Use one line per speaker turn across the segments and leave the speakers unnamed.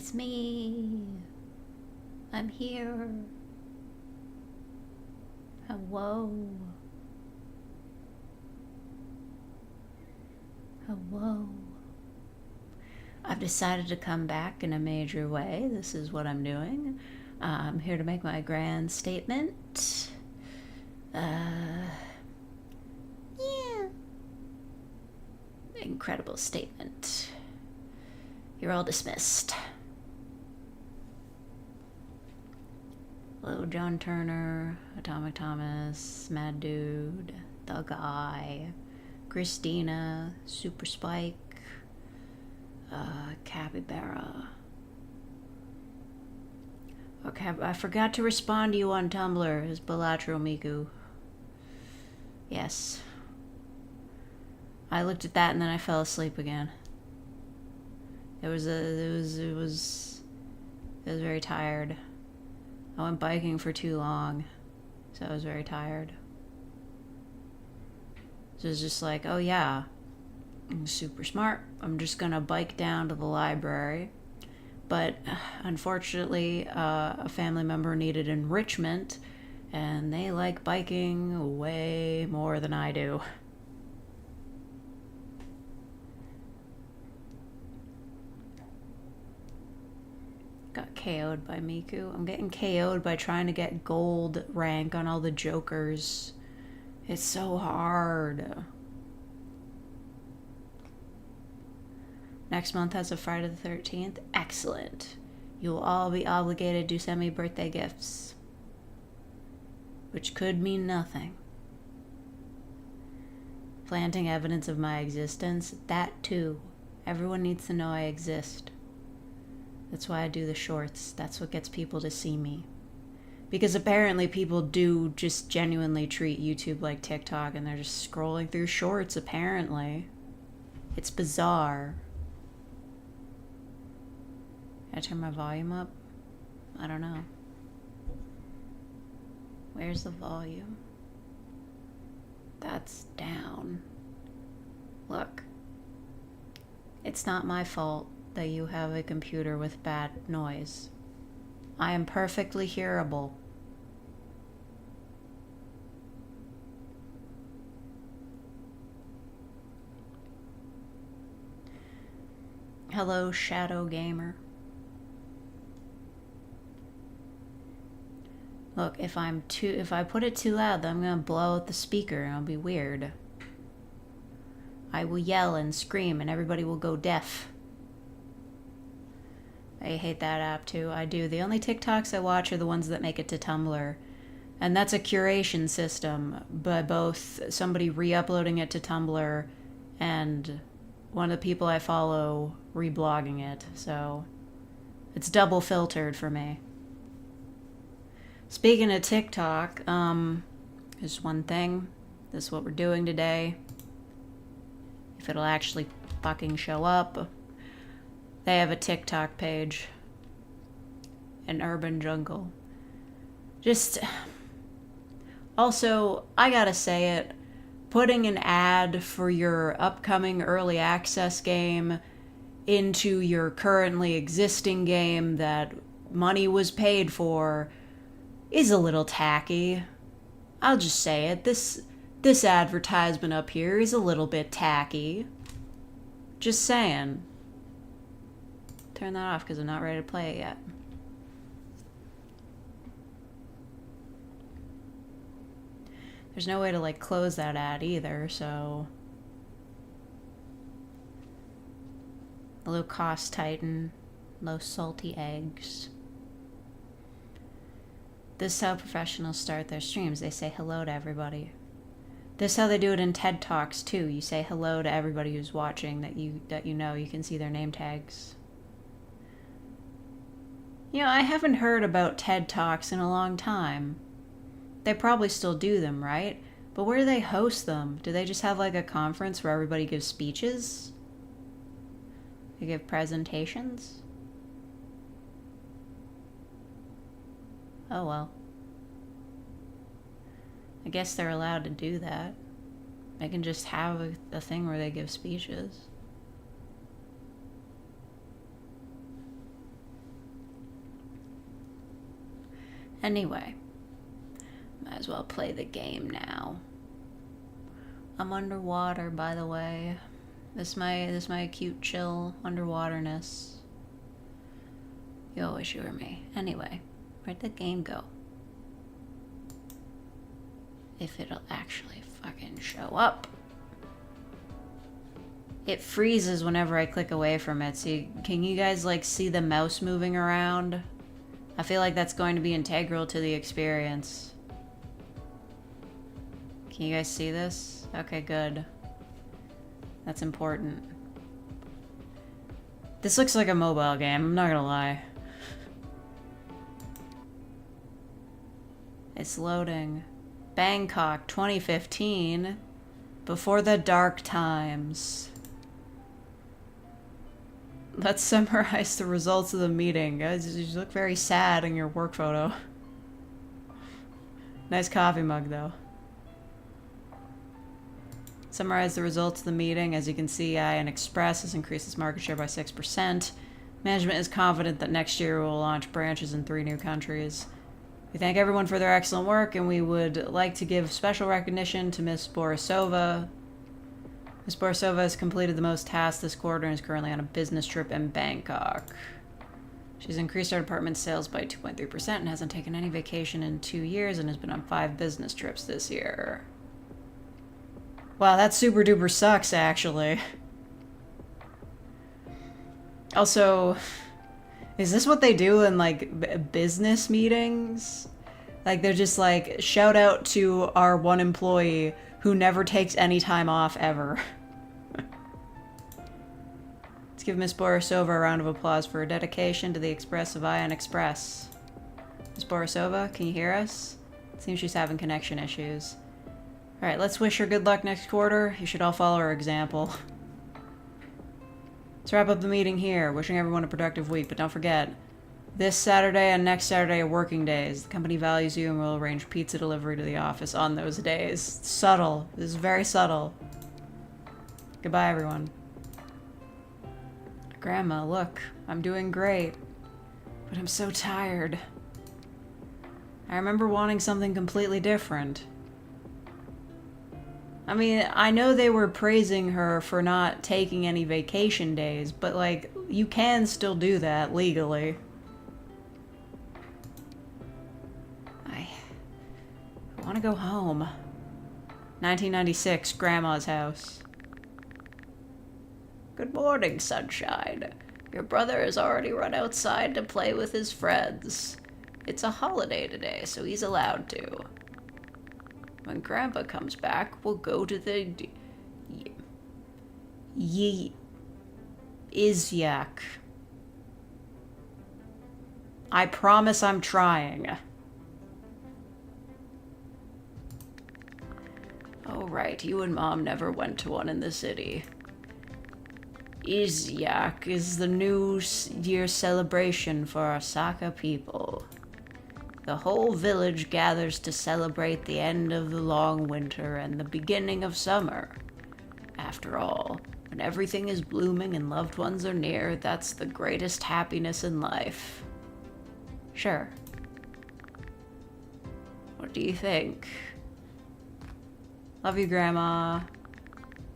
It's me. I'm here. Hello. Hello. I've decided to come back in a major way. This is what I'm doing. I'm here to make my grand statement. Yeah. Incredible statement. You're all dismissed. Hello, John Turner, Atomic Thomas, Mad Dude, The Guy, Christina, Super Spike, Capybara. Okay, I forgot to respond to you on Tumblr as Bilateral Miku. Yes. I looked at that and then I fell asleep again. It was very tired. I went biking for too long, so I was very tired. So it was just like, oh yeah, I'm super smart. I'm just gonna bike down to the library. But unfortunately, a family member needed enrichment, and they like biking way more than I do. Got KO'd by Miku. I'm getting KO'd by trying to get gold rank on all the jokers. It's so hard. Next month has a Friday the 13th. Excellent. You will all be obligated to send me birthday gifts. Which could mean nothing. Planting evidence of my existence. That too. Everyone needs to know I exist. That's why I do the shorts. That's what gets people to see me. Because apparently people do just genuinely treat YouTube like TikTok and they're just scrolling through shorts, apparently. It's bizarre. Can I turn my volume up? I don't know. Where's the volume? That's down. Look. It's not my fault that you have a computer with bad noise. I am perfectly hearable. Hello, Shadow Gamer. Look, if I put it too loud, then I'm gonna blow out the speaker and it'll be weird. I will yell and scream and everybody will go deaf. I hate that app too. I do. The only TikToks I watch are the ones that make it to Tumblr. And that's a curation system by both somebody re-uploading it to Tumblr and one of the people I follow reblogging it. So it's double filtered for me. Speaking of TikTok, there's one thing. This is what we're doing today. If it'll actually fucking show up. They have a TikTok page. An urban jungle. Just... Also, I gotta say it. Putting an ad for your upcoming early access game into your currently existing game that money was paid for is a little tacky. I'll just say it. This advertisement up here is a little bit tacky. Just saying. Turn that off because I'm not ready to play it yet. There's no way to like close that ad either, so. Low cost Titan, low salty eggs. This is how professionals start their streams. They say hello to everybody. This is how they do it in TED Talks too. You say hello to everybody who's watching that you know. You can see their name tags. You know, I haven't heard about TED Talks in a long time. They probably still do them, right? But where do they host them? Do they just have like a conference where everybody gives speeches? They give presentations? Oh well. I guess they're allowed to do that. They can just have a thing where they give speeches. Anyway, might as well play the game now. I'm underwater, by the way. This my cute, chill underwaterness. You always hear me. Anyway, where'd the game go? If it'll actually fucking show up. It freezes whenever I click away from it. See, can you guys like see the mouse moving around? I feel like that's going to be integral to the experience. Can you guys see this? Okay, good. That's important. This looks like a mobile game, I'm not gonna lie. It's loading. Bangkok 2015. Before the dark times. Let's summarize the results of the meeting. Guys, you look very sad in your work photo. Nice coffee mug, though. Summarize the results of the meeting. As you can see, ION Express has increased its market share by 6%. Management is confident that next year we will launch branches in 3 new countries. We thank everyone for their excellent work, and we would like to give special recognition to Ms. Borisova. Ms. Borisova has completed the most tasks this quarter and is currently on a business trip in Bangkok. She's increased our department's sales by 2.3% and hasn't taken any vacation in 2 years and has been on 5 business trips this year. Wow, that super duper sucks, actually. Also, is this what they do in, like, business meetings? Like, they're just like, shout out to our one employee who never takes any time off, ever. Let's give Miss Borisova a round of applause for her dedication to the Express of ION Express. Miss Borisova, can you hear us? It seems she's having connection issues. Alright, let's wish her good luck next quarter. You should all follow her example. Let's wrap up the meeting here. Wishing everyone a productive week, but don't forget, this Saturday and next Saturday are working days. The company values you and will arrange pizza delivery to the office on those days. Subtle. This is very subtle. Goodbye, everyone. Grandma, look. I'm doing great. But I'm so tired. I remember wanting something completely different. I mean, I know they were praising her for not taking any vacation days, but, like, you can still do that legally. I want to go home. 1996, Grandma's house. Good morning, sunshine. Your brother has already run outside to play with his friends. It's a holiday today, so he's allowed to. When Grandpa comes back, we'll go to the Izyak. I promise I'm trying. Oh, right, you and Mom never went to one in the city. Izyak is the New Year celebration for Osaka people. The whole village gathers to celebrate the end of the long winter and the beginning of summer. After all, when everything is blooming and loved ones are near, that's the greatest happiness in life. Sure. What do you think? Love you, Grandma.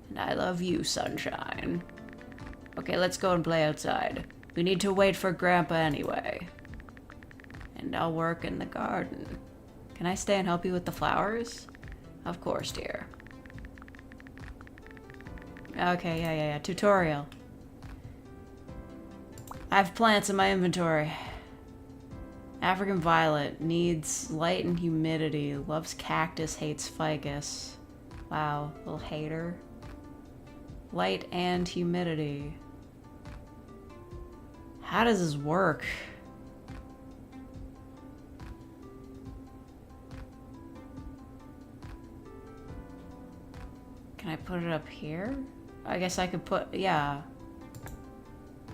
And I love you, sunshine. Okay, let's go and play outside. We need to wait for Grandpa anyway. And I'll work in the garden. Can I stay and help you with the flowers? Of course, dear. Okay, yeah. Tutorial. I have plants in my inventory. African violet needs light and humidity. Loves cactus, hates ficus. Wow, little hater. Light and humidity. How does this work? Can I put it up here? I guess I could put, yeah.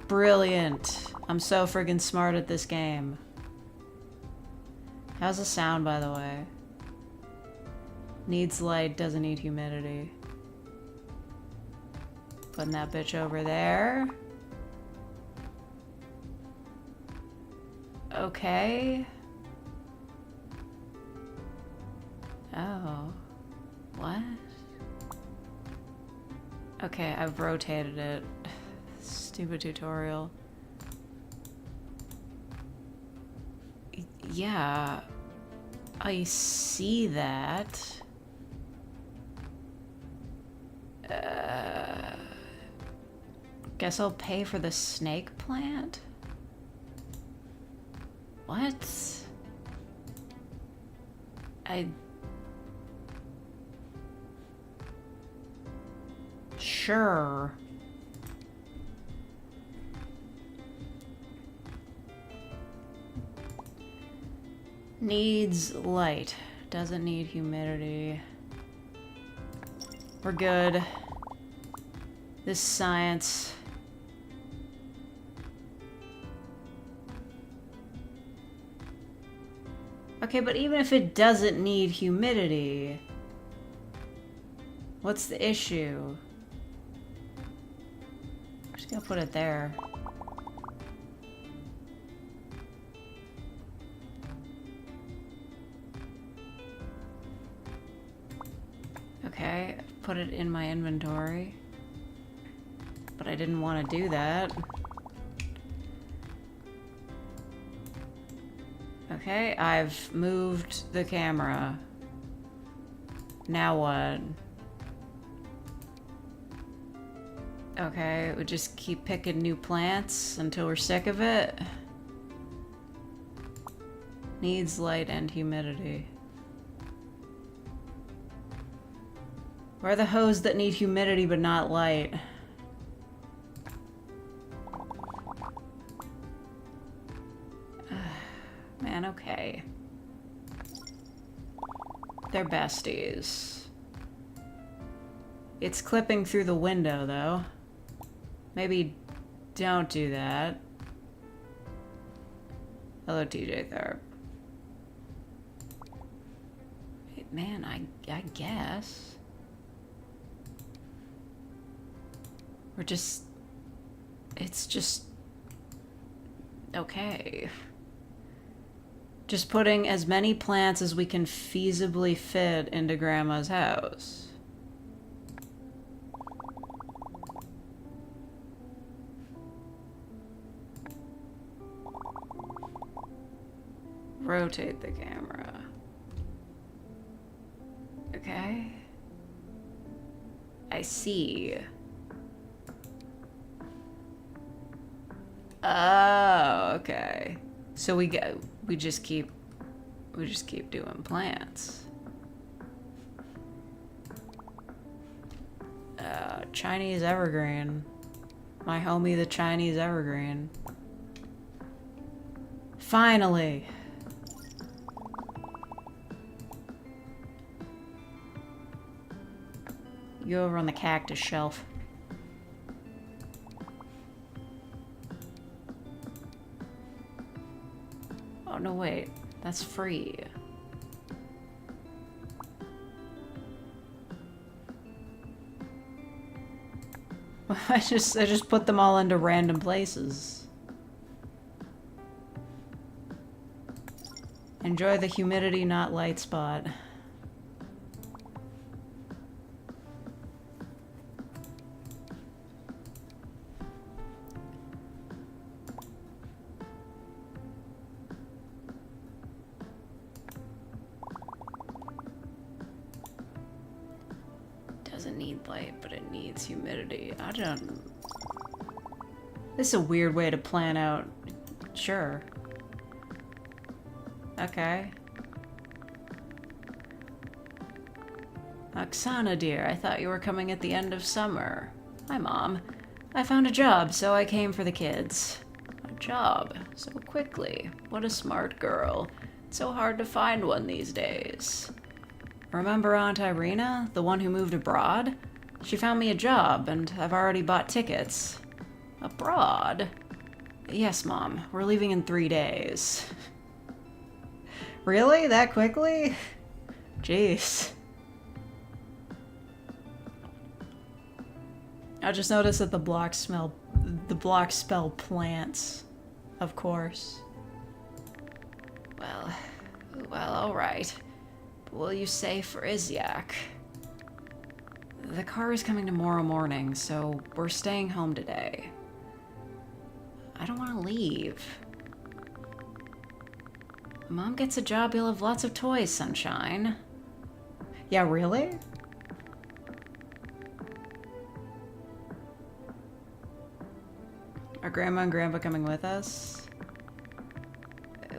Brilliant. I'm so friggin' smart at this game. How's the sound, by the way? Needs light, doesn't need humidity. Putting that bitch over there. Okay. Oh. What? Okay, I've rotated it. Stupid tutorial. Yeah. I see that. Guess I'll pay for the snake plant? What? Sure. Needs light. Doesn't need humidity. We're good. This science. Okay, but even if it doesn't need humidity, what's the issue? I'm just gonna put it there. Okay, put it in my inventory. But I didn't want to do that. Okay, I've moved the camera. Now what? Okay, we just keep picking new plants until we're sick of it. Needs light and humidity. Where are the hoes that need humidity but not light? Man, okay. They're besties. It's clipping through the window, though. Maybe don't do that. Hello, TJ Tharp. Man, I guess. We're just... It's just... okay. Just putting as many plants as we can feasibly fit into Grandma's house. Rotate the camera. Okay. I see. Oh, okay. So we just keep doing plants. Chinese evergreen. My homie the Chinese evergreen. Finally. You over on the cactus shelf. Oh, no, wait. That's free. I just put them all into random places. Enjoy the humidity, not light spot. Doesn't need light, but it needs humidity. I don't... This is a weird way to plan out... Sure. Okay. Oksana, dear, I thought you were coming at the end of summer. Hi, Mom. I found a job, so I came for the kids. A job? So quickly. What a smart girl. It's so hard to find one these days. Remember Aunt Irina, the one who moved abroad? She found me a job, and I've already bought tickets. Abroad? Yes, Mom. We're leaving in 3 days. Really? That quickly? Jeez. I just noticed that the blocks spell plants, of course. Well, all right. will you say for Izyak? The car is coming tomorrow morning, so we're staying home today. I don't want to leave. Mom gets a job, you'll have lots of toys, sunshine. Yeah, really? Are Grandma and Grandpa coming with us?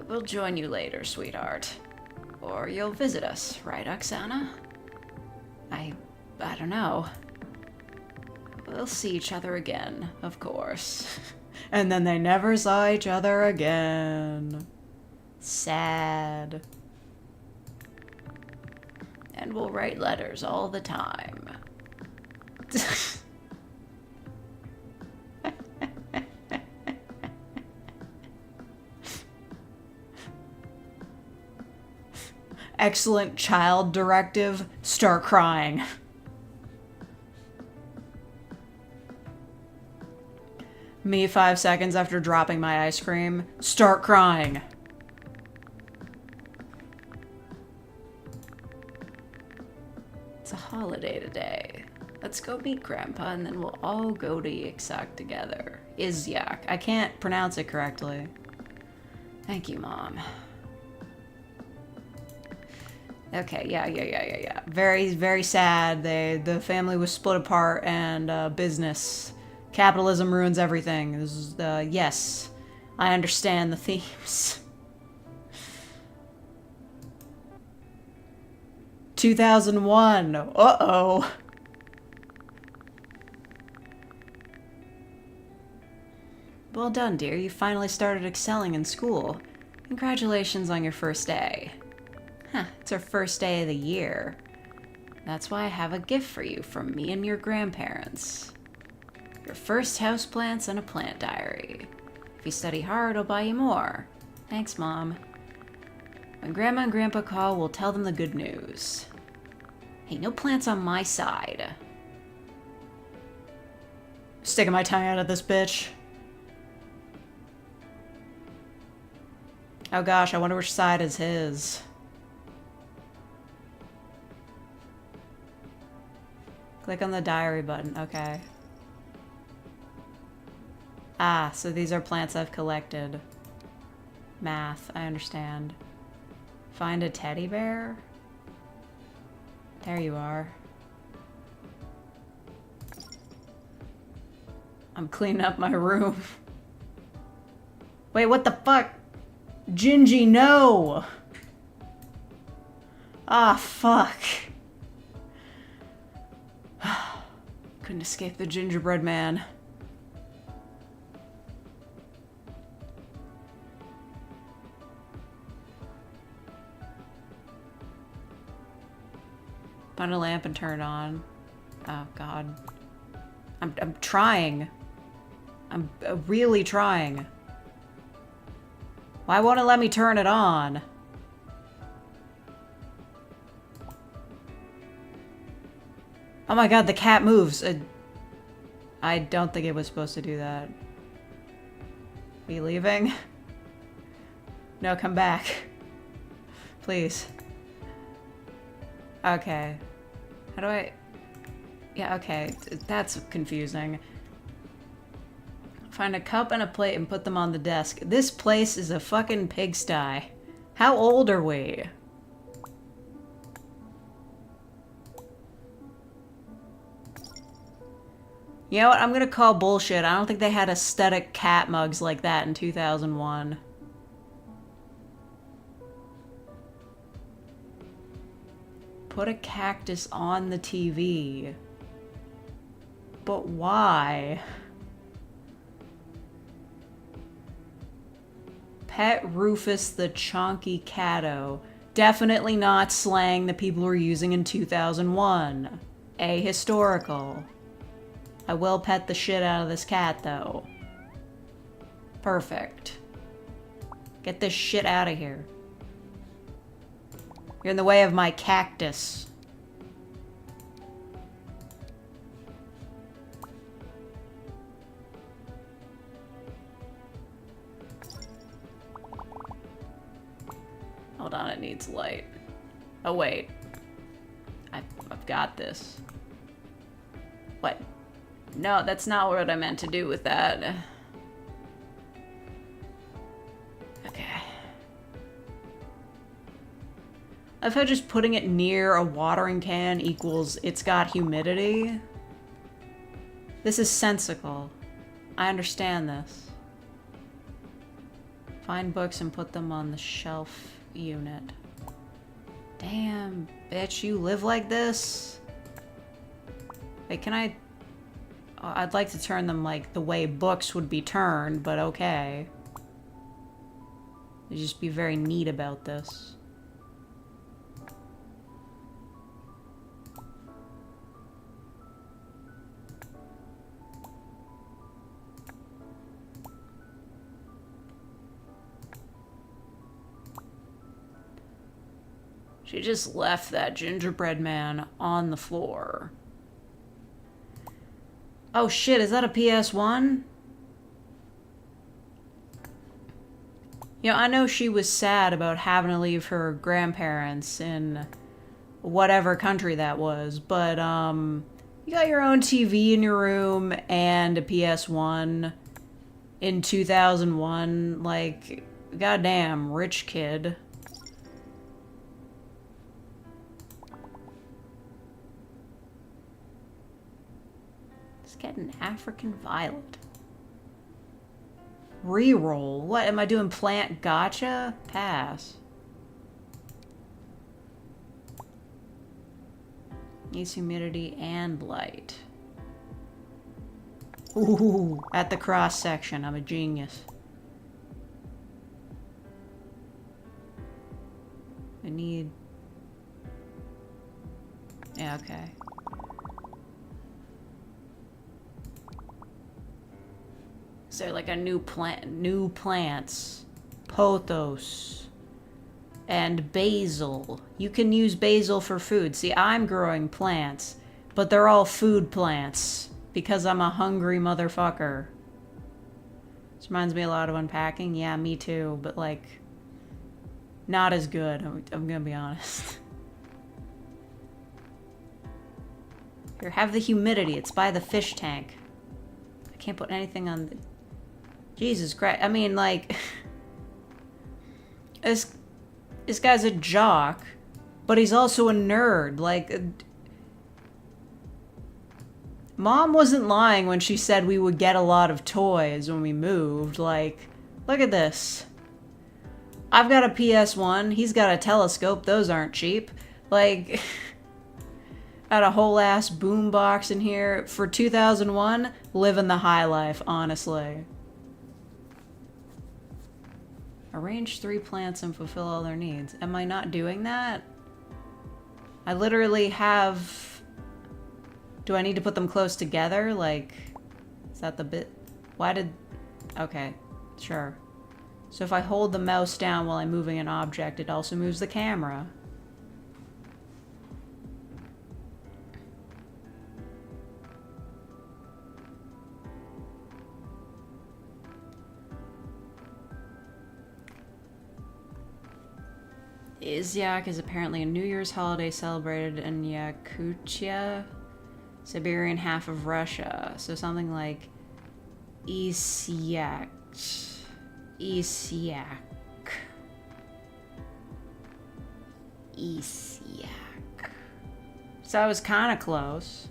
We'll join you later, sweetheart. Or you'll visit us, right, Oksana? I don't know. We'll see each other again, of course. And then they never saw each other again. Sad. And we'll write letters all the time. Excellent child directive. Start crying. Me 5 seconds after dropping my ice cream. Start crying. It's a holiday today. Let's go meet Grandpa and then we'll all go to Yixak together. Izyak. I can't pronounce it correctly. Thank you, Mom. Okay, yeah. Very, very sad. The family was split apart and business. Capitalism ruins everything. This is, yes. I understand the themes. 2001. Uh-oh. Well done, dear. You finally started excelling in school. Congratulations on your first day. Huh, it's our first day of the year. That's why I have a gift for you from me and your grandparents. Your first houseplants and a plant diary. If you study hard, I'll buy you more. Thanks, Mom. When Grandma and Grandpa call, we'll tell them the good news. Hey, no plants on my side. Sticking my tongue out of this bitch. Oh gosh, I wonder which side is his. Click on the diary button. Okay. Ah, so these are plants I've collected. Math, I understand. Find a teddy bear? There you are. I'm cleaning up my room. Wait, what the fuck? Gingy, no! Ah, fuck. Couldn't escape the gingerbread man. Find a lamp and turn it on. Oh, God. I'm trying. I'm really trying. Why won't it let me turn it on? Oh my God, the cat moves. I don't think it was supposed to do that. Are you leaving? No, come back. Please. Okay. How do I... Yeah, okay. That's confusing. Find a cup and a plate and put them on the desk. This place is a fucking pigsty. How old are we? You know what? I'm gonna call bullshit. I don't think they had aesthetic cat mugs like that in 2001. Put a cactus on the TV. But why? Pet Rufus the Chonky Catto. Definitely not slang that people were using in 2001. Ahistorical. I will pet the shit out of this cat, though. Perfect. Get this shit out of here. You're in the way of my cactus. Hold on, it needs light. Oh, wait. I've got this. What? No, that's not what I meant to do with that. Okay. I've had just putting it near a watering can equals it's got humidity. This is sensical. I understand this. Find books and put them on the shelf unit. Damn, bitch, you live like this? Wait, can I... I'd like to turn them like the way books would be turned, but okay. I'd just be very neat about this. She just left that gingerbread man on the floor. Oh shit, is that a PS1? You know, I know she was sad about having to leave her grandparents in whatever country that was, but, you got your own TV in your room and a PS1 in 2001. Like, goddamn, rich kid. Get an African violet. Reroll. What am I doing? Plant gotcha? Pass. Needs humidity and light. Ooh, at the cross section. I'm a genius. I need... Yeah, okay. Is there like a new plants, pothos, and basil. You can use basil for food. See, I'm growing plants, but they're all food plants because I'm a hungry motherfucker. This reminds me a lot of unpacking. Yeah, me too, but like, not as good. I'm gonna be honest. Here, have the humidity. It's by the fish tank. I can't put anything on the... Jesus Christ. I mean, like... This guy's a jock, but he's also a nerd. Like... Mom wasn't lying when she said we would get a lot of toys when we moved. Like, look at this. I've got a PS1. He's got a telescope. Those aren't cheap. Like... Got a whole ass boombox in here. For 2001, living the high life, honestly. Arrange 3 plants and fulfill all their needs. Am I not doing that? I literally have... Do I need to put them close together? Like, is that the bit? Why did... Okay, sure. So if I hold the mouse down while I'm moving an object, it also moves the camera. Izyak is apparently a New Year's holiday celebrated in Yakutia, Siberian half of Russia. So something like Isyak. Isyak. Isyak. So I was kind of close.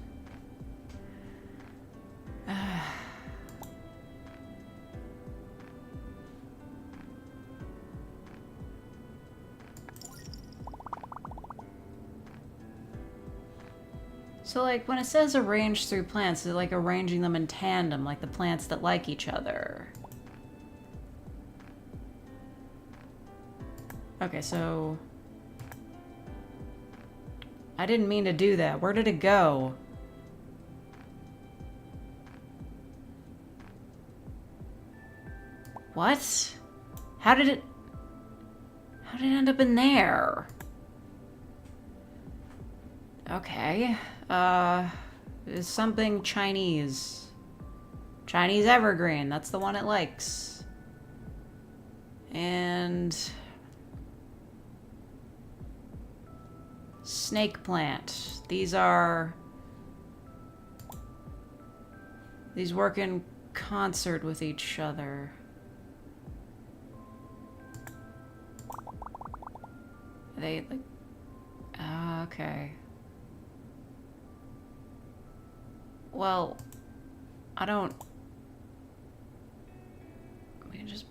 So, like, when it says arrange 3 plants, it's like arranging them in tandem, like the plants that like each other. Okay, so... I didn't mean to do that. Where did it go? What? How did it end up in there? Okay. Is something Chinese. Chinese evergreen. That's the one it likes. And... Snake plant. These work in concert with each other. Are they like... okay. Well, I don't... We can just...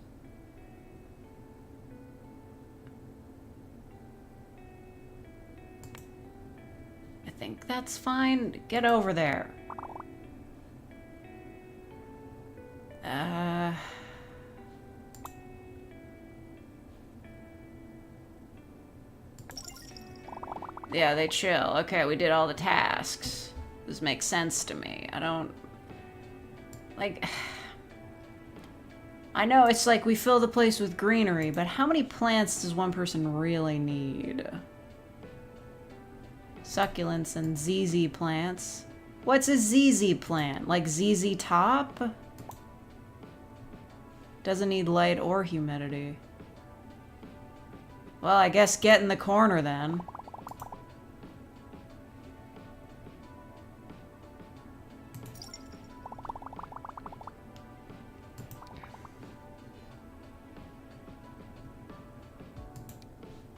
I think that's fine. Get over there. Yeah, they chill. Okay, we did all the tasks. This makes sense to me. I don't... Like... I know it's like we fill the place with greenery, but how many plants does one person really need? Succulents and ZZ plants. What's a ZZ plant? Like ZZ top? Doesn't need light or humidity. Well, I guess get in the corner then.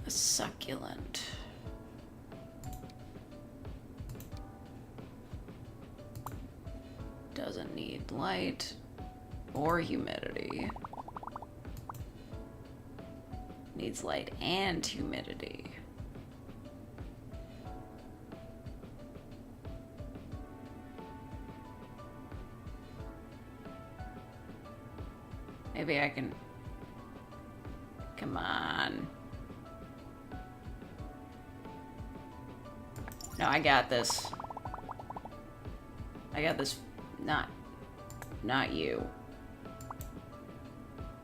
A succulent. Doesn't need light or humidity. Needs light and humidity. Maybe I can... Come on. No, I got this. I got this. Not you.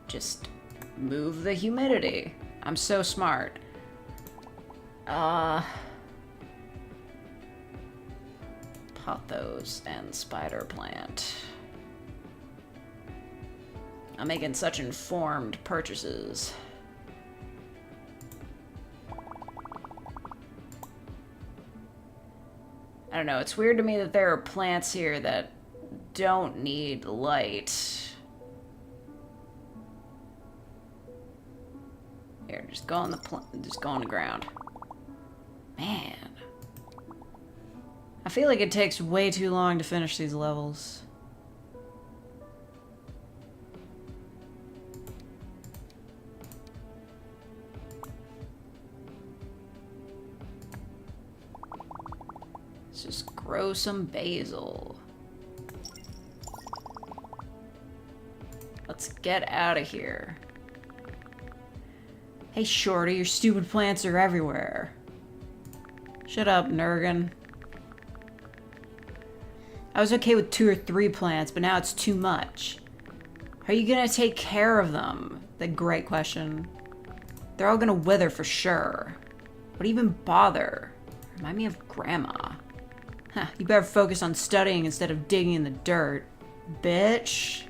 Just move the humidity. I'm so smart. Pothos and spider plant. I'm making such informed purchases. I don't know, it's weird to me that there are plants here that don't need light. Here, just go on the ground. Man. I feel like it takes way too long to finish these levels. Let's just grow some basil. Let's get out of here. Hey, Shorty, your stupid plants are everywhere. Shut up, Nurgan. I was okay with 2 or 3 plants, but now it's too much. How are you gonna take care of them? The great question. They're all gonna wither for sure. What even bother? Remind me of Grandma. Huh, you better focus on studying instead of digging in the dirt, bitch.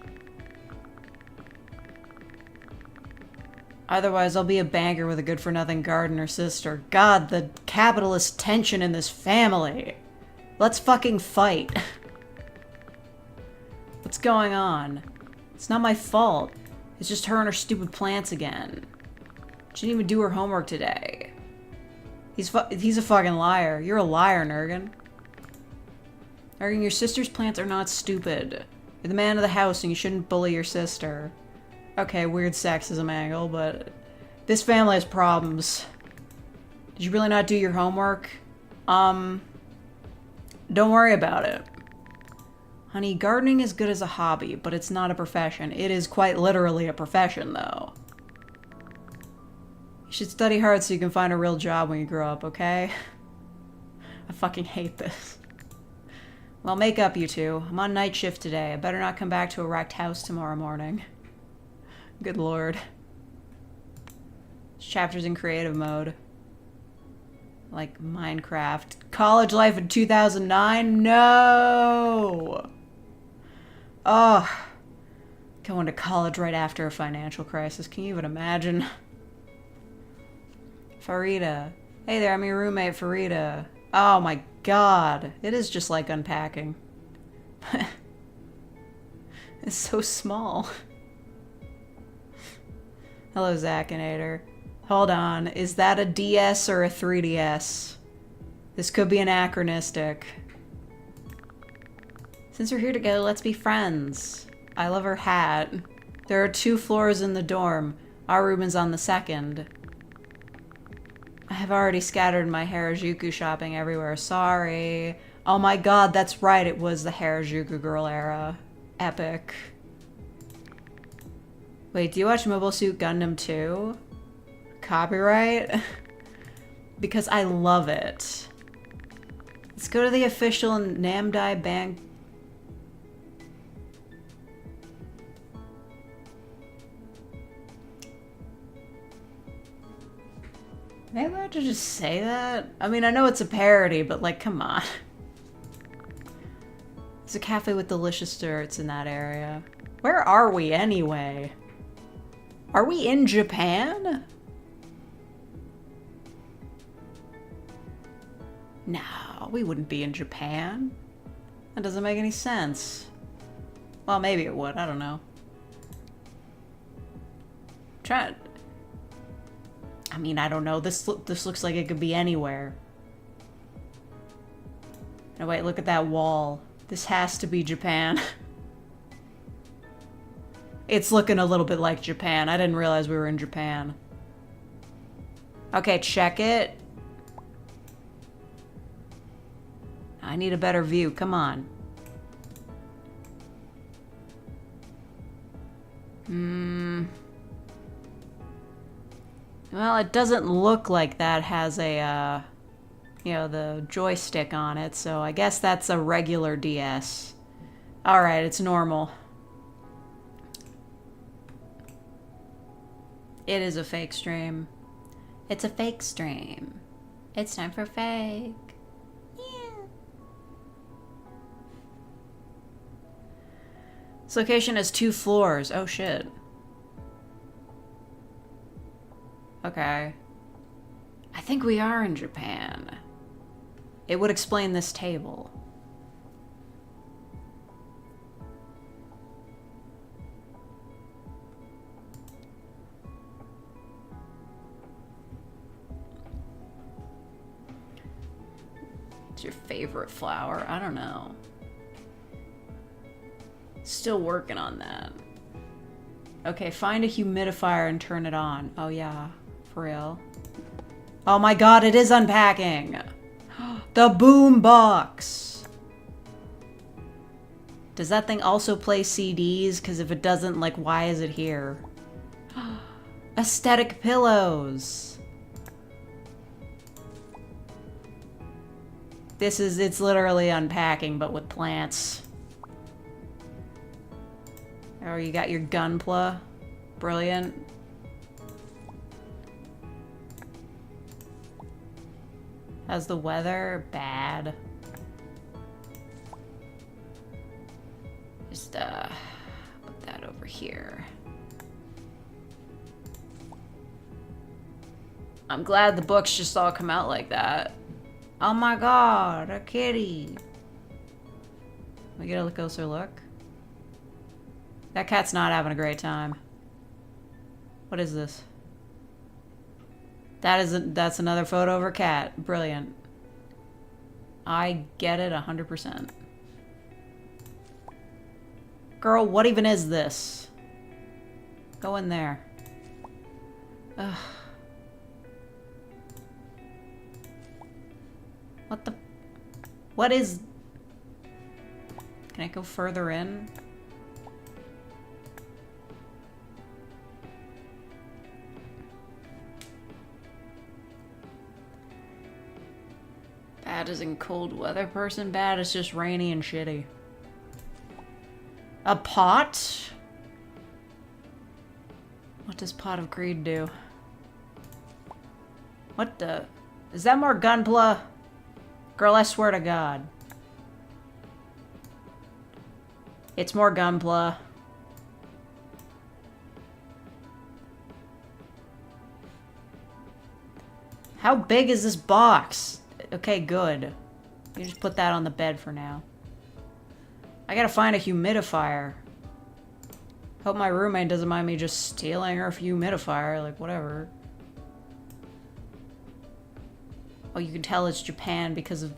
Otherwise, I'll be a banker with a good-for-nothing gardener sister. God, the capitalist tension in this family. Let's fucking fight. What's going on? It's not my fault. It's just her and her stupid plants again. She didn't even do her homework today. He's a fucking liar. You're a liar, Nurgan. Nurgan, your sister's plants are not stupid. You're the man of the house and you shouldn't bully your sister. Okay, weird sexism angle, but this family has problems. Did you really not do your homework? Don't worry about it. Honey, gardening is good as a hobby, but it's not a profession. It is quite literally a profession, though. You should study hard so you can find a real job when you grow up, okay? I fucking hate this. Well, make up, you two. I'm on night shift today. I better not come back to a wrecked house tomorrow morning. Good lord. This chapter's in creative mode. Like Minecraft. College life in 2009? No! Oh. Going to college right after a financial crisis. Can you even imagine? Farida. Hey there, I'm your roommate, Farida. Oh my god. It is just like unpacking. It's so small. Hello, Zakinator. Hold on, is that a DS or a 3DS? This could be anachronistic. Since we're here together, let's be friends. I love her hat. There are 2 floors in the dorm. Our room is on the 2nd. I have already scattered my Harajuku shopping everywhere. Sorry. Oh my god, that's right. It was the Harajuku girl era. Epic. Wait, do you watch Mobile Suit Gundam 2? Copyright? Because I love it. Let's go to the official Namdai Bank. Maybe I should just say that? I mean, I know it's a parody, but like, come on. There's a cafe with delicious desserts in that area. Where are we anyway? Are we in Japan? No, we wouldn't be in Japan. That doesn't make any sense. Well, maybe it would. I don't know. I mean, I don't know. This looks like it could be anywhere. No, wait, look at that wall. This has to be Japan. It's looking a little bit like Japan. I didn't realize we were in Japan. Okay, check it. I need a better view. Come on. Well, it doesn't look like that has a, you know, the joystick on it, so I guess that's a regular DS. Alright, it's normal. It is a fake stream. It's a fake stream. It's time for fake. Yeah. This location has 2 floors. Oh shit. Okay. I think we are in Japan. It would explain this table. What's your favorite flower? I don't know. Still working on that. Okay, find a humidifier and turn it on. Oh yeah, for real. Oh my god, it is unpacking! The boom box! Does that thing also play CDs? Because if it doesn't, like, why is it here? Aesthetic pillows! It's literally unpacking, but with plants. Oh, you got your gunpla. Brilliant. How's the weather? Bad. Just, put that over here. I'm glad the books just all come out like that. Oh my god, a kitty. We get a closer look. That cat's not having a great time. What is this? That's another photo of her cat. Brilliant. I get it 100%. Girl, what even is this? Go in there. Ugh. What the? What is? Can I go further in? Bad as in cold weather person? Bad is just rainy and shitty. A pot? What does Pot of Greed do? What the? Is that more gunpla? Girl, I swear to God. It's more gunpla. How big is this box? Okay, good. You just put that on the bed for now. I gotta find a humidifier. Hope my roommate doesn't mind me just stealing her humidifier, like whatever. Oh, you can tell it's Japan because of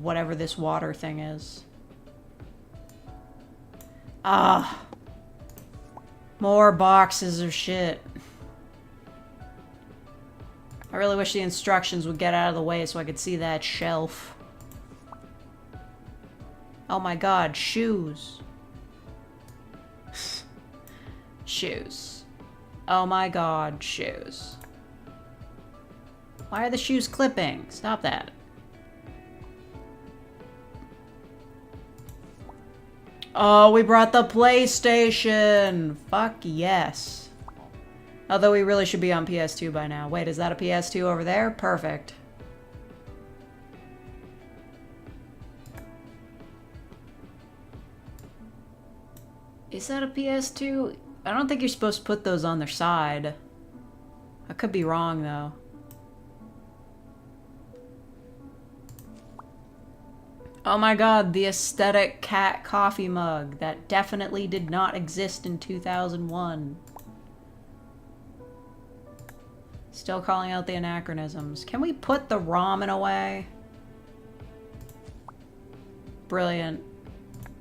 whatever this water thing is. Ah. More boxes of shit. I really wish the instructions would get out of the way so I could see that shelf. Oh my god, shoes. Shoes. Oh my god, shoes. Why are the shoes clipping? Stop that. Oh, we brought the PlayStation! Fuck yes. Although we really should be on PS2 by now. Wait, is that a PS2 over there? Perfect. Is that a PS2? I don't think you're supposed to put those on their side. I could be wrong, though. Oh my god, the aesthetic cat coffee mug. That definitely did not exist in 2001. Still calling out the anachronisms. Can we put the ramen away? Brilliant.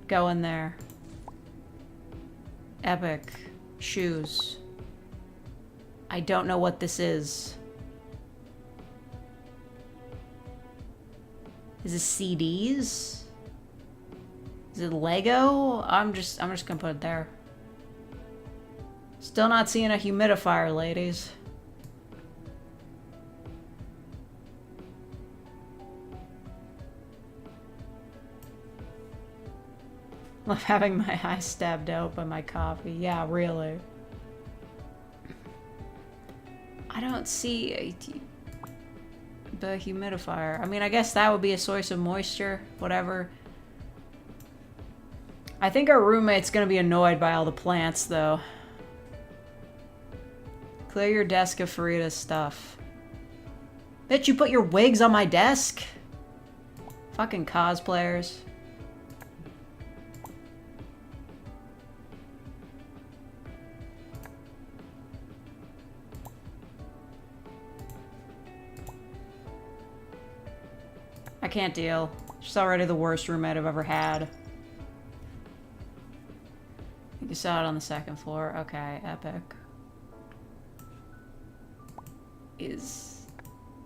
Go in there. Epic. Shoes. I don't know what this is. Is this CDs? Is it Lego? I'm just gonna put it there. Still not seeing a humidifier, ladies. I'm having my eyes stabbed out by my coffee. Yeah, really. I don't see the humidifier. I mean, I guess that would be a source of moisture. Whatever. I think our roommate's gonna be annoyed by all the plants, though. Clear your desk of Farida's stuff. Bitch, you put your wigs on my desk? Fucking cosplayers. I can't deal. She's already the worst roommate I've ever had. You saw it on the second floor. Okay, epic.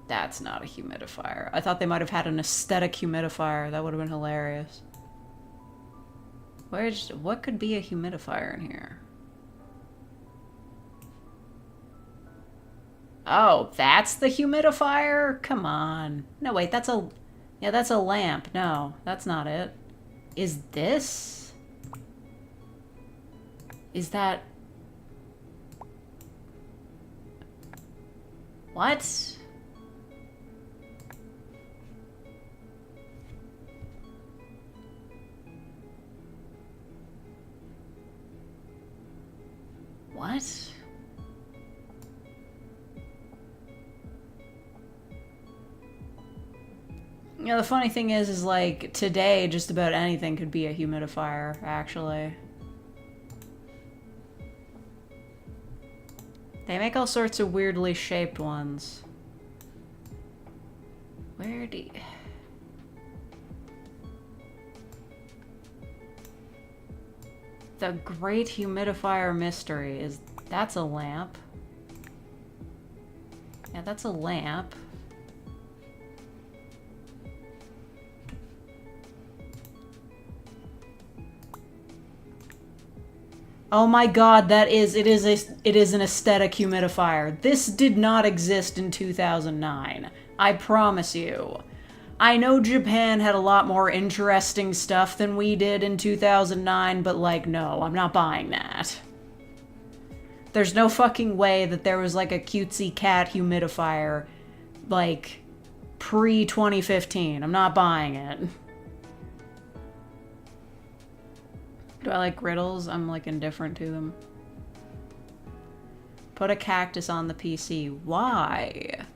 That's not a humidifier. I thought they might have had an aesthetic humidifier. That would have been hilarious. What could be a humidifier in here? Oh, that's the humidifier? Come on. No, wait, that's a... Yeah, that's a lamp. No, that's not it. Is this? Is that... What? What? You know, the funny thing is like, today, just about anything could be a humidifier, actually. They make all sorts of weirdly shaped ones. Where do you... The Great Humidifier Mystery is... That's a lamp. Yeah, that's a lamp. Oh my god, it is an aesthetic humidifier. This did not exist in 2009. I promise you. I know Japan had a lot more interesting stuff than we did in 2009, but like, no, I'm not buying that. There's no fucking way that there was like a cutesy cat humidifier, like, pre-2015. I'm not buying it. Do I like griddles? I'm like indifferent to them. Put a cactus on the PC. Why?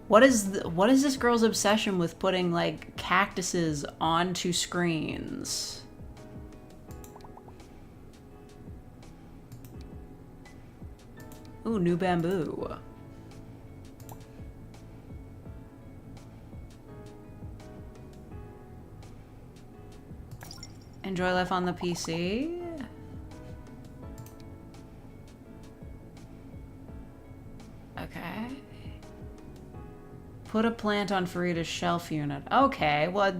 What is this girl's obsession with putting like cactuses onto screens? Ooh, new bamboo. Enjoy life on the PC? Okay. Put a plant on Farida's shelf unit. Okay, well,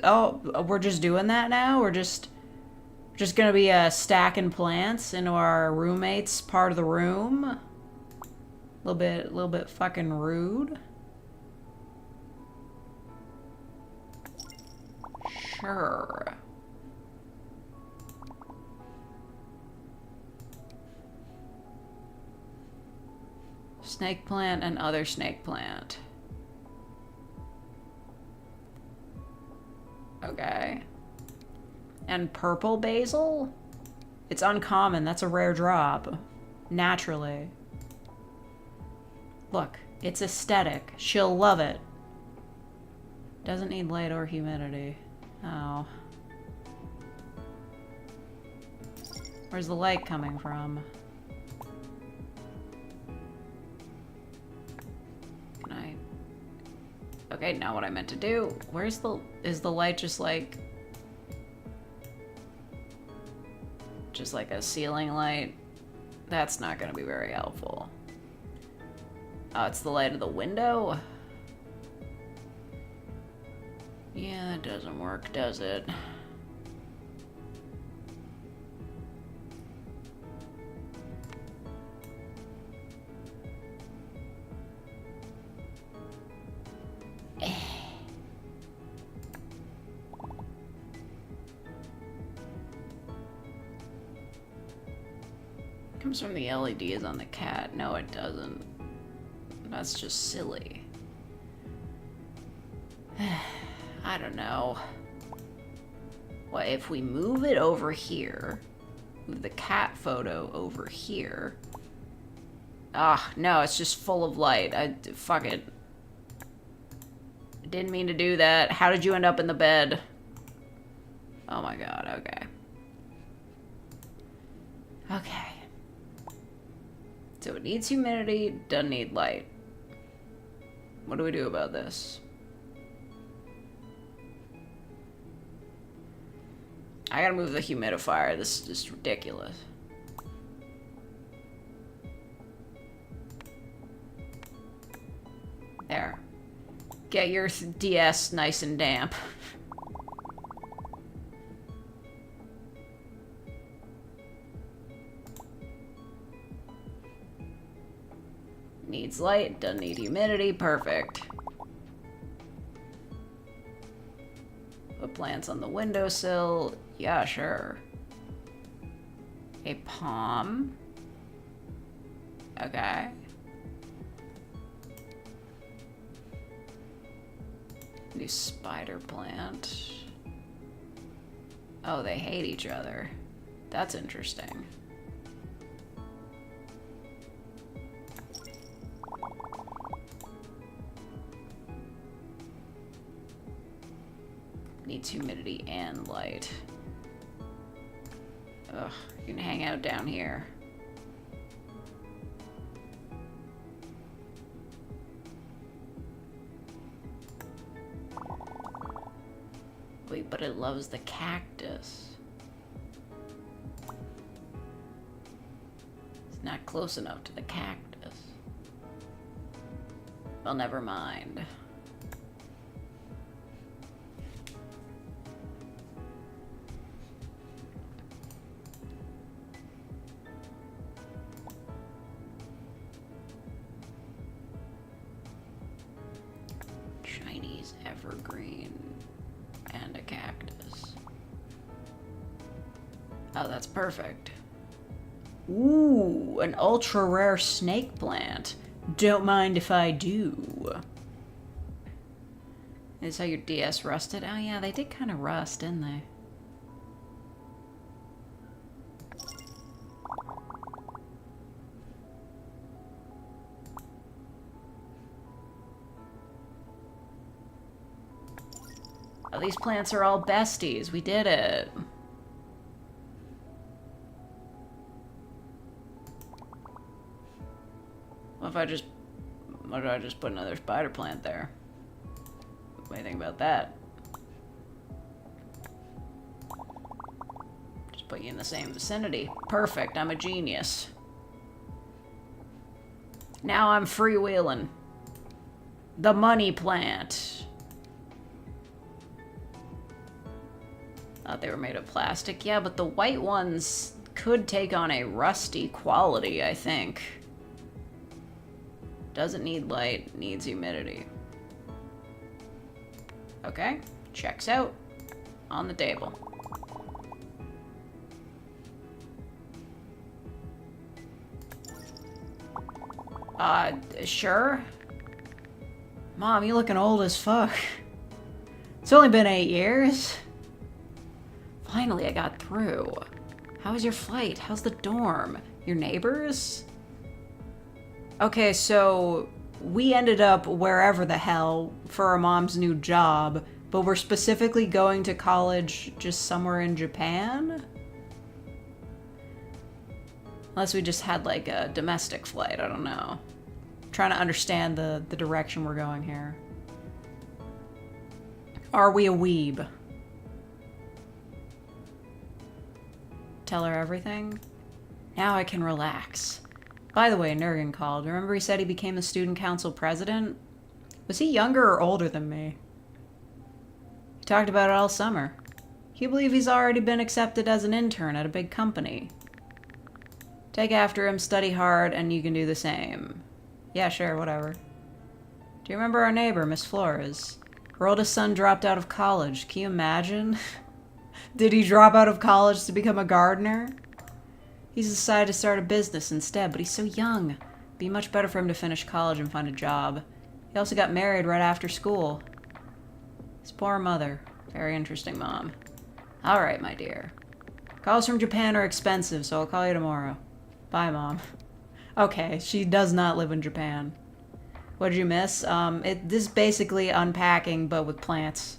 oh, we're just doing that now? We're just gonna be stacking plants into our roommate's part of the room? Little bit fucking rude. Sure. Snake plant and other snake plant. Okay. And purple basil? It's uncommon. That's a rare drop. Naturally. Look, it's aesthetic. She'll love it. Doesn't need light or humidity. Oh. Where's the light coming from? Can I... Okay, not what I meant to do. Where's the... Is the light just like a ceiling light? That's not gonna be very helpful. Oh, it's the light of the window? Yeah, it doesn't work, does it? Comes from the LEDs on the cat. No, it doesn't. That's just silly. I don't know. What if we move it over here? Move the cat photo over here. Ah, no, it's just full of light. Fuck it. Didn't mean to do that. How did you end up in the bed? Oh my god, okay. Okay. So it needs humidity, doesn't need light. What do we do about this? I gotta move the humidifier. This is just ridiculous. There. Get your DS nice and damp. Needs light, doesn't need humidity, perfect. Put plants on the windowsill, yeah, sure. A palm. Okay. New spider plant. Oh, they hate each other. That's interesting. Needs humidity and light. Ugh, you can hang out down here. Wait, but it loves the cactus. It's not close enough to the cactus. Well, never mind. Chinese evergreen and a cactus. Oh, that's perfect. Ooh, an ultra rare snake plant. Don't mind if I do. Is how your DS rusted? Oh yeah, they did kind of rust, didn't they? Oh, these plants are all besties. We did it. What if I just put another spider plant there? What do you think about that? Just put you in the same vicinity. Perfect, I'm a genius. Now I'm freewheeling. The money plant. Thought they were made of plastic. Yeah, but the white ones could take on a rusty quality, I think. Doesn't need light, needs humidity. Okay, checks out. On the table. Sure? Mom, you looking old as fuck. It's only been 8 years. Finally, I got through. How was your flight? How's the dorm? Your neighbors? Okay, so we ended up wherever the hell for our mom's new job, but we're specifically going to college just somewhere in Japan? Unless we just had like a domestic flight, I don't know. Trying to understand the direction we're going here. Are we a weeb? Tell her everything? Now I can relax. By the way, Nurgen called. Remember he said he became the student council president? Was he younger or older than me? He talked about it all summer. Can you believe he's already been accepted as an intern at a big company? Take after him, study hard, and you can do the same. Yeah, sure, whatever. Do you remember our neighbor, Miss Flores? Her oldest son dropped out of college. Can you imagine? Did he drop out of college to become a gardener? He's decided to start a business instead, but he's so young. It'd be much better for him to finish college and find a job. He also got married right after school. His poor mother. Very interesting mom. Alright, my dear. Calls from Japan are expensive, so I'll call you tomorrow. Bye, Mom. Okay, she does not live in Japan. What did you miss? This is basically unpacking, but with plants.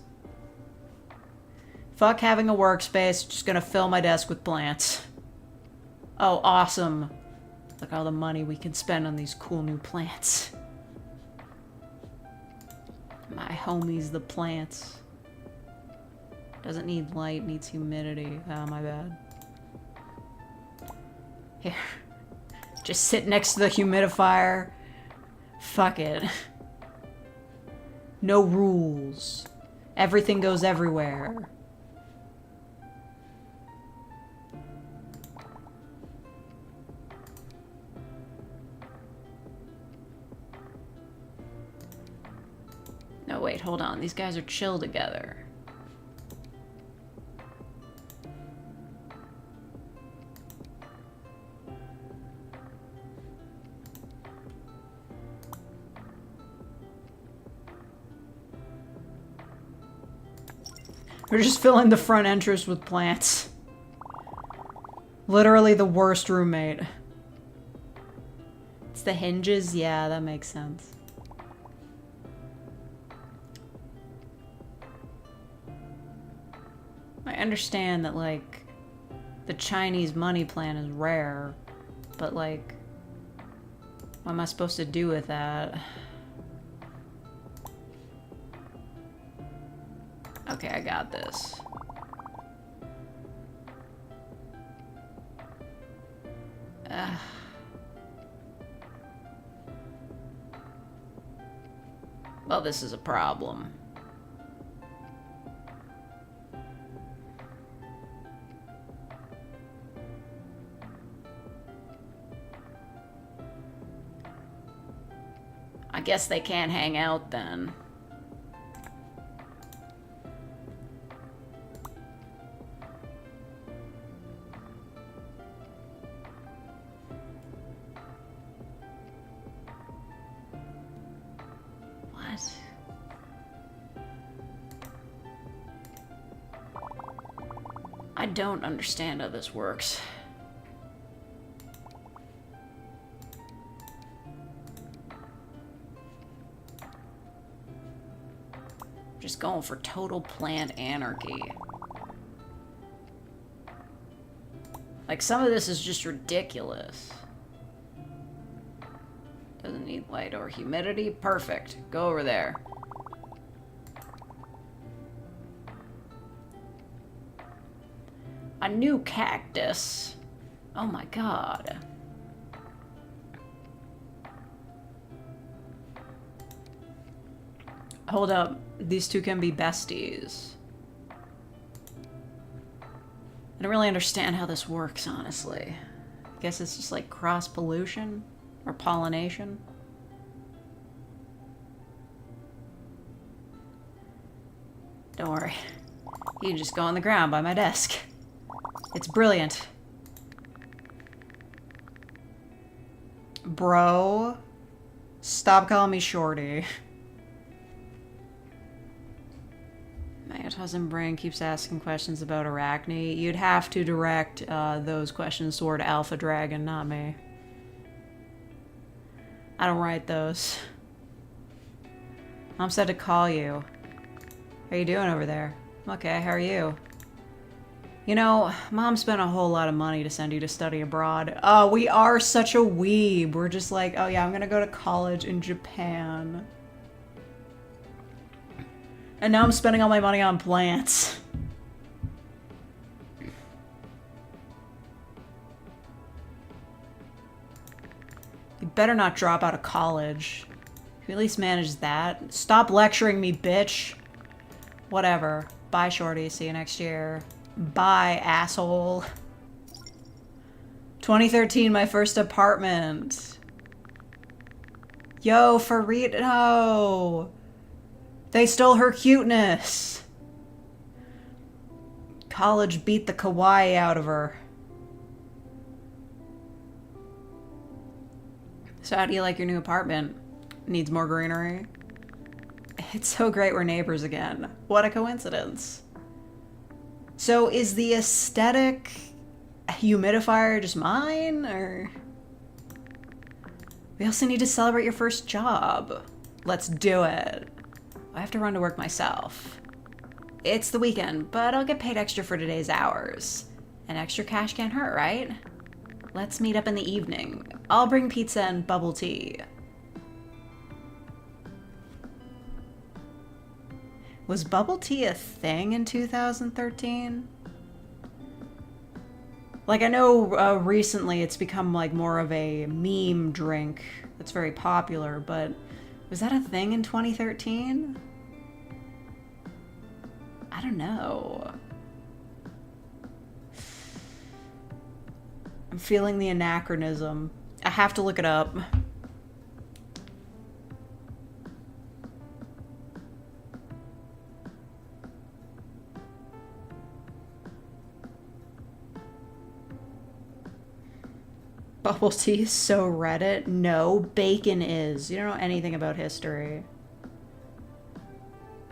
Fuck having a workspace, just gonna fill my desk with plants. Oh, awesome. Look at all the money we can spend on these cool new plants. My homies, the plants. Doesn't need light, needs humidity. Oh, my bad. Here. Just sit next to the humidifier. Fuck it. No rules. Everything goes everywhere. No, wait, hold on. These guys are chill together. We're just filling the front entrance with plants. Literally the worst roommate. It's the hinges? Yeah, that makes sense. I understand that, like, the Chinese money plant is rare, but, like, what am I supposed to do with that? Okay, I got this. Well, this is a problem. I guess they can't hang out then. I don't understand how this works. Just going for total plant anarchy. Like, some of this is just ridiculous. Doesn't need light or humidity. Perfect. Go over there. A new cactus. Oh my god. Hold up. These two can be besties. I don't really understand how this works, honestly. I guess it's just like cross-pollution or pollination. Don't worry. You can just go on the ground by my desk. It's brilliant. Bro, stop calling me Shorty. My cousin Brain keeps asking questions about Arachne. You'd have to direct those questions toward Alpha Dragon, not me. I don't write those. Mom said to call you. How you doing over there? Okay, how are you? You know, Mom spent a whole lot of money to send you to study abroad. Oh, we are such a weeb. We're just like, oh yeah, I'm gonna go to college in Japan. And now I'm spending all my money on plants. You better not drop out of college. If you at least manage that. Stop lecturing me, bitch. Whatever. Bye, Shorty. See you next year. Bye, asshole. 2013, my first apartment. Yo, Farid, no. They stole her cuteness. College beat the kawaii out of her. So how do you like your new apartment? Needs more greenery? It's so great we're neighbors again. What a coincidence. So is the aesthetic humidifier just mine, or? We also need to celebrate your first job. Let's do it. I have to run to work myself. It's the weekend, but I'll get paid extra for today's hours. And extra cash can't hurt, right? Let's meet up in the evening. I'll bring pizza and bubble tea. Was bubble tea a thing in 2013? Like, I know recently it's become like more of a meme drink that's very popular, but was that a thing in 2013? I don't know. I'm feeling the anachronism. I have to look it up. Bubble tea is so Reddit? No, bacon is. You don't know anything about history.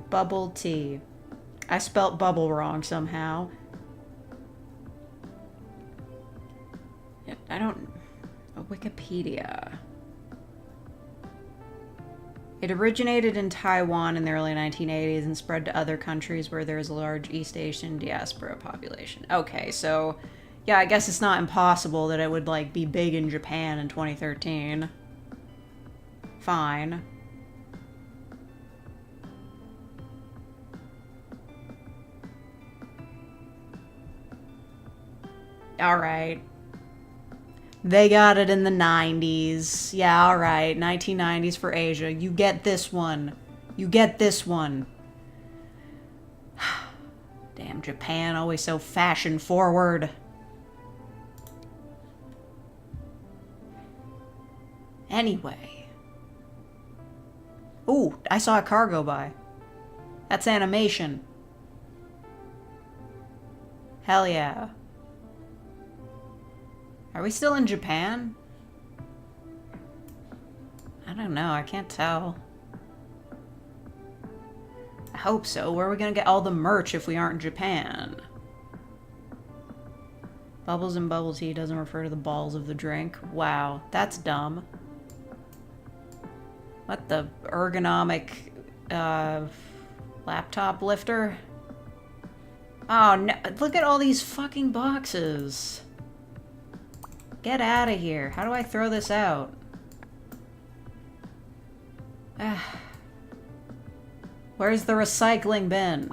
Bubble tea. I spelt bubble wrong somehow. I don't... Wikipedia. It originated in Taiwan in the early 1980s and spread to other countries where there is a large East Asian diaspora population. Okay, so... yeah, I guess it's not impossible that it would, like, be big in Japan in 2013. Fine. Alright. They got it in the 90s. Yeah, alright. 1990s for Asia. You get this one. You get this one. Damn, Japan, always so fashion forward. Anyway. Ooh, I saw a car go by. That's animation. Hell yeah. Are we still in Japan? I don't know, I can't tell. I hope so. Where are we gonna get all the merch if we aren't in Japan? Bubbles and bubble tea doesn't refer to the balls of the drink. Wow, that's dumb. What the ergonomic Laptop lifter? Oh no, look at all these fucking boxes. Get out of here. How do I throw this out? Where's the recycling bin?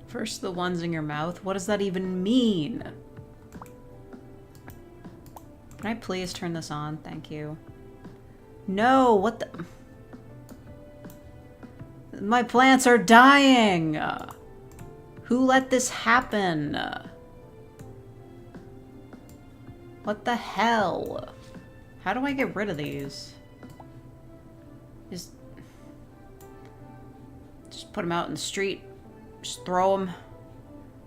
First the ones in your mouth? What does that even mean? Can I please turn this on? Thank you. No, what the... My plants are dying! Who let this happen? What the hell? How do I get rid of these? Just put them out in the street. Just throw them.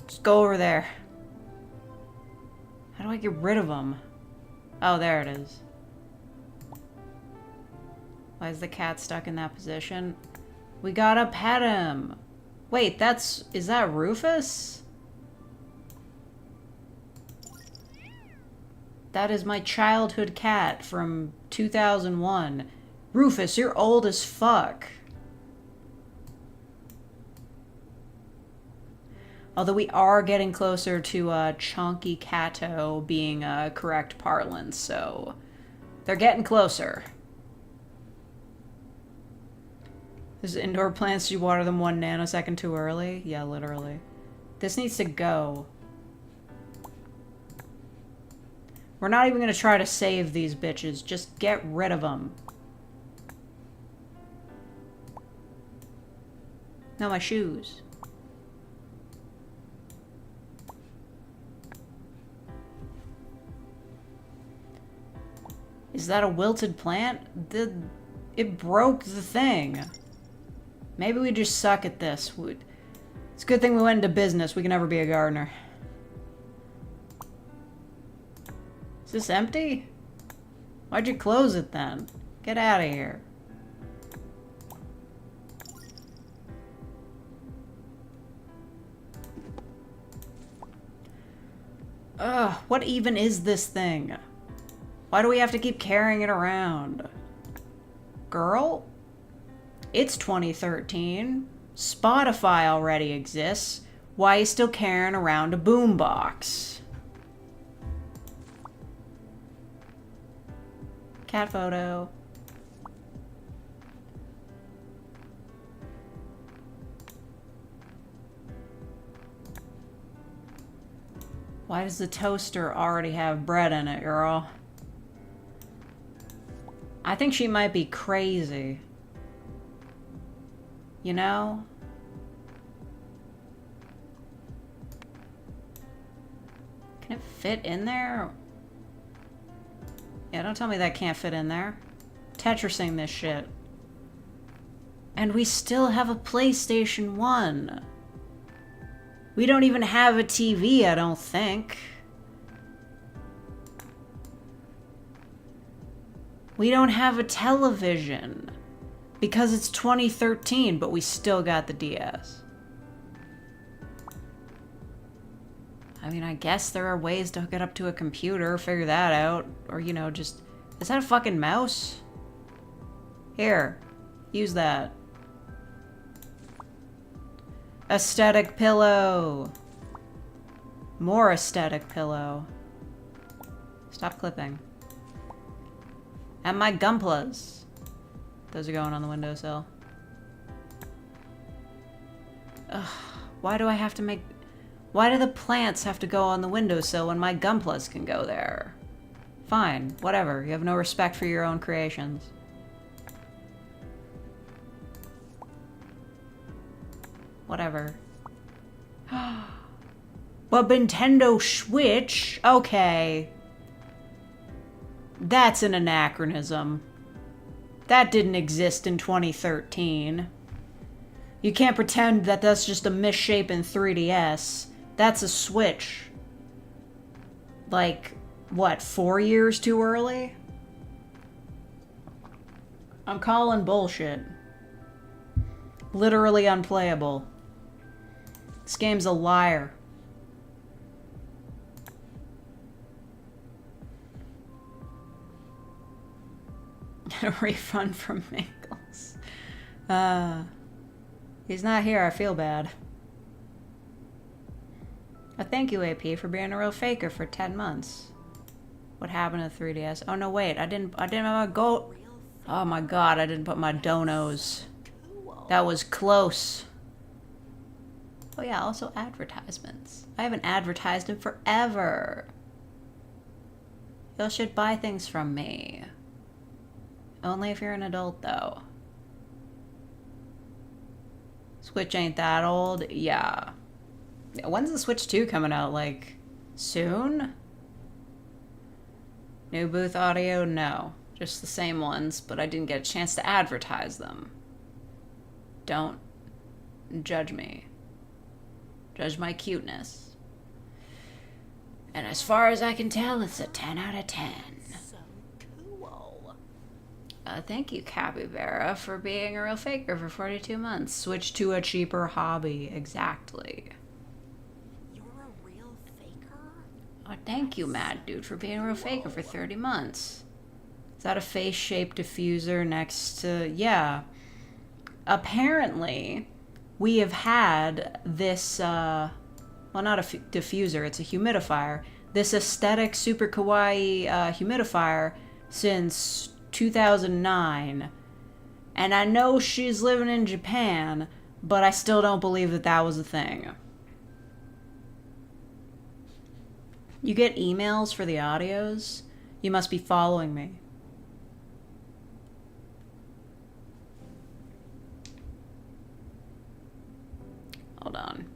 Just go over there. How do I get rid of them? Oh, there it is. Why is the cat stuck in that position? We gotta pet him. Wait, is that Rufus? That is my childhood cat from 2001. Rufus, you're old as fuck. Although we are getting closer to Chunky Catto being correct parlance, so they're getting closer. There's indoor plants, you water them 1 nanosecond too early? Yeah, literally. This needs to go. We're not even gonna try to save these bitches, just get rid of them. No, my shoes. Is that a wilted plant? It broke the thing. Maybe we just suck at this. It's a good thing we went into business. We can never be a gardener. Is this empty? Why'd you close it then? Get out of here. Ugh, what even is this thing? Why do we have to keep carrying it around? Girl? It's 2013. Spotify already exists. Why are you still carrying around a boombox? Cat photo. Why does the toaster already have bread in it, girl? I think she might be crazy. You know? Can it fit in there? Yeah, don't tell me that can't fit in there. Tetrising this shit. And we still have a PlayStation 1. We don't even have a TV, I don't think. We don't have a television. Because it's 2013, but we still got the DS. I mean, I guess there are ways to hook it up to a computer, figure that out. Or, you know, just... Is that a fucking mouse? Here. Use that. Aesthetic pillow. More aesthetic pillow. Stop clipping. And my Gunplas. Those are going on the windowsill. Ugh, why do I have to make... Why do the plants have to go on the windowsill when my Gunplas can go there? Fine, whatever. You have no respect for your own creations. Whatever. But Nintendo Switch? Okay. That's an anachronism. That didn't exist in 2013. You can't pretend that that's just a misshapen 3DS. That's a Switch. Like, what, 4 years too early? I'm calling bullshit. Literally unplayable. This game's a liar. A refund from Mingles. He's not here. I feel bad. Thank you, AP, for being a real faker for 10 months. What happened to 3DS? Oh no, wait. I didn't have my goat. Oh my god, I didn't put my donos. That was close. Oh yeah, also advertisements. I haven't advertised in forever. Y'all should buy things from me. Only if you're an adult, though. Switch ain't that old? Yeah. When's the Switch 2 coming out? Like, soon? New booth audio? No. Just the same ones, but I didn't get a chance to advertise them. Don't judge me. Judge my cuteness. And as far as I can tell, it's a 10 out of 10.
So cool.
Thank you, Capybara, for being a real faker for 42 months. Switch to a cheaper hobby. Exactly.
You're a real faker?
Oh, thank you, Mad Dude, for being a real faker for 30 months. Is that a face-shaped diffuser next to... Yeah. Apparently, we have had this, well, not a diffuser, it's a humidifier. This aesthetic super kawaii humidifier since 2009. And I know she's living in Japan, but I still don't believe that that was a thing. You get emails for the audios? You must be following me. Hold on.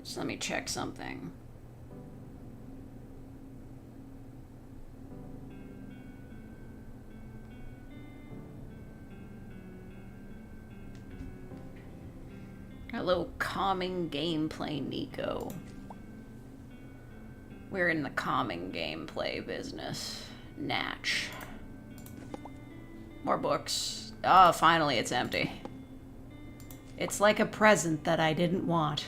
Just let me check something. A little calming gameplay, Nico. We're in the calming gameplay business. Natch. More books. Oh, finally it's empty. It's like a present that I didn't want.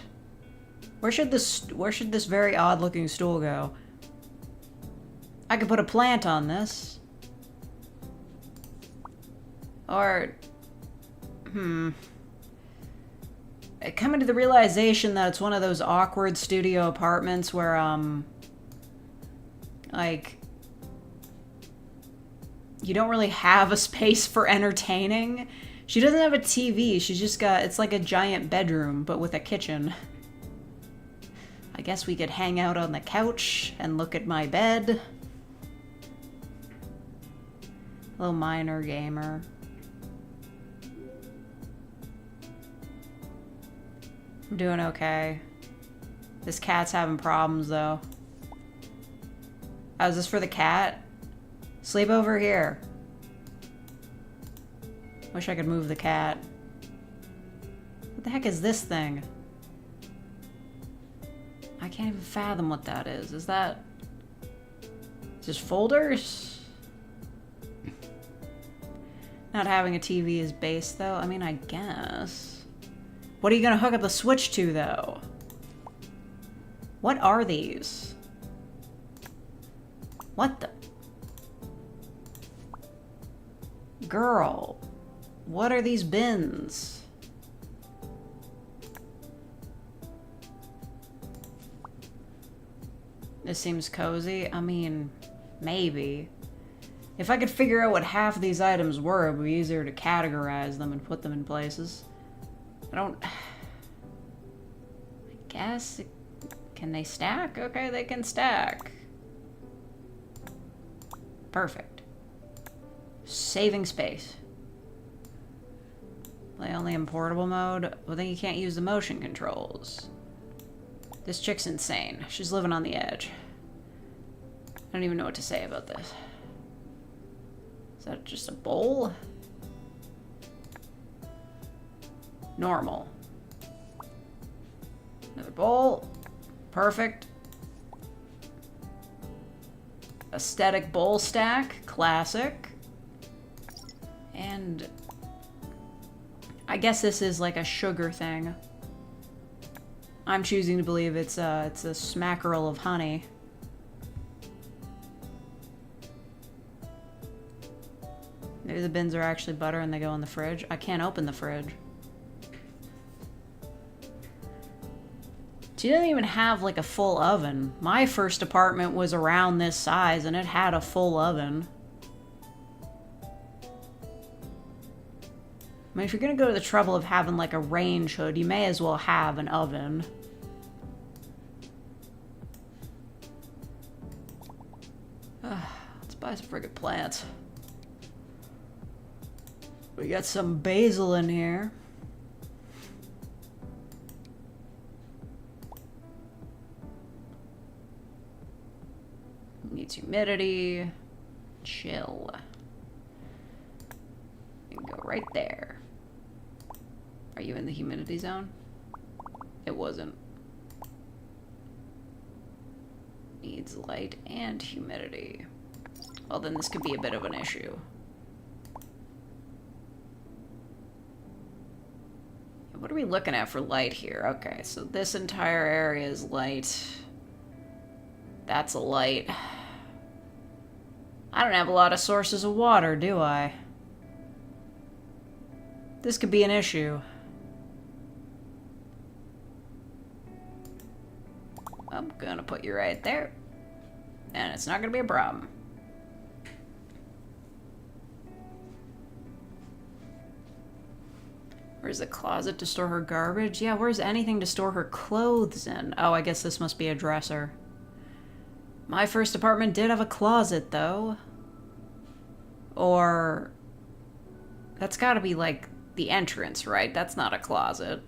Where should this very odd looking stool go? I could put a plant on this. Or... Coming to the realization that it's one of those awkward studio apartments where, like, you don't really have a space for entertaining. She doesn't have a TV. She's just got, it's like a giant bedroom, but with a kitchen. I guess we could hang out on the couch and look at my bed. Little minor gamer. I'm doing okay. This cat's having problems, though. Oh, is this for the cat? Sleep over here. Wish I could move the cat. What the heck is this thing? I can't even fathom what that is. Is that... just folders? Not having a TV is base, though. I mean, I guess. What are you gonna hook up the Switch to, though? What are these? What the... Girl. What are these bins? This seems cozy. I mean, maybe. If I could figure out what half of these items were, it would be easier to categorize them and put them in places. I don't... I guess... Can they stack? Okay, they can stack. Perfect. Saving space. Play only in portable mode? Well, then you can't use the motion controls. This chick's insane. She's living on the edge. I don't even know what to say about this. Is that just a bowl? Normal. Another bowl. Perfect. Aesthetic bowl stack. Classic. And I guess this is like a sugar thing. I'm choosing to believe it's a smackerel of honey. Maybe the bins are actually butter and they go in the fridge. I can't open the fridge. She didn't even have like a full oven. My first apartment was around this size and it had a full oven. I mean, if you're gonna go to the trouble of having like a range hood, you may as well have an oven. Let's buy some friggin' plants. We got some basil in here. Needs humidity. Chill. You can go right there. Are you in the humidity zone? It wasn't. Needs light and humidity. Well, then this could be a bit of an issue. What are we looking at for light here? Okay, so this entire area is light. That's a light. I don't have a lot of sources of water, do I? This could be an issue. I'm gonna put you right there. And it's not gonna be a problem. Where's the closet to store her garbage? Yeah, where's anything to store her clothes in? Oh, I guess this must be a dresser. My first apartment did have a closet, though. Or... that's gotta be, like, the entrance, right? That's not a closet.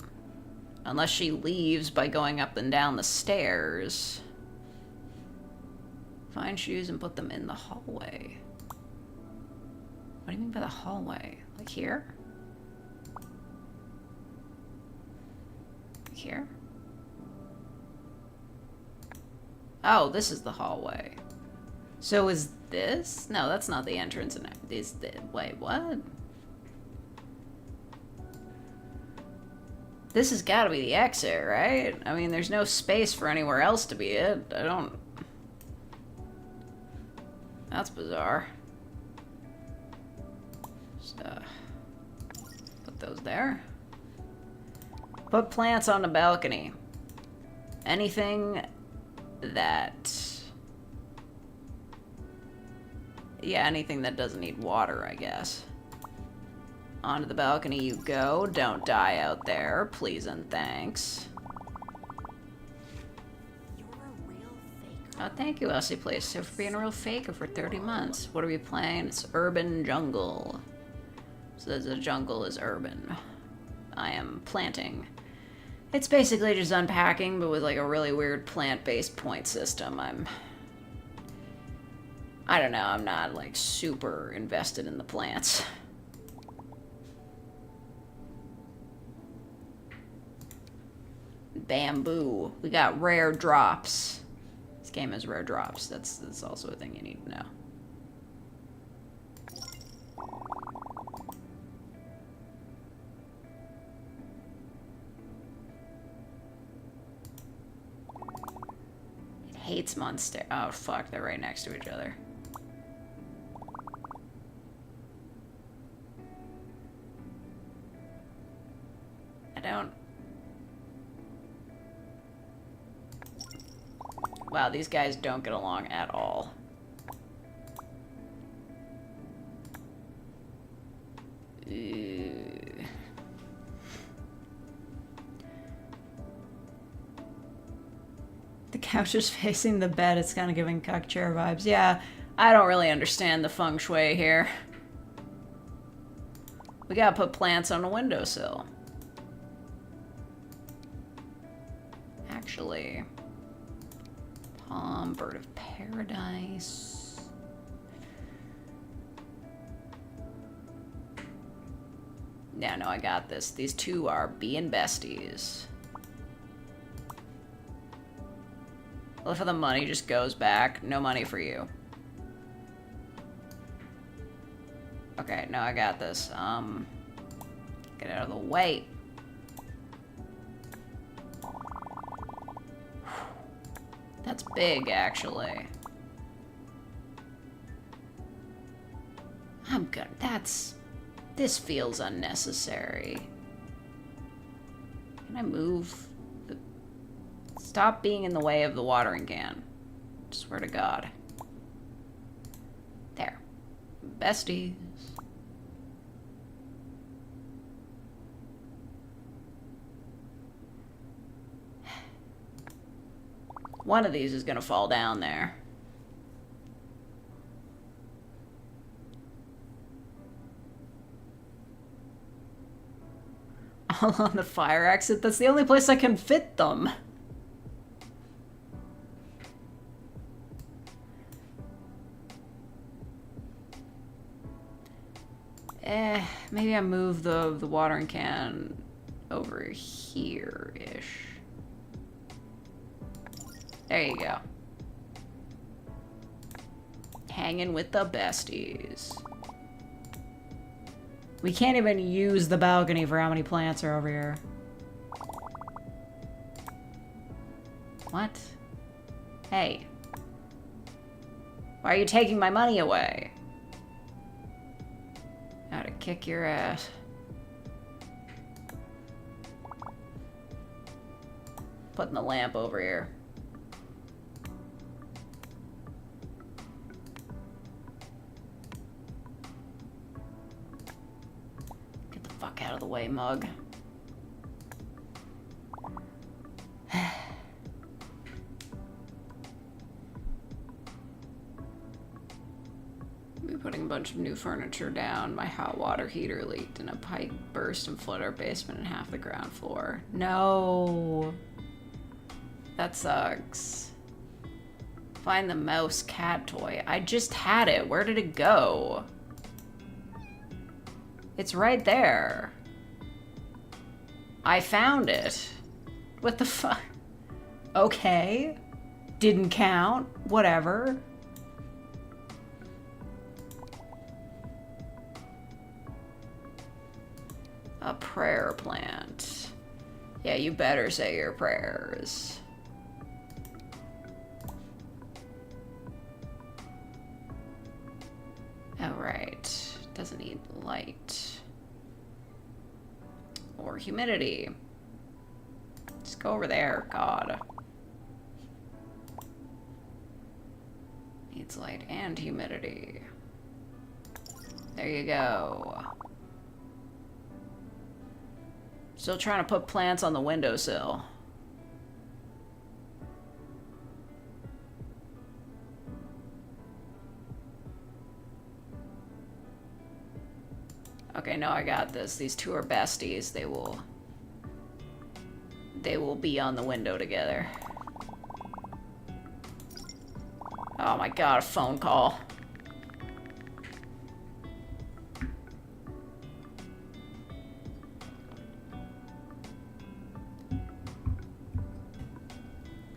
Unless she leaves by going up and down the stairs. Find shoes and put them in the hallway. What do you mean by the hallway? Like here? Like here? Oh, this is the hallway. So is this? No, that's not the entrance. And is the wait, what? This has got to be the exit, right? I mean, there's no space for anywhere else to be it. I don't... That's bizarre. Just, put those there. Put plants on the balcony. Anything that... yeah, anything that doesn't need water, I guess. Onto the balcony you go. Don't die out there, please and thanks.
You're a real faker.
Oh, thank you, Elsie Place, so for being a real faker for 30 months. What are we playing? It's Urban Jungle. So the jungle is urban. I am planting. It's basically just unpacking, but with like a really weird plant-based point system. I don't know, I'm not like super invested in the plants. Bamboo. We got rare drops. This game has rare drops. That's also a thing you need to know. It hates monster. Oh fuck, they're right next to each other. I don't... wow, these guys don't get along at all. The couch is facing the bed. It's kind of giving cock chair vibes. Yeah, I don't really understand the feng shui here. We gotta put plants on a windowsill. Actually... bird of paradise. Yeah, no, I got this. These two are being besties. Well, if the money just goes back, no money for you. Okay, no, I got this. Get out of the way. That's big, actually. I'm good. This feels unnecessary. Can I move? Stop being in the way of the watering can. Swear to God. There. Besties. One of these is gonna fall down there. All on the fire exit? That's the only place I can fit them. Maybe I move the watering can over here-ish. There you go. Hanging with the besties. We can't even use the balcony for how many plants are over here. What? Hey. Why are you taking my money away? Gotta kick your ass. Putting the lamp over here. Get the fuck out of the way, mug. Putting a bunch of new furniture down. My hot water heater leaked and a pipe burst and flooded our basement and half the ground floor. No. That sucks. Find the mouse cat toy. I just had it. Where did it go? It's right there. I found it. What the fuck? Okay. Didn't count. Whatever. A prayer plant. Yeah, you better say your prayers. Oh, right. Doesn't need light. Or humidity. Just go over there, God. Needs light and humidity. There you go. Still trying to put plants on the windowsill. Okay, no, I got this. These two are besties. They will be on the window together. Oh my God, a phone call.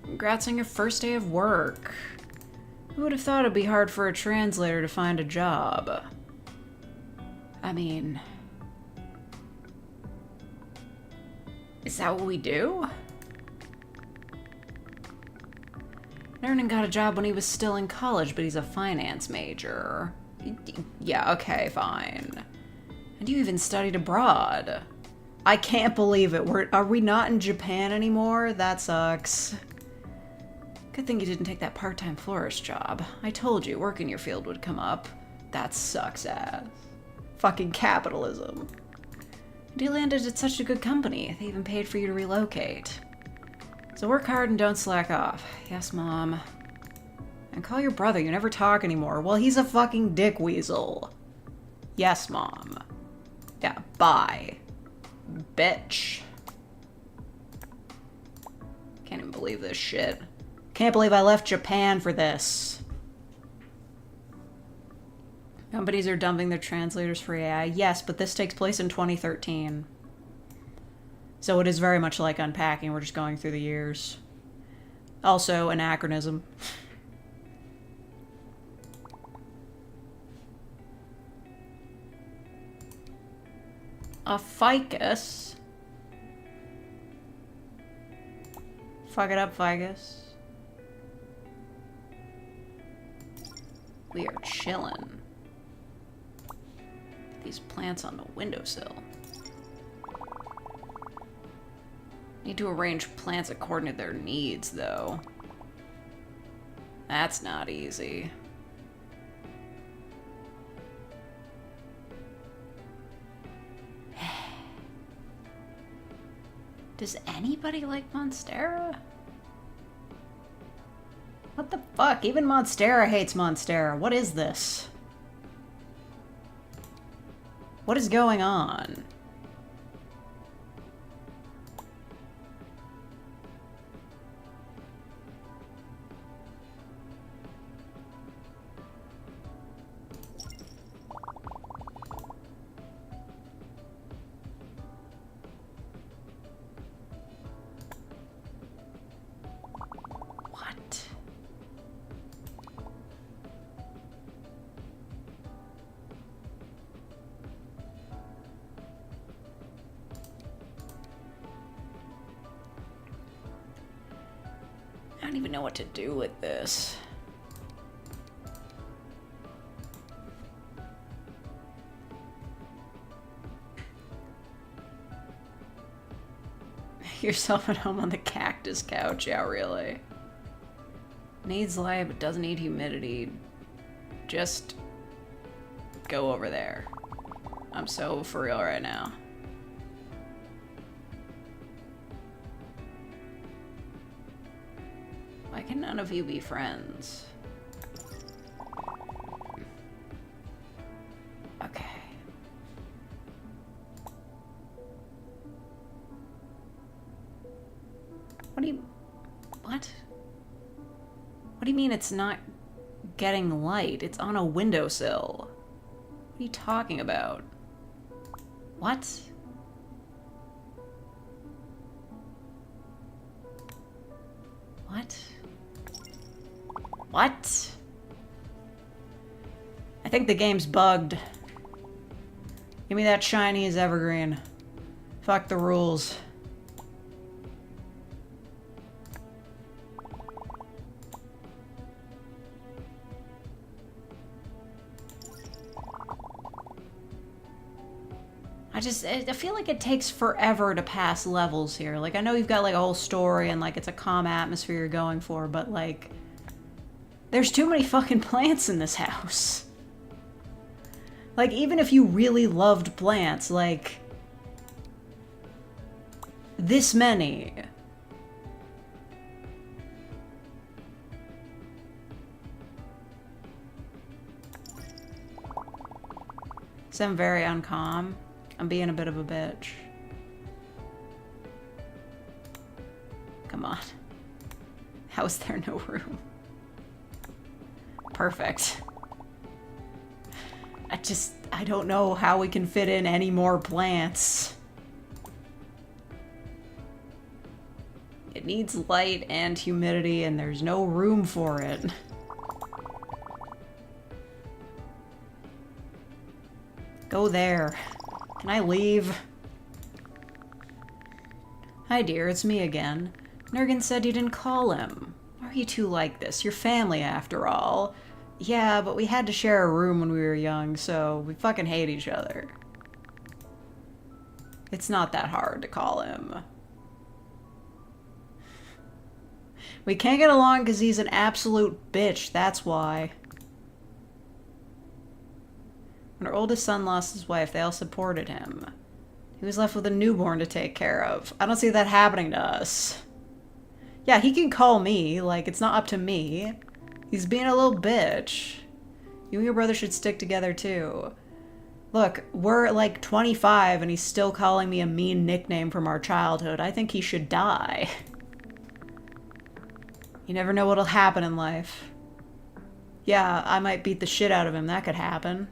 Congrats on your first day of work. Who would have thought it'd be hard for a translator to find a job? I mean... is that what we do? Nernan got a job when he was still in college, but he's a finance major. Yeah, okay, fine. And you even studied abroad. I can't believe it. Are we not in Japan anymore? That sucks. Good thing you didn't take that part-time florist job. I told you, work in your field would come up. That sucks ass. Fucking capitalism. And you landed at such a good company. They even paid for you to relocate. So work hard and don't slack off. Yes, Mom. And call your brother. You never talk anymore. Well, he's a fucking dick weasel. Yes, Mom. Yeah, bye. Bitch. Can't even believe this shit. Can't believe I left Japan for this. Companies are dumping their translators for AI. Yes, but this takes place in 2013. So it is very much like unpacking. We're just going through the years. Also, anachronism. A ficus. Fuck it up, ficus. We are chillin'. These plants on the windowsill. Need to arrange plants according to their needs, though. That's not easy. Does anybody like Monstera? What the fuck? Even Monstera hates Monstera. What is this? What is going on? What? I don't even know what to do with this. Yourself at home on the cactus couch, yeah, really. Needs light, but doesn't need humidity. Just go over there. I'm so for real right now. Why can none of you be friends? Okay. What? What do you mean it's not getting light? It's on a windowsill. What are you talking about? What? What? What? I think the game's bugged. Give me that shiny as evergreen. Fuck the rules. I feel like it takes forever to pass levels here. Like, I know you've got, like, a whole story and, like, it's a calm atmosphere you're going for, but, like, there's too many fucking plants in this house. Like, even if you really loved plants, like, this many. So I'm very uncalm. I'm being a bit of a bitch. Come on. How is there no room? Perfect. I don't know how we can fit in any more plants. It needs light and humidity, and there's no room for it. Go there. Can I leave? Hi dear, it's me again. Nergin said you didn't call him. Why are you two like this? You're family after all. Yeah, but we had to share a room when we were young, so we fucking hate each other. It's not that hard to call him. We can't get along because he's an absolute bitch, that's why. When our oldest son lost his wife, they all supported him. He was left with a newborn to take care of. I don't see that happening to us. Yeah, he can call me. Like, it's not up to me. He's being a little bitch. You and your brother should stick together, too. Look, we're like 25 and he's still calling me a mean nickname from our childhood. I think he should die. You never know what'll happen in life. Yeah, I might beat the shit out of him. That could happen.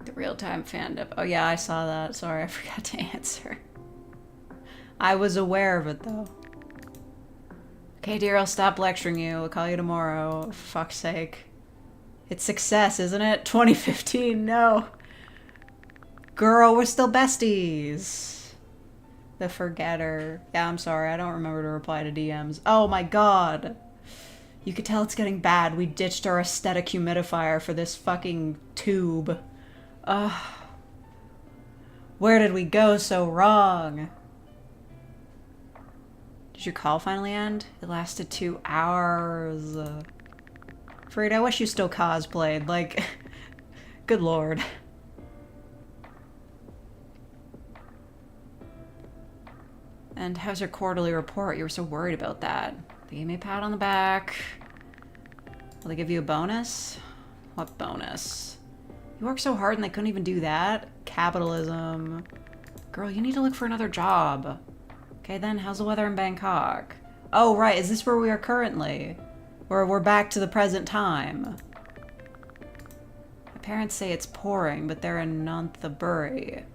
The real-time fandom. Oh yeah, I saw that. Sorry, I forgot to answer. I was aware of it, though. Okay, dear, I'll stop lecturing you. I'll call you tomorrow. For fuck's sake. It's success, isn't it? 2015, no. Girl, we're still besties. The forgetter. Yeah, I'm sorry. I don't remember to reply to DMs. Oh my god. You could tell it's getting bad. We ditched our aesthetic humidifier for this fucking tube. Ugh. Where did we go so wrong? Did your call finally end? It lasted 2 hours. Freed, I wish you still cosplayed. Like, good lord. And how's your quarterly report? You were so worried about that. They gave me a pat on the back. Will they give you a bonus? What bonus? You worked so hard and they couldn't even do that? Capitalism. Girl, you need to look for another job. Okay then, how's the weather in Bangkok? Oh right, is this where we are currently? Or we're back to the present time? My parents say it's pouring, but they're in Nonthaburi.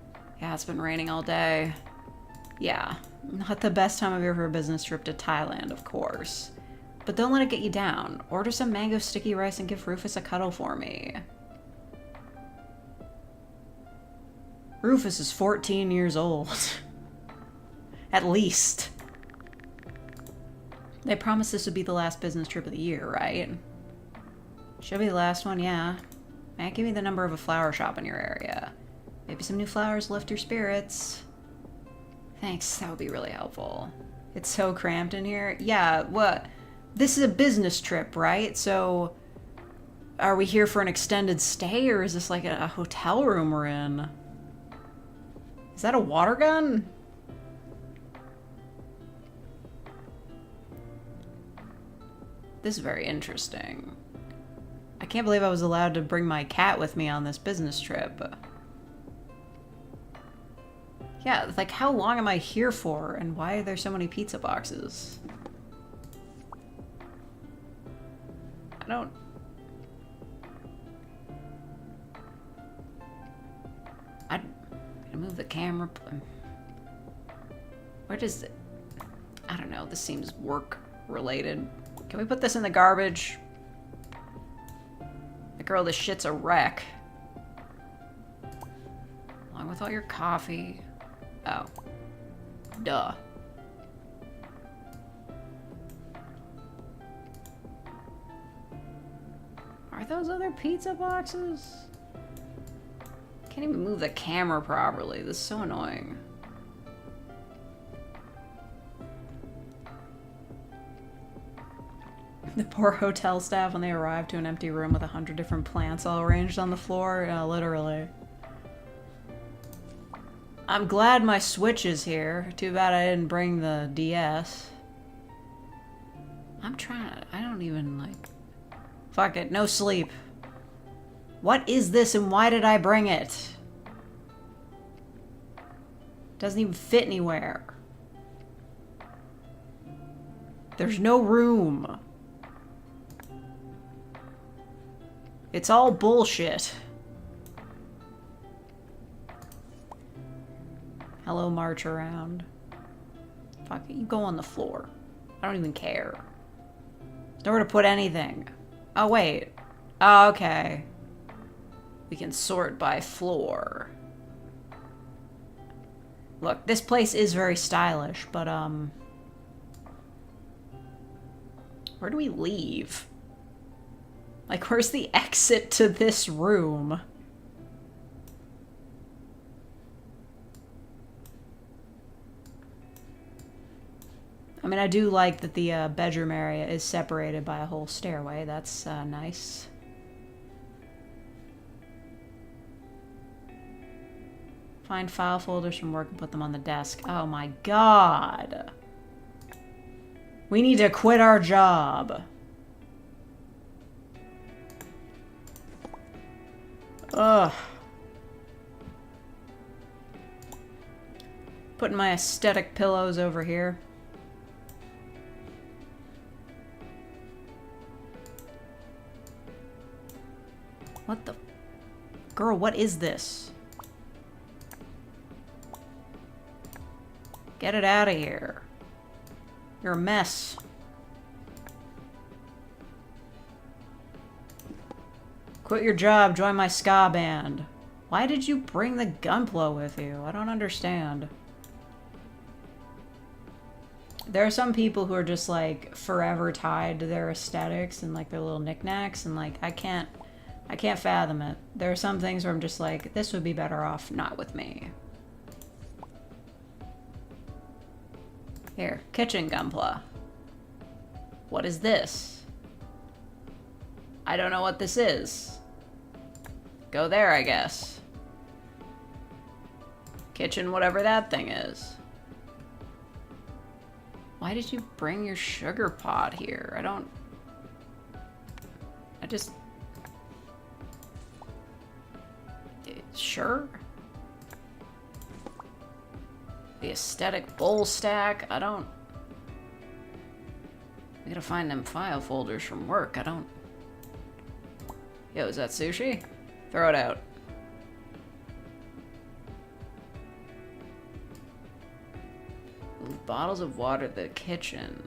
Yeah, it's been raining all day. Yeah, not the best time of year for a business trip to Thailand, of course. But don't let it get you down. Order some mango sticky rice and give Rufus a cuddle for me. Rufus is 14 years old. At least. They promised this would be the last business trip of the year, right? Should be the last one, yeah. Man, give me the number of a flower shop in your area. Maybe some new flowers lift your spirits. Thanks, that would be really helpful. It's so cramped in here. Yeah, what? This is a business trip, right? So, are we here for an extended stay, or is this like a hotel room we're in? Is that a water gun? This is very interesting. I can't believe I was allowed to bring my cat with me on this business trip. Yeah, like how long am I here for and why are there so many pizza boxes? I'm gonna move the camera. What is it? I don't know, this seems work related. Can we put this in the garbage? The girl, this shit's a wreck. Along with all your coffee. Oh. Duh. Are those other pizza boxes? Can't even move the camera properly. This is so annoying. The poor hotel staff when they arrived to an empty room with 100 different plants all arranged on the floor. Yeah, literally. I'm glad my Switch is here. Too bad I didn't bring the DS. I'm trying to... I don't even, like... Fuck it. No sleep. What is this and why did I bring it? Doesn't even fit anywhere. There's no room. It's all bullshit. Hello, march around. Fuck it, you go on the floor. I don't even care. There's nowhere to put anything. Oh, wait. Oh, okay. We can sort by floor. Look, this place is very stylish, but, where do we leave? Like, where's the exit to this room? I mean, I do like that the bedroom area is separated by a whole stairway. That's nice. Find file folders from work and put them on the desk. Oh my god. We need to quit our job. Ugh. Putting my aesthetic pillows over here. What the... Girl, what is this? Get it out of here. You're a mess. Quit your job, join my ska band. Why did you bring the gunpla with you? I don't understand. There are some people who are just like forever tied to their aesthetics and like their little knickknacks, and like I can't fathom it. There are some things where I'm just like, this would be better off not with me. Here, kitchen gunpla. What is this? I don't know what this is. Go there, I guess. Kitchen, whatever that thing is. Why did you bring your sugar pot here? Sure. The aesthetic bowl stack. We gotta find them file folders from work. Yo, is that sushi? Throw it out. Bottles of water at the kitchen.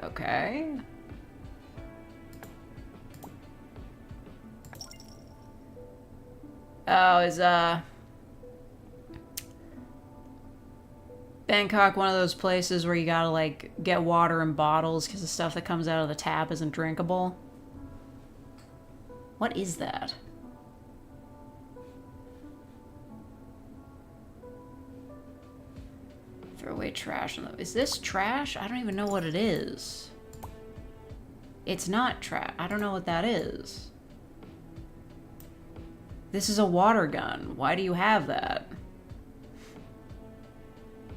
Okay. Oh, is Bangkok one of those places where you gotta like get water in bottles because the stuff that comes out of the tap isn't drinkable? What is that? Throw away trash. Is this trash? I don't even know what it is. It's not trash. I don't know what that is. This is a water gun. Why do you have that?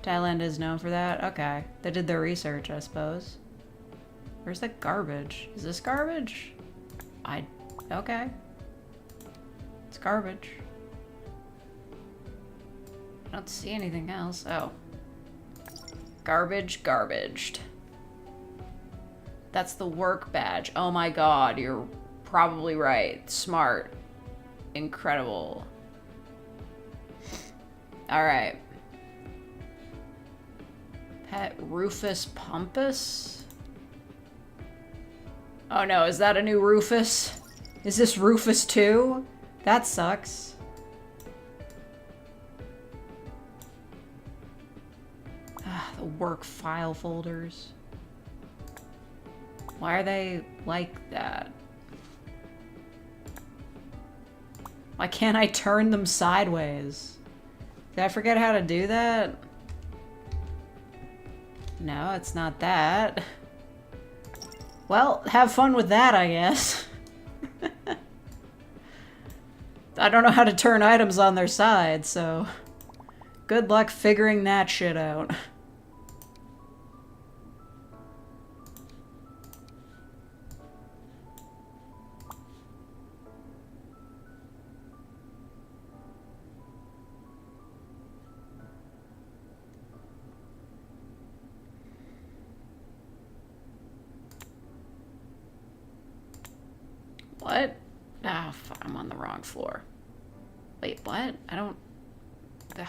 Thailand is known for that? Okay. They did their research, I suppose. Where's the garbage? Is this garbage? Okay. It's garbage. I don't see anything else. Oh. Garbage, garbaged. That's the work badge. Oh my god, you're probably right. Smart. Incredible. Alright. Pet Rufus Pumpus? Oh no, is that a new Rufus? Is this Rufus 2? That sucks. The work file folders. Why are they like that? Why can't I turn them sideways? Did I forget how to do that? No, it's not that. Well, have fun with that, I guess. I don't know how to turn items on their side, so good luck figuring that shit out. What? Ah, fuck, I'm on the wrong floor. Wait, what? I don't... Ugh.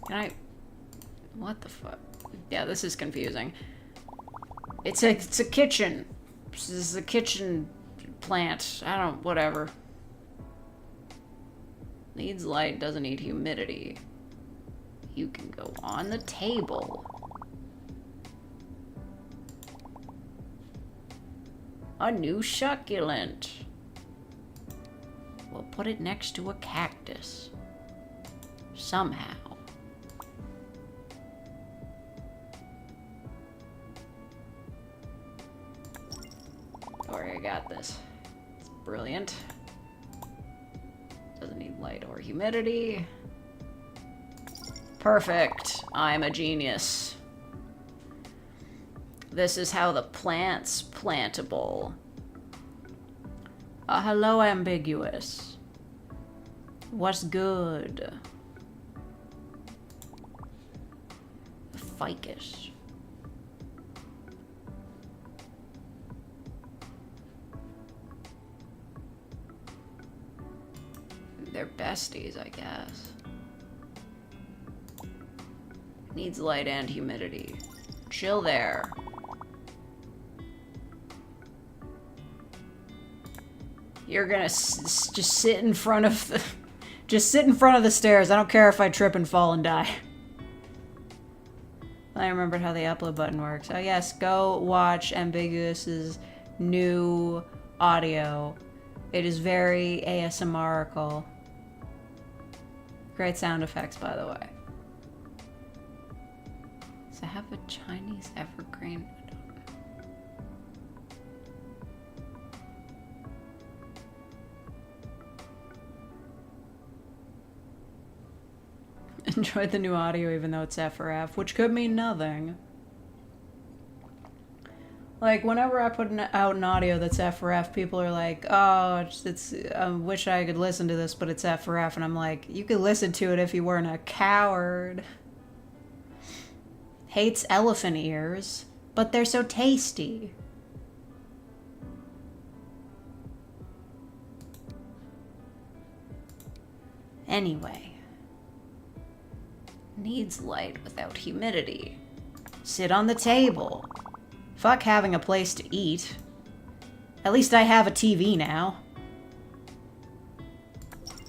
Can I... What the fuck? Yeah, this is confusing. It's a kitchen. This is a kitchen plant. I don't... Whatever. Needs light, doesn't need humidity. You can go on the table. A new succulent. We'll put it next to a cactus. Somehow. Alright, I got this. It's brilliant. Doesn't need light or humidity. Perfect. I'm a genius. This is how the plant's plantable. Hello, ambiguous. What's good? Ficus. They're besties, I guess. Needs light and humidity. Chill there. You're gonna just sit in front of the... Just sit in front of the stairs. I don't care if I trip and fall and die. I remembered how the upload button works. Oh yes, go watch Ambiguous's new audio. It is very ASMR-ical. Great sound effects, by the way. Does it have a Chinese evergreen? I don't know. Enjoyed the new audio even though it's F or F, which could mean nothing. Like, whenever I put out an audio that's F or F, people are like, oh, I wish I could listen to this, but it's F or F. And I'm like, you could listen to it if you weren't a coward. Hates elephant ears, but they're so tasty. Anyway. Needs light without humidity. Sit on the table. Fuck having a place to eat. At least I have a TV now.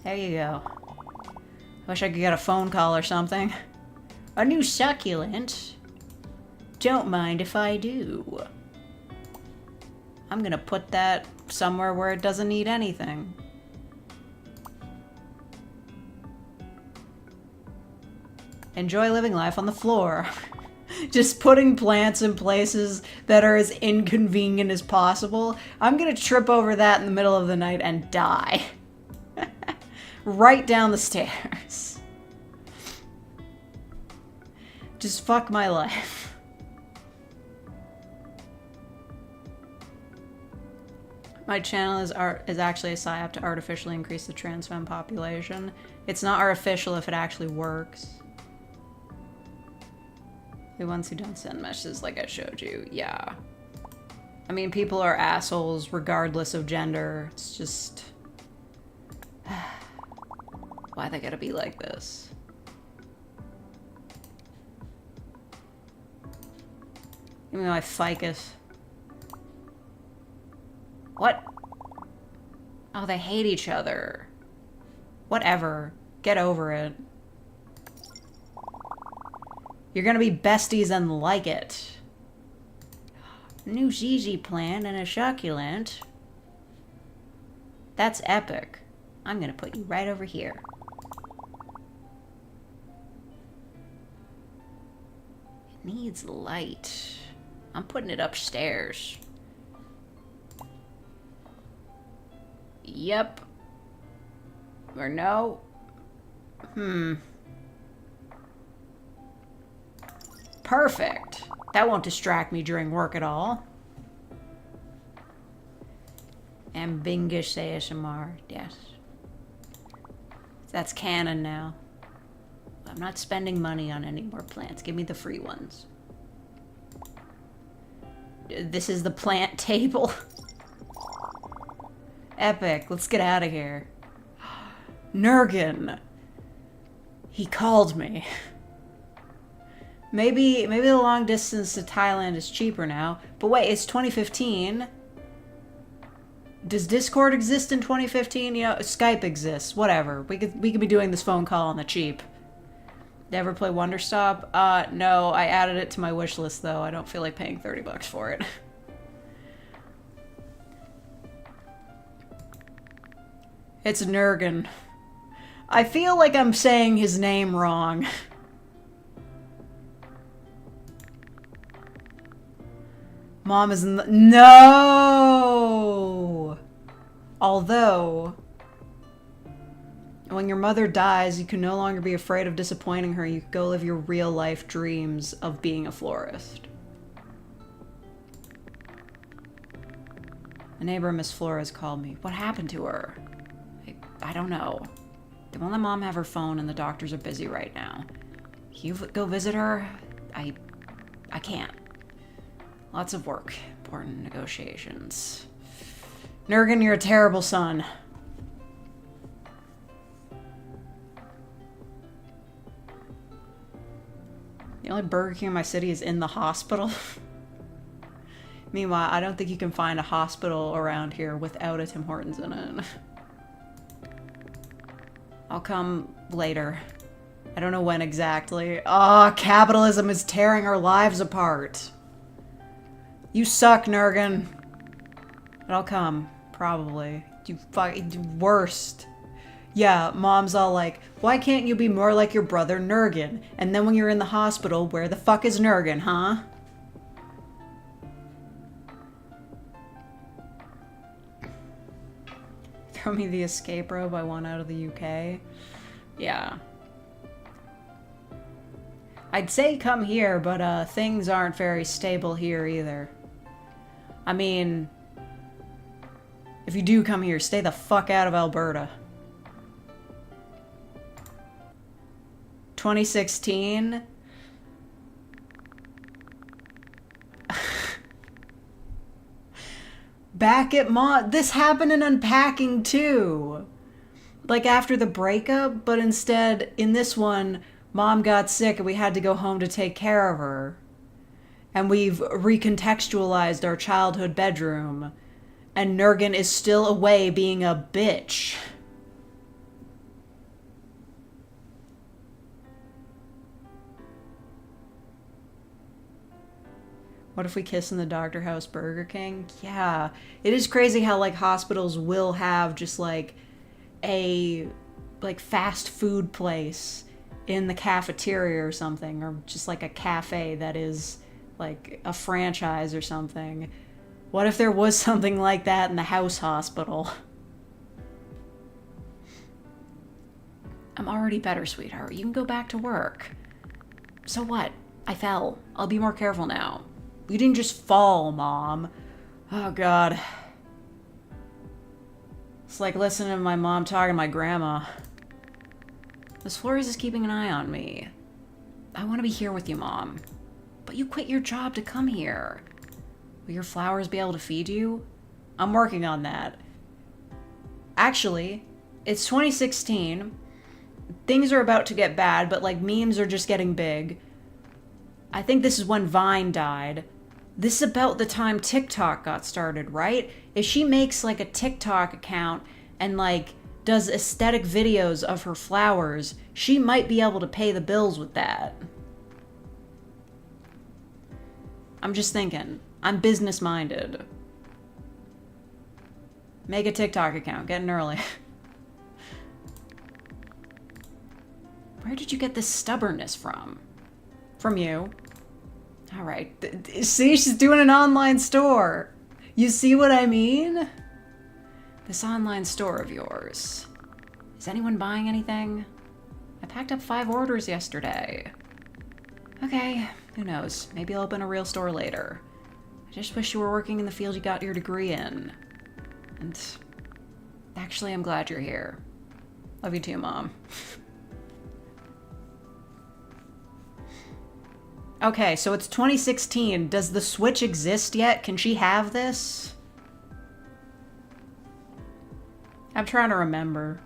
There you go. Wish I could get a phone call or something. A new succulent. Don't mind if I do. I'm gonna put that somewhere where it doesn't need anything. Enjoy living life on the floor. Just putting plants in places that are as inconvenient as possible. I'm gonna trip over that in the middle of the night and die. Right down the stairs. Just fuck my life. My channel is actually a psyop to artificially increase the trans femme population. It's not artificial if it actually works. The ones who don't send messages like I showed you, yeah. I mean, people are assholes regardless of gender. It's just... why they gotta be like this? Give me my ficus. What? Oh, they hate each other. Whatever. Get over it. You're gonna be besties and like it. New ZZ plant and a succulent. That's epic. I'm gonna put you right over here. It needs light. I'm putting it upstairs. Yep. Or no? Perfect. That won't distract me during work at all. And Bingish ASMR, yes. That's canon now. I'm not spending money on any more plants. Give me the free ones. This is the plant table. Epic. Let's get out of here. Nurgen. He called me. Maybe the long distance to Thailand is cheaper now. But wait, it's 2015. Does Discord exist in 2015? You know, Skype exists. Whatever. We could be doing this phone call on the cheap. Did I ever play Wonderstop? No. I added it to my wish list though. I don't feel like paying $30 for it. It's Nurgen. I feel like I'm saying his name wrong. Mom is in the... No! Although, when your mother dies, you can no longer be afraid of disappointing her. You can go live your real life dreams of being a florist. A neighbor, Miss Flores, called me. What happened to her? I don't know. They won't let Mom have her phone and the doctors are busy right now. Can you go visit her? I can't. Lots of work. Important negotiations. Nurgen, you're a terrible son. The only Burger King in my city is in the hospital. Meanwhile, I don't think you can find a hospital around here without a Tim Hortons in it. I'll come later. I don't know when exactly. Ah, capitalism is tearing our lives apart. You suck, Nurgan. But I'll come. Probably. You fucking worst. Yeah, Mom's all like, why can't you be more like your brother Nurgan? And then when you're in the hospital, where the fuck is Nurgan, huh? Throw me the escape robe I want out of the UK. Yeah. I'd say come here, but things aren't very stable here either. I mean, if you do come here, stay the fuck out of Alberta. 2016? Back at this happened in Unpacking too. Like after the breakup, but instead, in this one, Mom got sick and we had to go home to take care of her. And we've recontextualized our childhood bedroom. And Nurgan is still away being a bitch. What if we kiss in the Doctor House Burger King? Yeah. It is crazy how, like, hospitals will have just, like, a, like, fast food place in the cafeteria or something. Or just, like, a cafe that is, like, a franchise or something. What if there was something like that in the house hospital? I'm already better, sweetheart. You can go back to work. So what? I fell. I'll be more careful now. You didn't just fall, Mom. Oh, God. It's like listening to my mom talking to my grandma. Miss Flores is keeping an eye on me. I want to be here with you, Mom. But you quit your job to come here. Will your flowers be able to feed you? I'm working on that. Actually, it's 2016. Things are about to get bad, but like memes are just getting big. I think this is when Vine died. This is about the time TikTok got started, right? If she makes like a TikTok account and like does aesthetic videos of her flowers, she might be able to pay the bills with that. I'm just thinking. I'm business minded. Make a TikTok account, getting early. Where did you get this stubbornness from? From you. Alright. See, she's doing an online store. You see what I mean? This online store of yours. Is anyone buying anything? I packed up 5 orders yesterday. Okay, who knows? Maybe I'll open a real store later. I just wish you were working in the field you got your degree in. And actually, I'm glad you're here. Love you too, Mom. Okay, so it's 2016. Does the Switch exist yet? Can she have this? I'm trying to remember.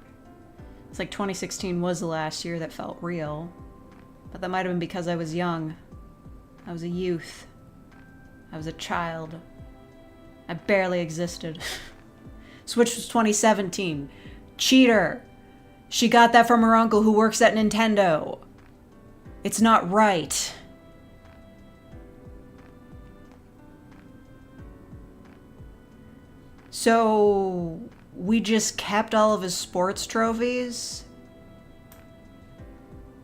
It's like 2016 was the last year that felt real. But that might have been because I was young. I was a youth. I was a child. I barely existed. Switch was 2017. Cheater! She got that from her uncle who works at Nintendo. It's not right. So, we just kept all of his sports trophies?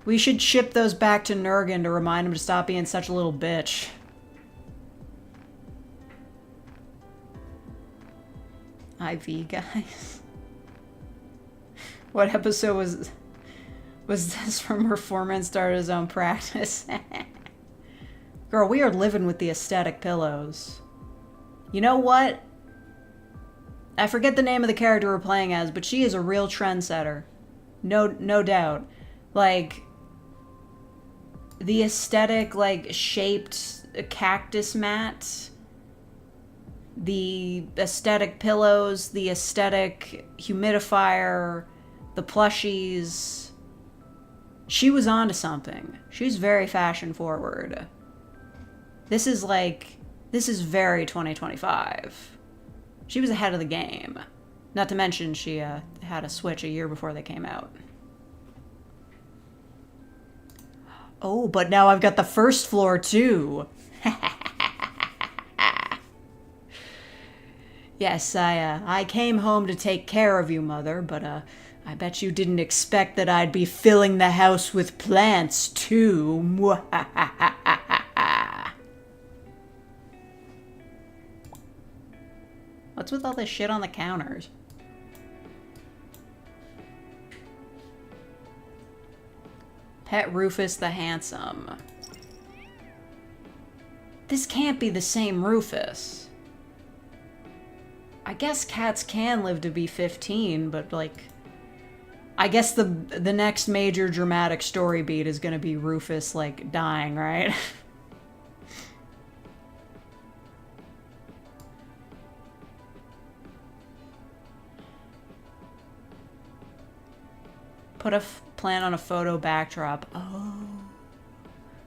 We should ship those back to Nurgan to remind him to stop being such a little bitch. IV, guys. What episode was this from her foreman started his own practice? Girl, we are living with the aesthetic pillows. You know what? I forget the name of the character we're playing as, but she is a real trendsetter. No doubt. Like, the aesthetic, like, shaped cactus mat, the aesthetic pillows, the aesthetic humidifier, the plushies. She was onto something. She's very fashion forward. This is very 2025. She was ahead of the game. Not to mention she had a Switch a year before they came out. Oh, but now I've got the first floor too. Yes, I came home to take care of you, Mother, but I bet you didn't expect that I'd be filling the house with plants too. What's with all this shit on the counters? Pet Rufus the Handsome. This can't be the same Rufus. I guess cats can live to be 15, but like... I guess the next major dramatic story beat is gonna be Rufus, like, dying, right? Put a plant on a photo backdrop. Oh.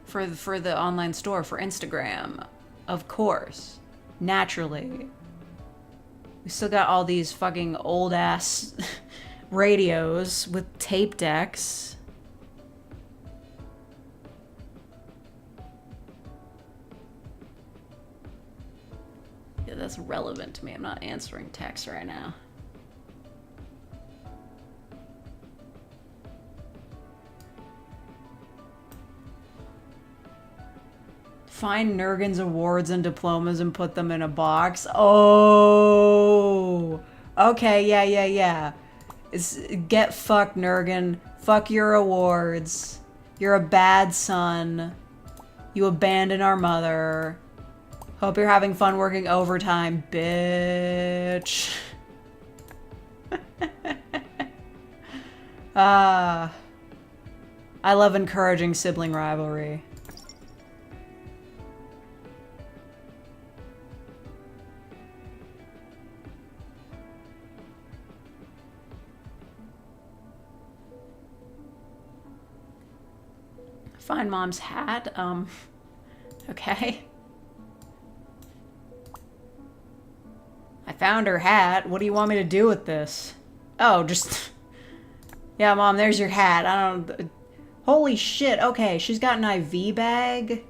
For the online store, for Instagram. Of course. Naturally. We still got all these fucking old-ass radios with tape decks. Yeah, that's relevant to me. I'm not answering texts right now. Find Nurgen's awards and diplomas and put them in a box. Oh, okay, yeah. Get fucked, Nurgen. Fuck your awards. You're a bad son. You abandon our mother. Hope you're having fun working overtime, bitch. I love encouraging sibling rivalry. Find Mom's hat. Okay. I found her hat. What do you want me to do with this? Oh, just... Yeah, Mom, there's your hat. I don't... Holy shit. Okay, she's got an IV bag.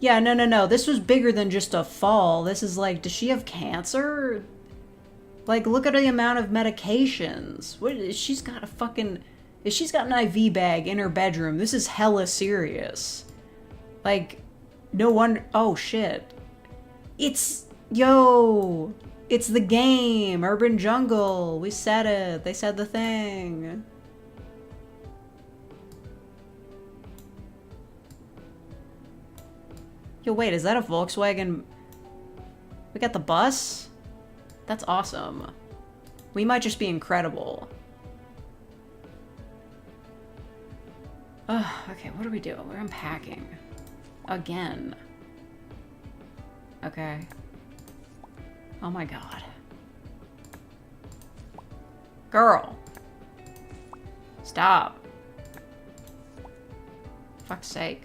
Yeah, no. This was bigger than just a fall. This is like, does she have cancer? Like, look at the amount of medications. What? She's got a fucking... If she's got an IV bag in her bedroom, this is hella serious. Like, no wonder... Oh, shit. It's... Yo! It's the game! Urban Jungle! We said it! They said the thing! Yo, wait, is that a Volkswagen? We got the bus? That's awesome. We might just be incredible. Okay, what are we doing? We're unpacking. Again. Okay. Oh my god. Girl. Stop. Fuck's sake.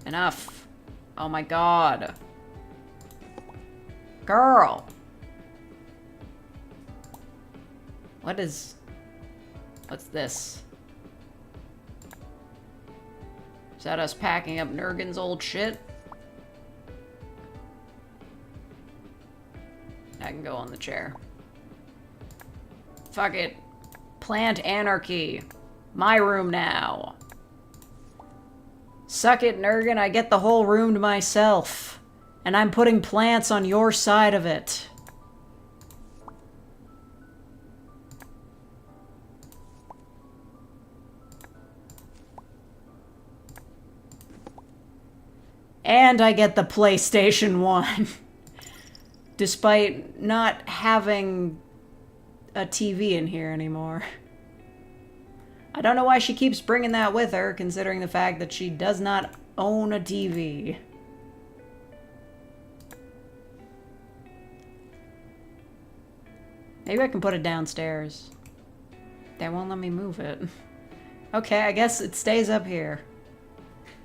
Enough. Oh my god. Girl. What's this? Is that us packing up Nurgen's old shit? I can go on the chair. Fuck it. Plant anarchy. My room now. Suck it, Nurgen. I get the whole room to myself. And I'm putting plants on your side of it. And I get the PlayStation 1. Despite not having a TV in here anymore. I don't know why she keeps bringing that with her, considering the fact that she does not own a TV. Maybe I can put it downstairs. They won't let me move it. Okay, I guess it stays up here.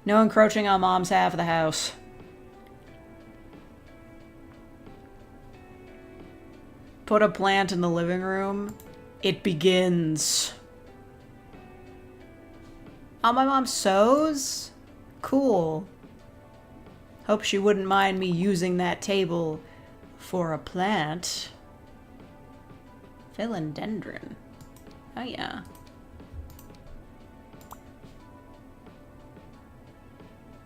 No encroaching on Mom's half of the house. Put a plant in the living room. It begins. Oh, my mom sews? Cool. Hope she wouldn't mind me using that table for a plant. Philodendron. Oh, yeah.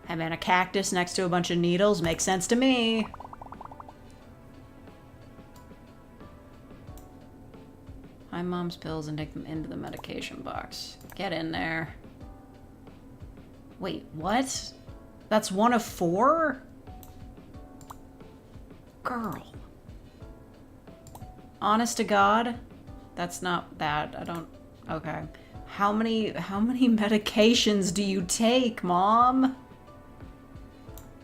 Hey, man, a cactus next to a bunch of needles makes sense to me. Find mom's pills and take them into the medication box. Get in there. Wait, what? That's 1 of 4? Girl. Honest to God? That's not that. I don't... Okay. How many medications do you take, Mom?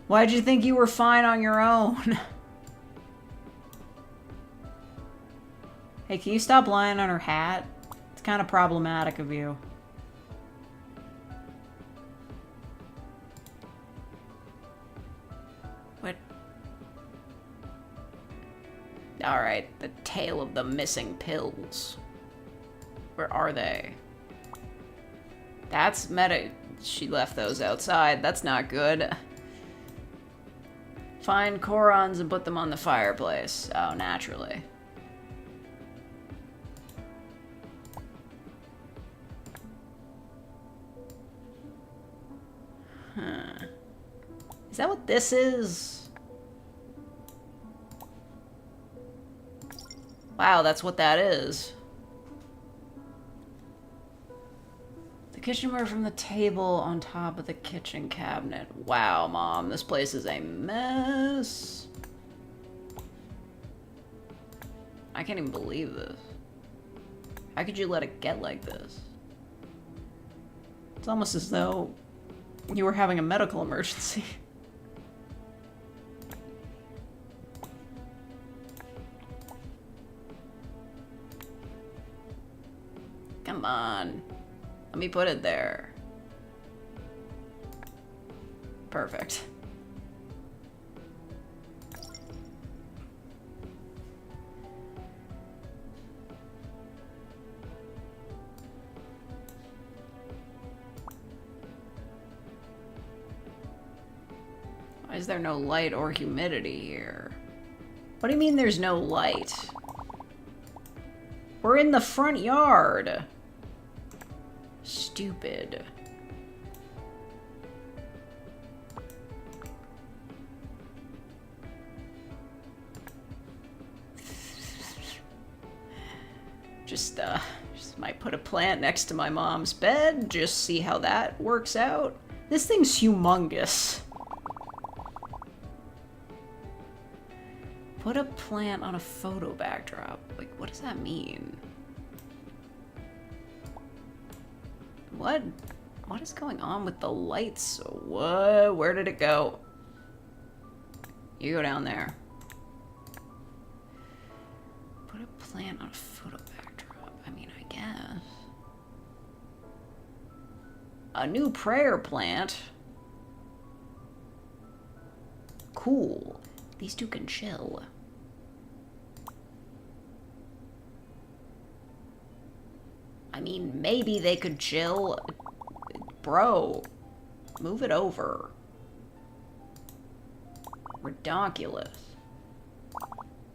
Why'd you think you were fine on your own? Hey, can you stop lying on her hat? It's kind of problematic of you. What? Alright, the tale of the missing pills. Where are they? That's She left those outside. That's not good. Find Korons and put them on the fireplace. Oh, naturally. Huh. Is that what this is? Wow, that's what that is. The kitchenware from the table on top of the kitchen cabinet. Wow, Mom, this place is a mess. I can't even believe this. How could you let it get like this? It's almost as though you were having a medical emergency. Come on. Let me put it there. Perfect. Why is there no light or humidity here? What do you mean there's no light? We're in the front yard. Stupid. Just might put a plant next to my mom's bed. Just see how that works out. This thing's humongous. Put a plant on a photo backdrop. Like, what does that mean? What? What is going on with the lights? What? Where did it go? You go down there. Put a plant on a photo backdrop. I mean, I guess. A new prayer plant. Cool. These two can chill. I mean, maybe they could chill. Bro, move it over. Redonkulous.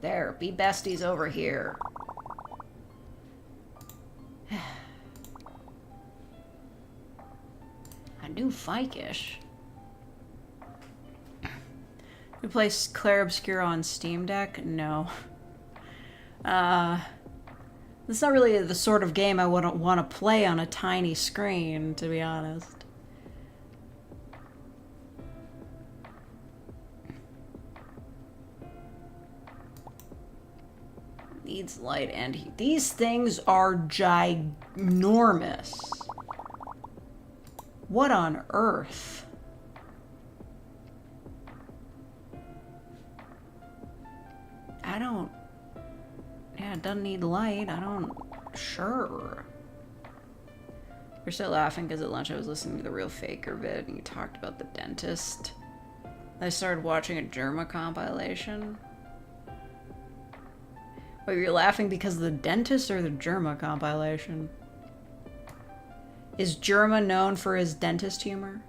There, be besties over here. A new Fikish. We play Clair Obscura on Steam Deck? No. It's not really the sort of game I wouldn't want to play on a tiny screen, to be honest. Needs light and heat. These things are ginormous. What on earth? I don't... Yeah, it doesn't need light. I don't... Sure. We're still laughing because at lunch I was listening to the Real Faker vid and you talked about the dentist. I started watching a Germa compilation. Wait, you're laughing because of the dentist or the Germa compilation? Is Germa known for his dentist humor?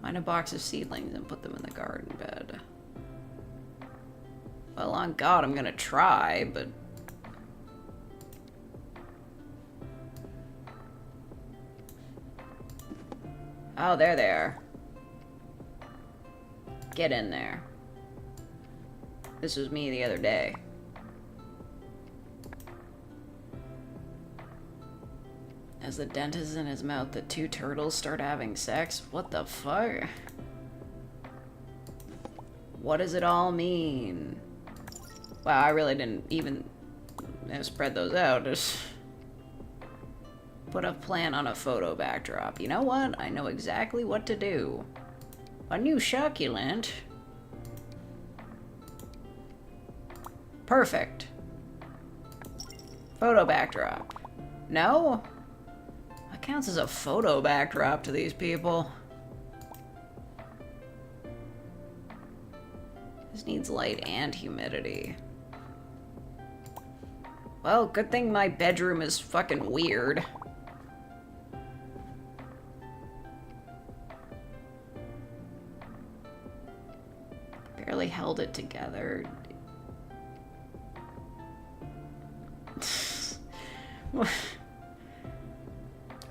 Find a box of seedlings and put them in the garden bed. Well, on God, I'm gonna try, but... Oh, there they are. Get in there. This was me the other day. As the dent is in his mouth, the two turtles start having sex? What the fuck? What does it all mean? Wow, I really didn't even spread those out. Just put a plant on a photo backdrop. You know what? I know exactly what to do. A new succulent. Perfect. Photo backdrop. No? That counts as a photo backdrop to these people. This needs light and humidity. Well, good thing my bedroom is fucking weird. Barely held it together.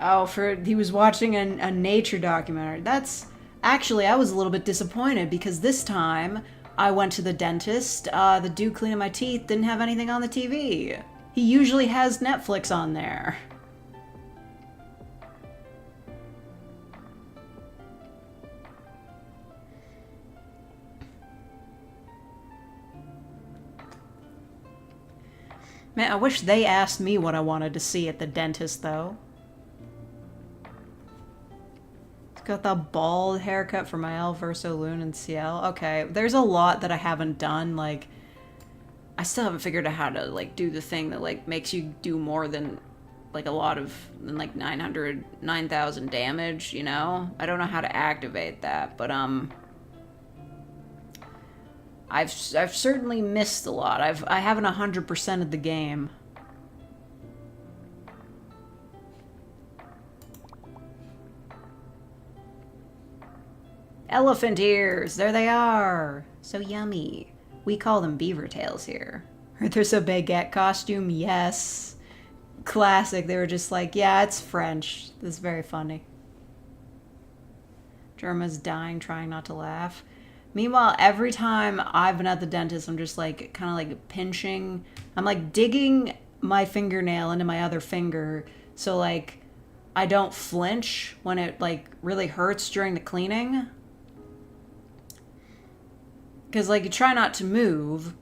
Oh, he was watching a nature documentary. That's... Actually, I was a little bit disappointed because this time I went to the dentist. The dude cleaning my teeth didn't have anything on the TV. He usually has Netflix on there. Man, I wish they asked me what I wanted to see at the dentist, though. It's got the bald haircut for Mael, Verso, Loon, and CL. Okay, there's a lot that I haven't done. Like, I still haven't figured out how to, like, do the thing that, like, makes you do more than, like, a lot of, like, 9,000 damage, you know? I don't know how to activate that, but, I've certainly missed a lot. I haven't 100%ed the game. Elephant ears! There they are! So yummy. We call them beaver tails here. There's a baguette costume? Yes. Classic. They were just like, yeah, it's French. This is very funny. Germa's dying, trying not to laugh. Meanwhile, every time I've been at the dentist, I'm just like, kind of like pinching. I'm like digging my fingernail into my other finger. So like, I don't flinch when it like really hurts during the cleaning. Because like, you try not to move.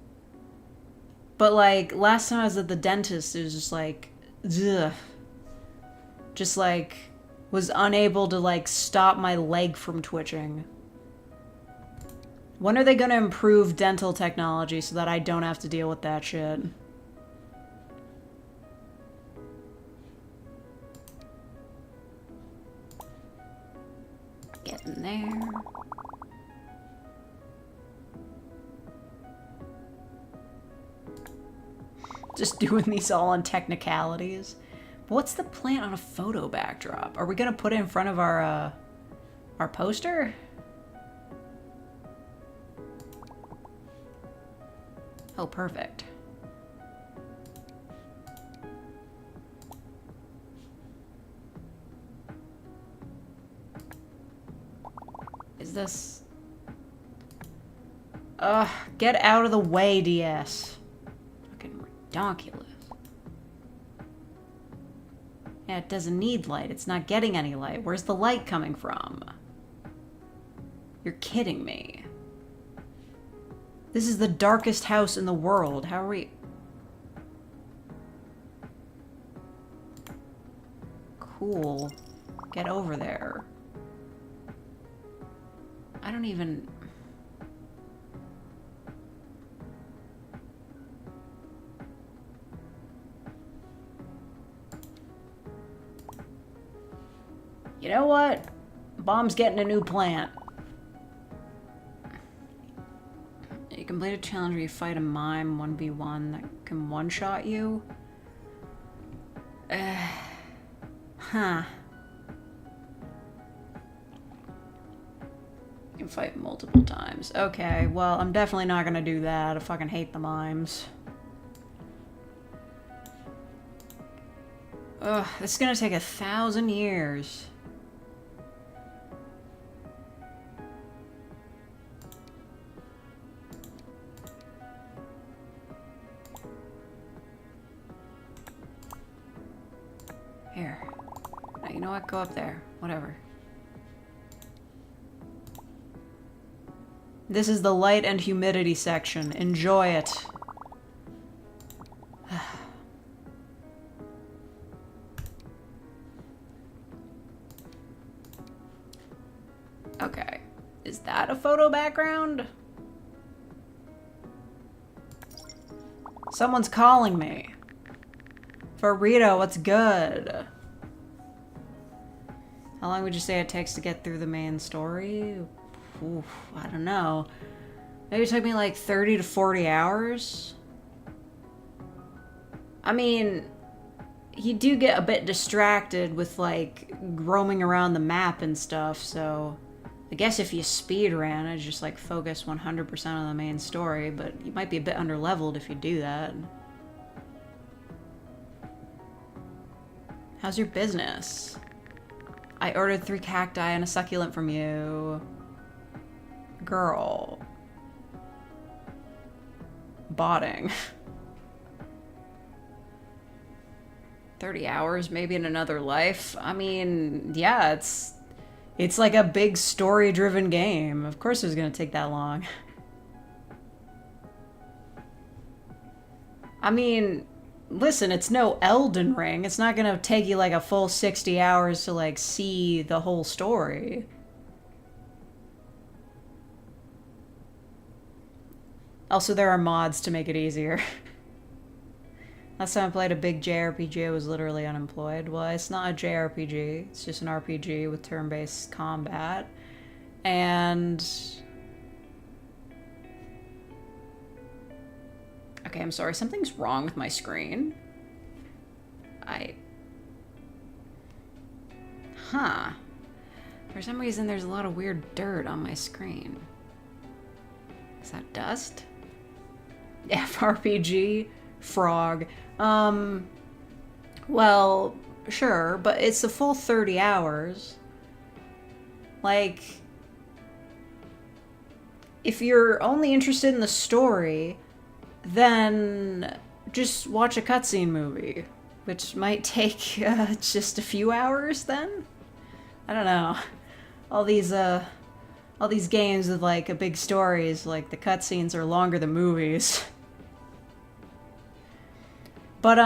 But like, last time I was at the dentist, it was just like, ugh. Just like, was unable to like stop my leg from twitching. When are they going to improve dental technology so that I don't have to deal with that shit? Get in there. Just doing these all on technicalities. But what's the plant on a photo backdrop? Are we going to put it in front of our poster? Oh, perfect. Is this... get out of the way, DS. Fucking ridiculous. Yeah, it doesn't need light. It's not getting any light. Where's the light coming from? You're kidding me. This is the darkest house in the world. How are we... Cool. Get over there. I don't even... You know what? Bomb's getting a new plant. You complete a challenge where you fight a mime 1v1 that can one-shot you. Huh. You can fight multiple times. Okay, well, I'm definitely not gonna do that. I fucking hate the mimes. Ugh, this is gonna take 1,000 years. Here. No, you know what? Go up there. Whatever. This is the light and humidity section. Enjoy it. Okay. Is that a photo background? Someone's calling me. Burrito, what's good? How long would you say it takes to get through the main story? Oof, I don't know. Maybe it took me like 30 to 40 hours. I mean, you do get a bit distracted with like roaming around the map and stuff, so I guess if you speed ran, I'd just like focus 100% on the main story, but you might be a bit underleveled if you do that. How's your business? I ordered 3 cacti and a succulent from you. Girl. Botting. 30 hours maybe in another life? I mean, yeah, it's like a big story-driven game. Of course it was gonna take that long. I mean, listen, it's no Elden Ring. It's not gonna take you like a full 60 hours to like see the whole story. Also, there are mods to make it easier. Last time I played a big JRPG, I was literally unemployed. Well, it's not a JRPG. It's just an RPG with turn-based combat. And... okay, I'm sorry. Something's wrong with my screen. Huh. For some reason, there's a lot of weird dirt on my screen. Is that dust? FRPG? Frog. Well, sure, but it's a full 30 hours. Like, if you're only interested in the story, then just watch a cutscene movie, which might take just a few hours then? I don't know. All these games with like a big stories, like the cutscenes are longer than movies. But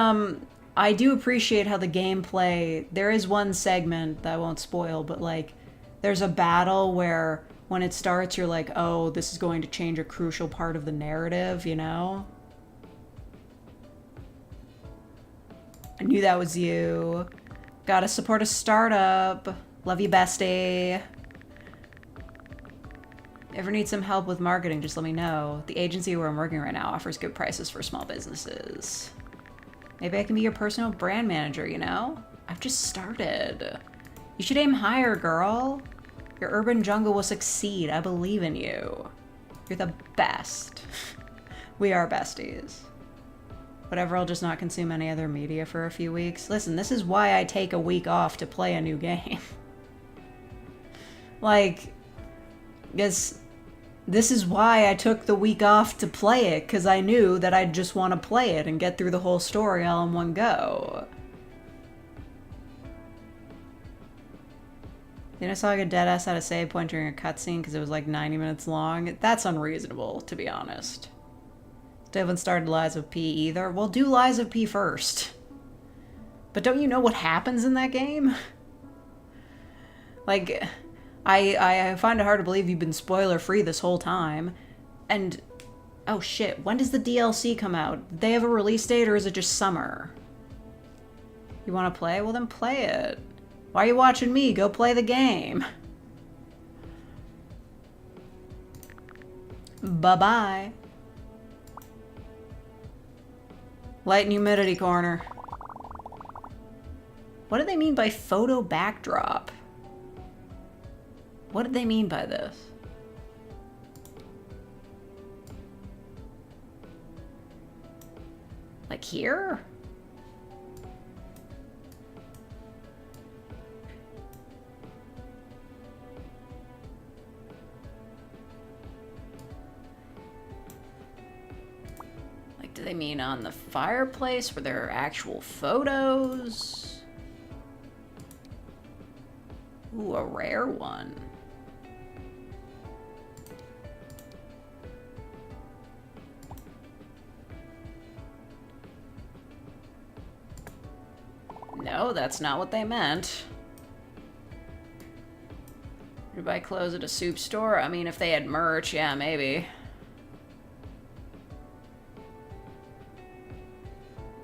I do appreciate how the gameplay, there is one segment that I won't spoil, but like there's a battle where when it starts you're like, oh, this is going to change a crucial part of the narrative, you know? I knew that was you. Gotta support a startup. Love you, bestie. Ever need some help with marketing, just let me know. The agency where I'm working right now offers good prices for small businesses. Maybe I can be your personal brand manager, you know? I've just started. You should aim higher, girl. Your urban jungle will succeed. I believe in you. You're the best. We are besties. Whatever, I'll just not consume any other media for a few weeks. Listen, this is why I take a week off to play a new game. Like, this is why I took the week off to play it, because I knew that I'd just want to play it and get through the whole story all in one go. Then I saw like a deadass at a save point during a cutscene because it was like 90 minutes long. That's unreasonable, to be honest. Still haven't started Lies of P either. Well, do Lies of P first. But don't you know what happens in that game? Like... I find it hard to believe you've been spoiler-free this whole time. And, oh shit, when does the DLC come out? Do they have a release date or is it just summer? You want to play? Well then play it. Why are you watching me? Go play the game. Bye-bye. Light and humidity corner. What do they mean by photo backdrop? What did they mean by this? Like here? Like, do they mean on the fireplace where there are actual photos? Ooh, a rare one. No, that's not what they meant. You buy clothes at a soup store? I mean, if they had merch, yeah, maybe.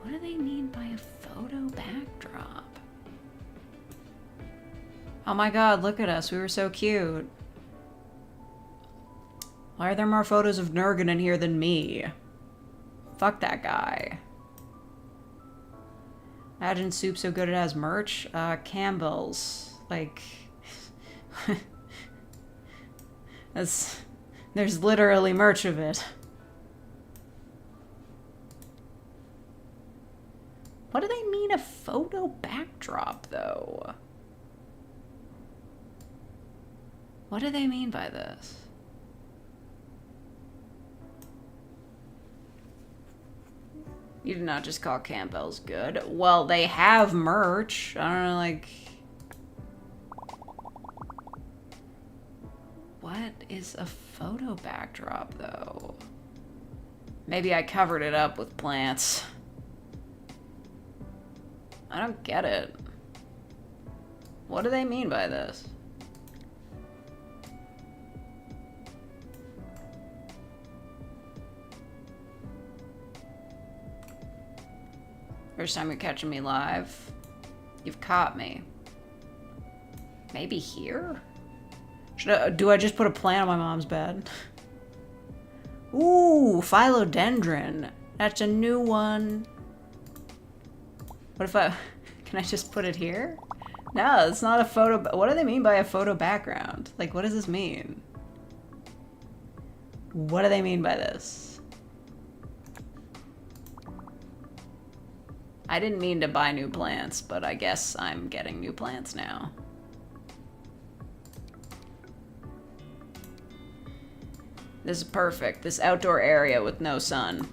What do they mean by a photo backdrop? Oh my god, look at us. We were so cute. Why are there more photos of Nurgan in here than me? Fuck that guy. Imagine soup so good it has merch. Campbell's. Like... There's literally merch of it. What do they mean a photo backdrop, though? What do they mean by this? You did not just call Campbell's good. Well, they have merch. I don't know, like... What is a photo backdrop, though? Maybe I covered it up with plants. I don't get it. What do they mean by this? First time you're catching me live. You've caught me. Maybe here? Do I just put a plant on my mom's bed? Ooh, philodendron. That's a new one. What if I... Can I just put it here? No, it's not a photo... What do they mean by a photo background? Like, what does this mean? What do they mean by this? I didn't mean to buy new plants, but I guess I'm getting new plants now. This is perfect. This outdoor area with no sun.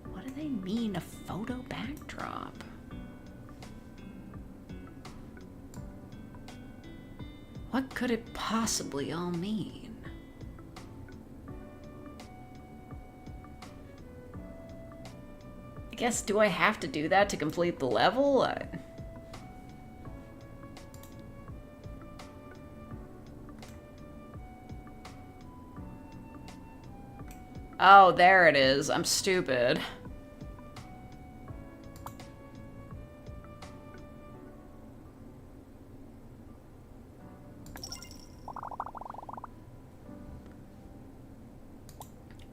What do they mean, a photo backdrop? What could it possibly all mean? I guess, do I have to do that to complete the level? Oh, there it is. I'm stupid.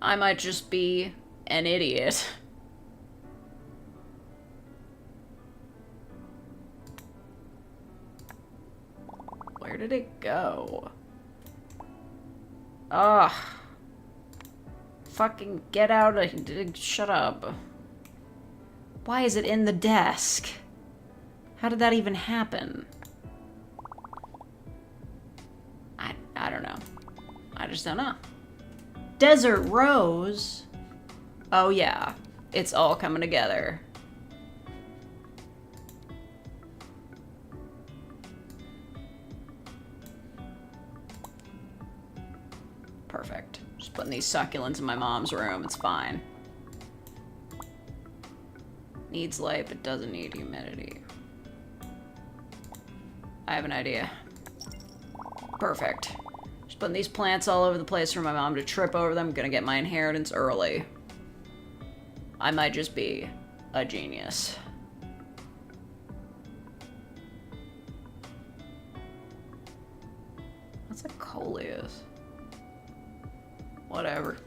I might just be an idiot. Where did it go? Ugh. Fucking get out of... Shut up. Why is it in the desk? How did that even happen? I don't know. I just don't know. Desert Rose? Oh yeah. It's all coming together. Perfect. Just putting these succulents in my mom's room. It's fine. Needs light, but doesn't need humidity. I have an idea. Perfect. Just putting these plants all over the place for my mom to trip over them. Gonna get my inheritance early. I might just be a genius. What's a coleus? Whatever.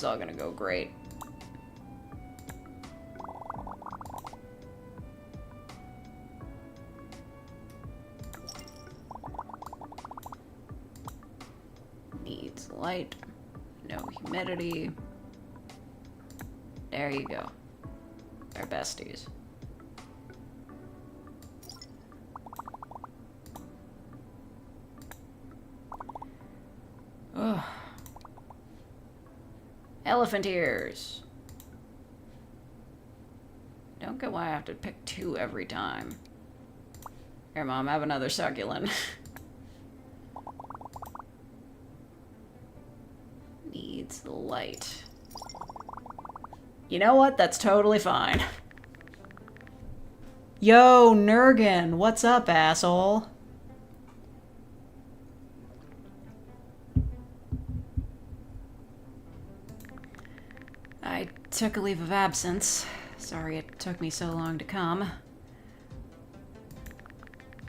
is all gonna go great. Needs light. No humidity. There you go. They're besties. Ugh. Elephant ears. Don't get why I have to pick 2 every time. Here, Mom, have another succulent. Needs the light. You know what? That's totally fine. Yo, Nurgan, what's up, asshole? I took a leave of absence. Sorry it took me so long to come.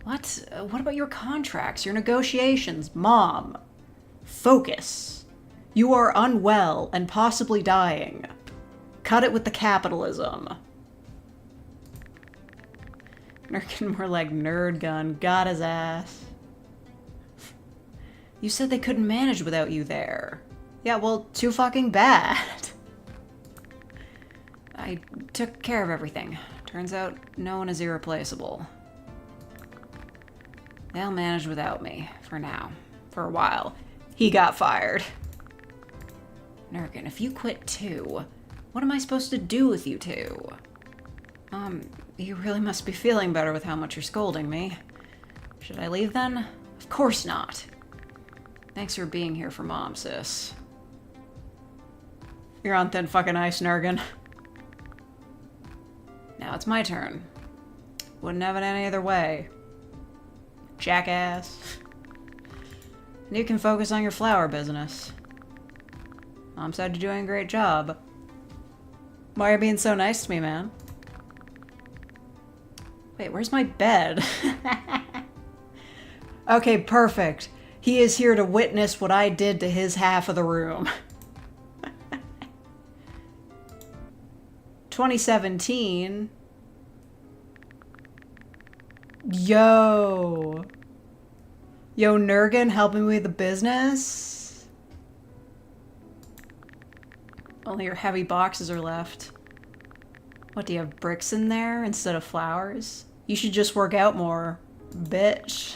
What? What about your contracts, your negotiations? Mom, focus. You are unwell and possibly dying. Cut it with the capitalism. Nurkin more like nerd gun. Got his ass. You said they couldn't manage without you there. Yeah, well, too fucking bad. I took care of everything. Turns out no one is irreplaceable. They'll manage without me, for now. For a while. He got fired. Nurkin, if you quit too, what am I supposed to do with you two? You really must be feeling better with how much you're scolding me. Should I leave then? Of course not. Thanks for being here for Mom, sis. You're on thin fucking ice, Nurgan. Now it's my turn. Wouldn't have it any other way. Jackass. And you can focus on your flower business. Mom said you're doing a great job. Why are you being so nice to me, man? Wait, where's my bed? Okay, perfect. He is here to witness what I did to his half of the room. 2017. Yo. Yo, Nurgan helping me with the business? Only your heavy boxes are left. What, do you have bricks in there instead of flowers? You should just work out more, bitch.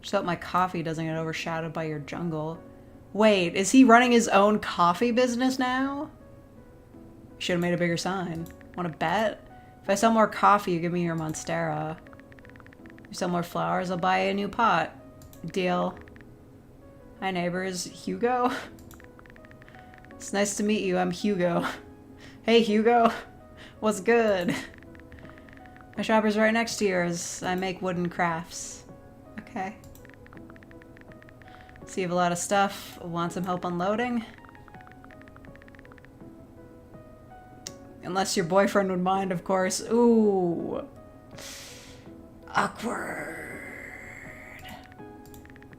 Just hope my coffee doesn't get overshadowed by your jungle. Wait, is he running his own coffee business now? Should have made a bigger sign. Want to bet? If I sell more coffee, you give me your Monstera. If you sell more flowers, I'll buy you a new pot. Deal. Hi, neighbors. Hugo? It's nice to meet you. I'm Hugo. Hey, Hugo. What's good? My shop is right next to yours. I make wooden crafts. Okay. So you have a lot of stuff. Want some help unloading? Unless your boyfriend would mind, of course. Ooh. Awkward.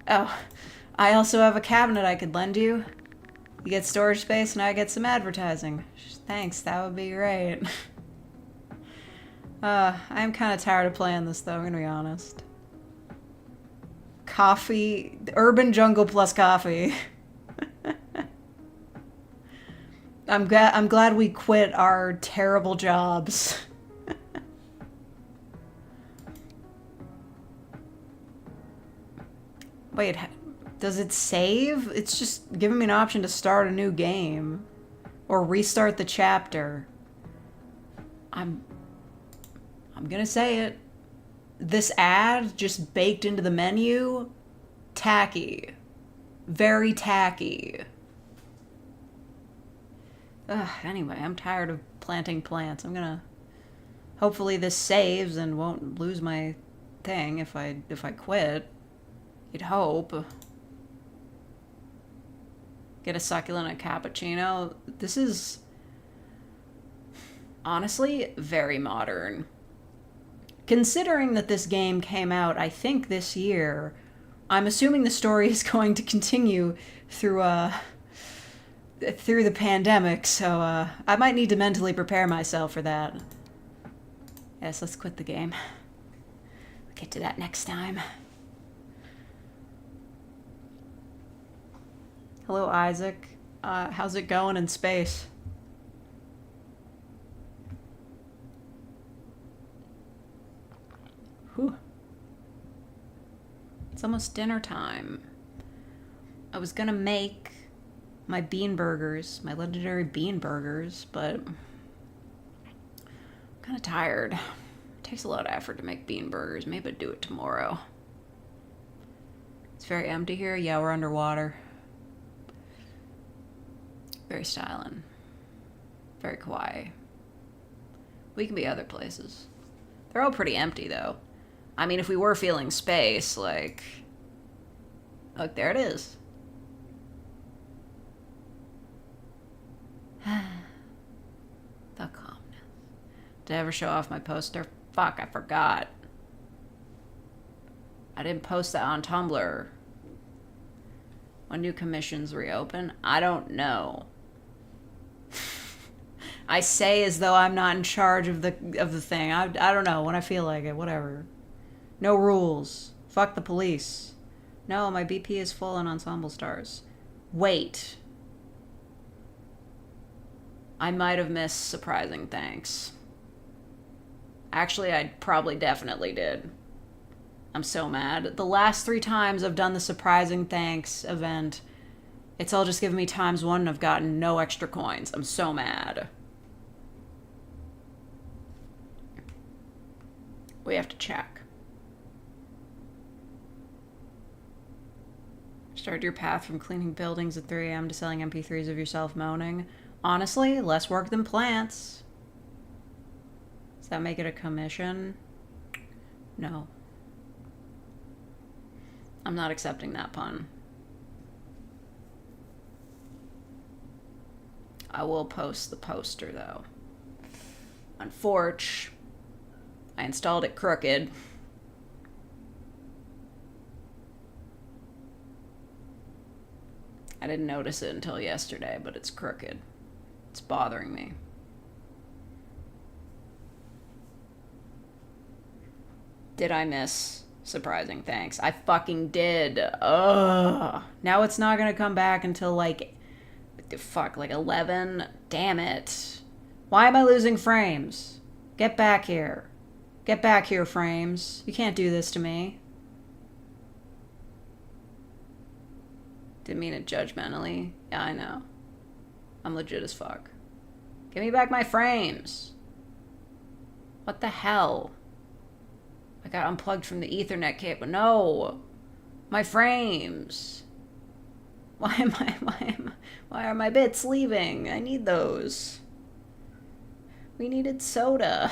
Oh, I also have a cabinet I could lend you. You get storage space and I get some advertising. Thanks, that would be great. I'm kind of tired of playing this though, I'm gonna be honest. Coffee, urban jungle plus coffee. I'm glad we quit our terrible jobs. Wait, does it save? It's just giving me an option to start a new game. Or restart the chapter. I'm gonna say it. This ad just baked into the menu, tacky. Very tacky. Anyway, I'm tired of planting plants. I'm gonna... Hopefully this saves and won't lose my thing if I quit. You'd hope. Get a succulent and a cappuccino. This is... honestly, very modern. Considering that this game came out, I think, this year, I'm assuming the story is going to continue through, through the pandemic, so I might need to mentally prepare myself for that. Yes, let's quit the game. We'll get to that next time. Hello, Isaac. How's it going in space? Whew. It's almost dinner time. I was gonna make my bean burgers, my legendary bean burgers, but I'm kind of tired. It takes a lot of effort to make bean burgers. Maybe I'll do it tomorrow. It's very empty here. Yeah, we're underwater. Very styling. Very kawaii. We can be other places. They're all pretty empty, though. I mean, if we were feeling space, like... Look, there it is. The calmness. Did I ever show off my poster? Fuck, I forgot. I didn't post that on Tumblr. When do commissions reopen? I don't know. I say as though I'm not in charge of the thing. I don't know. When I feel like it, whatever. No rules. Fuck the police. No, my BP is full on Ensemble Stars. Wait. I might have missed surprising thanks. Actually, I probably definitely did. I'm so mad. The last 3 times I've done the surprising thanks event, it's all just given me ×1 and I've gotten no extra coins. I'm so mad. We have to check. Start your path from cleaning buildings at 3 a.m. to selling MP3s of yourself moaning. Honestly, less work than plants. Does that make it a commission? No. I'm not accepting that pun. I will post the poster, though. On Forge. I installed it crooked. I didn't notice it until yesterday, but it's crooked. It's bothering me. Did I miss surprising thanks? I fucking did. Ugh. Now it's not gonna come back until like 11. Damn it. Why am I losing frames? Get back here. Get back here, frames. You can't do this to me. Didn't mean it judgmentally. Yeah, I know. I'm legit as fuck. Give me back my frames. What the hell? I got unplugged from the Ethernet cable. No! My frames! Why are my bits leaving? I need those. We needed soda.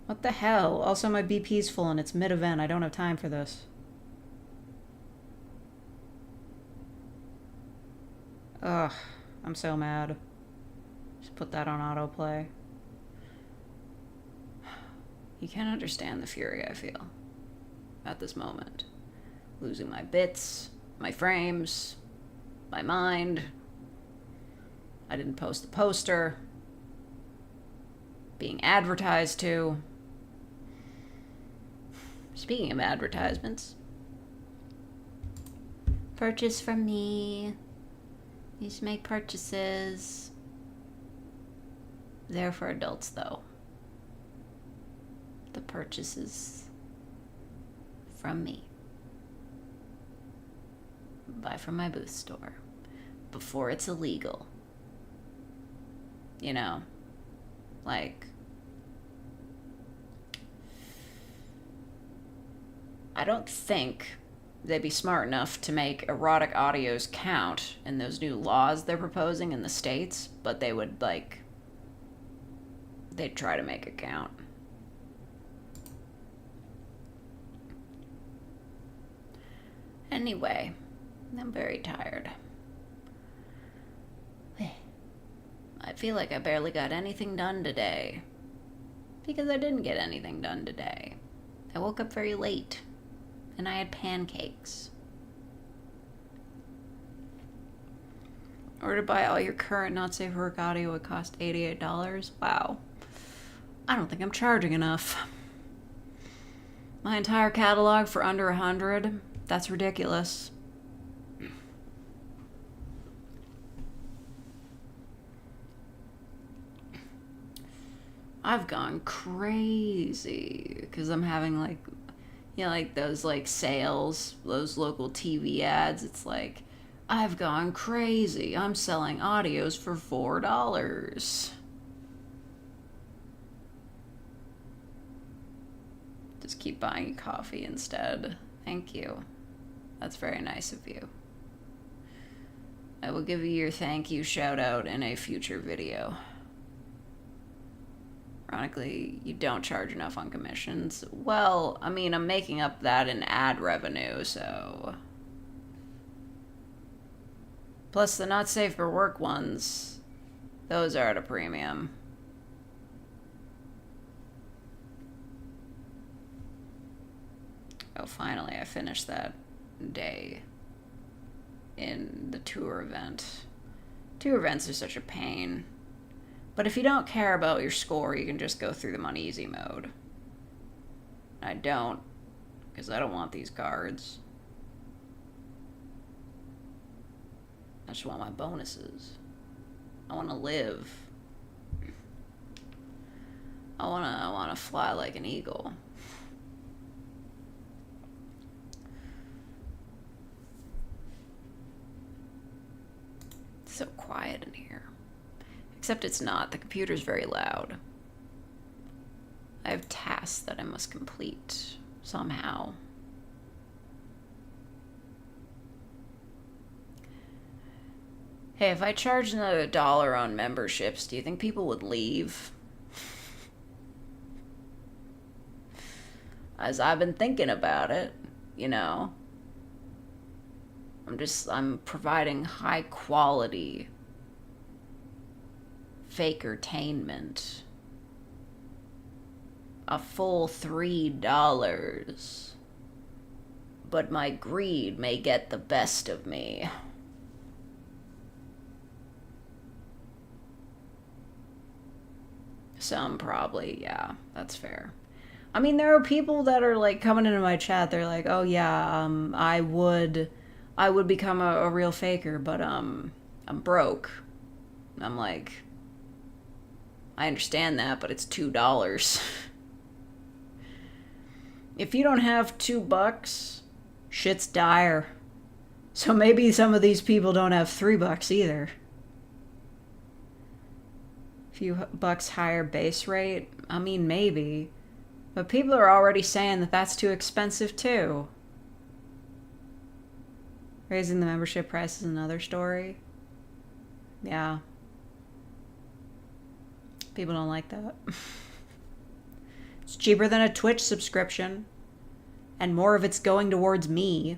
What the hell? Also, my BP's full and it's mid-event. I don't have time for this. Ugh. I'm so mad. Just put that on autoplay. You can't understand the fury I feel at this moment. Losing my bits, my frames, my mind. I didn't post the poster. Being advertised to. Speaking of advertisements. Purchase from me. You should make purchases. They're for adults, though. The purchases from me. Buy from my booth store. Before it's illegal. You know? Like... I don't think they'd be smart enough to make erotic audios count in those new laws they're proposing in the States, but they would, like... they'd try to make it count. Anyway, I'm very tired. I feel like I barely got anything done today. Because I didn't get anything done today. I woke up very late. And I had pancakes. Or to buy all your current not safe for work audio would cost $88. Wow. I don't think I'm charging enough. My entire catalog for under $100? That's ridiculous. I've gone crazy because I'm having like, you know, like those like sales, those local TV ads. It's like, I've gone crazy. I'm selling audios for $4. Just keep buying coffee instead. Thank you. That's very nice of you. I will give you your thank you shout out in a future video. Ironically, you don't charge enough on commissions. Well, I mean, I'm making up that in ad revenue, so... Plus, the not safe for work ones, those are at a premium. Oh, finally, I finished that day in the tour event. Tour events are such a pain. But if you don't care about your score, you can just go through them on easy mode. I don't, because I don't want these cards. I just want my bonuses. I want to live. I want to fly like an eagle. It's so quiet in here. Except it's not. The computer's very loud. I have tasks that I must complete somehow. Hey, if I charged another $1 on memberships, do you think people would leave? As I've been thinking about it, you know. I'm providing high quality fakertainment. A full $3. But my greed may get the best of me. Some probably, yeah, that's fair. I mean, there are people that are like coming into my chat, they're like, oh yeah, I would become a real faker, but I'm broke. I'm like, I understand that, but it's $2. If you don't have $2, shit's dire. So maybe some of these people don't have $3 either. Few bucks higher base rate? I mean, maybe. But people are already saying that that's too expensive too. Raising the membership price is another story. Yeah. People don't like that. It's cheaper than a Twitch subscription. And more of it's going towards me.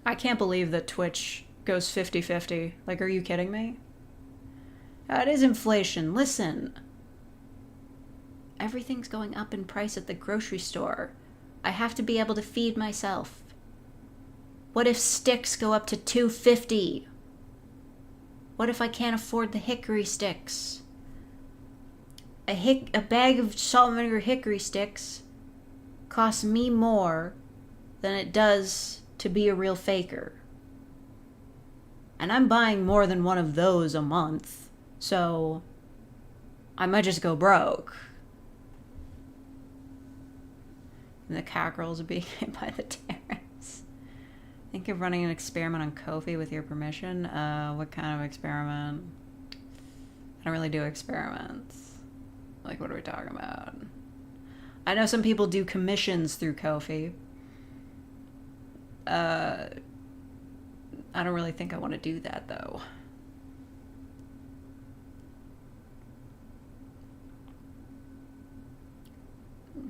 I can't believe that Twitch goes 50-50. Like, are you kidding me? It is inflation. Listen. Everything's going up in price at the grocery store. I have to be able to feed myself. What if sticks go up to $2.50? What if I can't afford the hickory sticks? A bag of salt and vinegar hickory sticks costs me more than it does to be a real faker. And I'm buying more than one of those a month. So I might just go broke. And the cockerels are being hit by the terrorists. Think of running an experiment on Ko-fi with your permission? What kind of experiment? I don't really do experiments. Like, what are we talking about? I know some people do commissions through Ko-fi. I don't really think I want to do that, though.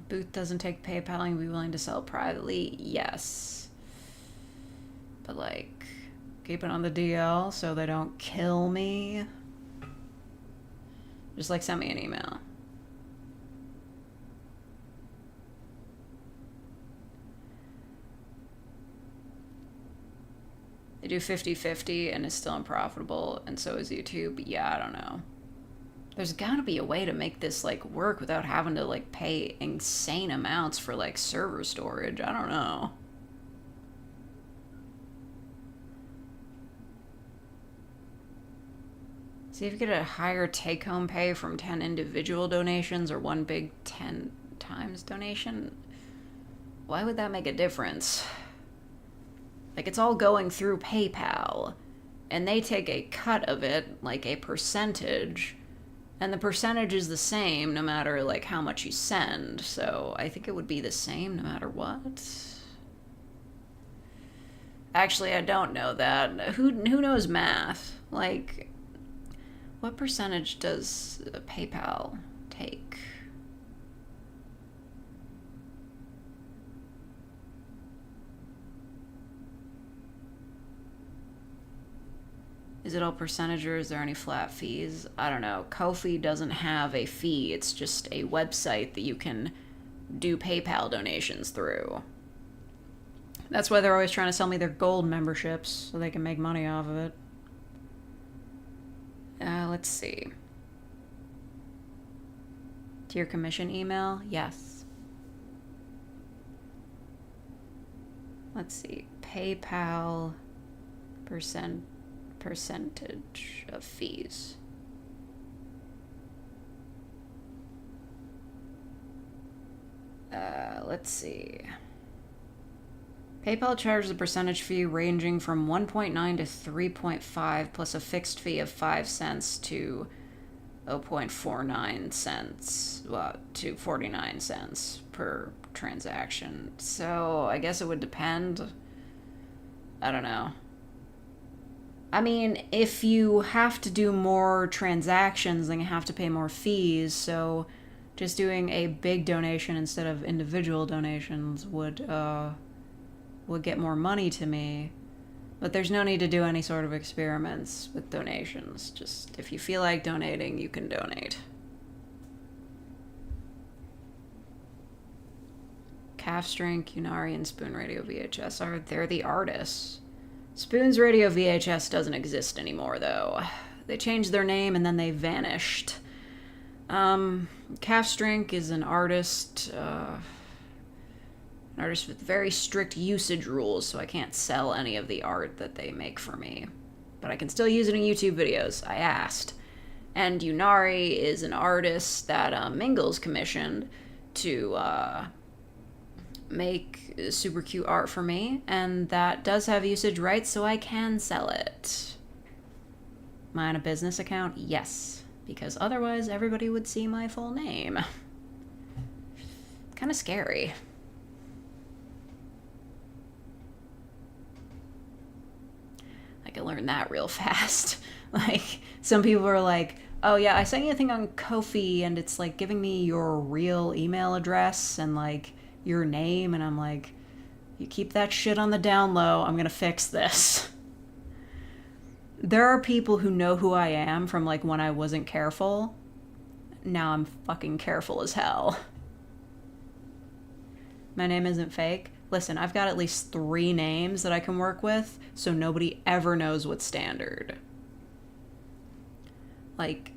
Booth doesn't take PayPal and be willing to sell privately? Yes. But, like, keep it on the DL so they don't kill me. Just, like, send me an email. They do 50-50 and it's still unprofitable, and so is YouTube. Yeah, I don't know. There's gotta be a way to make this, like, work without having to, like, pay insane amounts for, like, server storage. I don't know. See if you get a higher take-home pay from 10 individual donations or one big 10 times donation. Why would that make a difference? Like, it's all going through PayPal, and they take a cut of it, like a percentage, and the percentage is the same no matter, like, how much you send, so I think it would be the same no matter what. Actually, I don't know that. Who knows math? Like, what percentage does PayPal take? Is it all percentage or is there any flat fees? I don't know. Ko-fi doesn't have a fee. It's just a website that you can do PayPal donations through. That's why they're always trying to sell me their gold memberships so they can make money off of it. Let's see. To your commission email? Yes. Let's see. PayPal percentage of fees. Let's see. PayPal charges a percentage fee ranging from 1.9 to 3.5 plus a fixed fee of 5 cents to 0.49 cents, to 49 cents per transaction. So I guess it would depend. I don't know. I mean, if you have to do more transactions, then you have to pay more fees, so just doing a big donation instead of individual donations would get more money to me. But there's no need to do any sort of experiments with donations. Just, if you feel like donating, you can donate. Calf's Drink, Yunarii, and Spoon Radio VHS they're the artists. Spoons Radio VHS doesn't exist anymore, though. They changed their name and then they vanished. Calf's Drink is an artist with very strict usage rules, so I can't sell any of the art that they make for me. But I can still use it in YouTube videos. I asked. And Yunarii is an artist that Mingles commissioned to make super cute art for me, and that does have usage rights, so I can sell it. Am I on a business account? Yes, because otherwise everybody would see my full name. Kind of scary. I can learn that real fast. Like, some people are like, oh yeah, I sent you a thing on Ko-fi and it's like giving me your real email address and like your name, and I'm like, you keep that shit on the down low, I'm gonna fix this. There are people who know who I am from like when I wasn't careful. Now I'm fucking careful as hell. My name isn't fake. Listen, I've got at least 3 names that I can work with, so nobody ever knows what's standard. Like,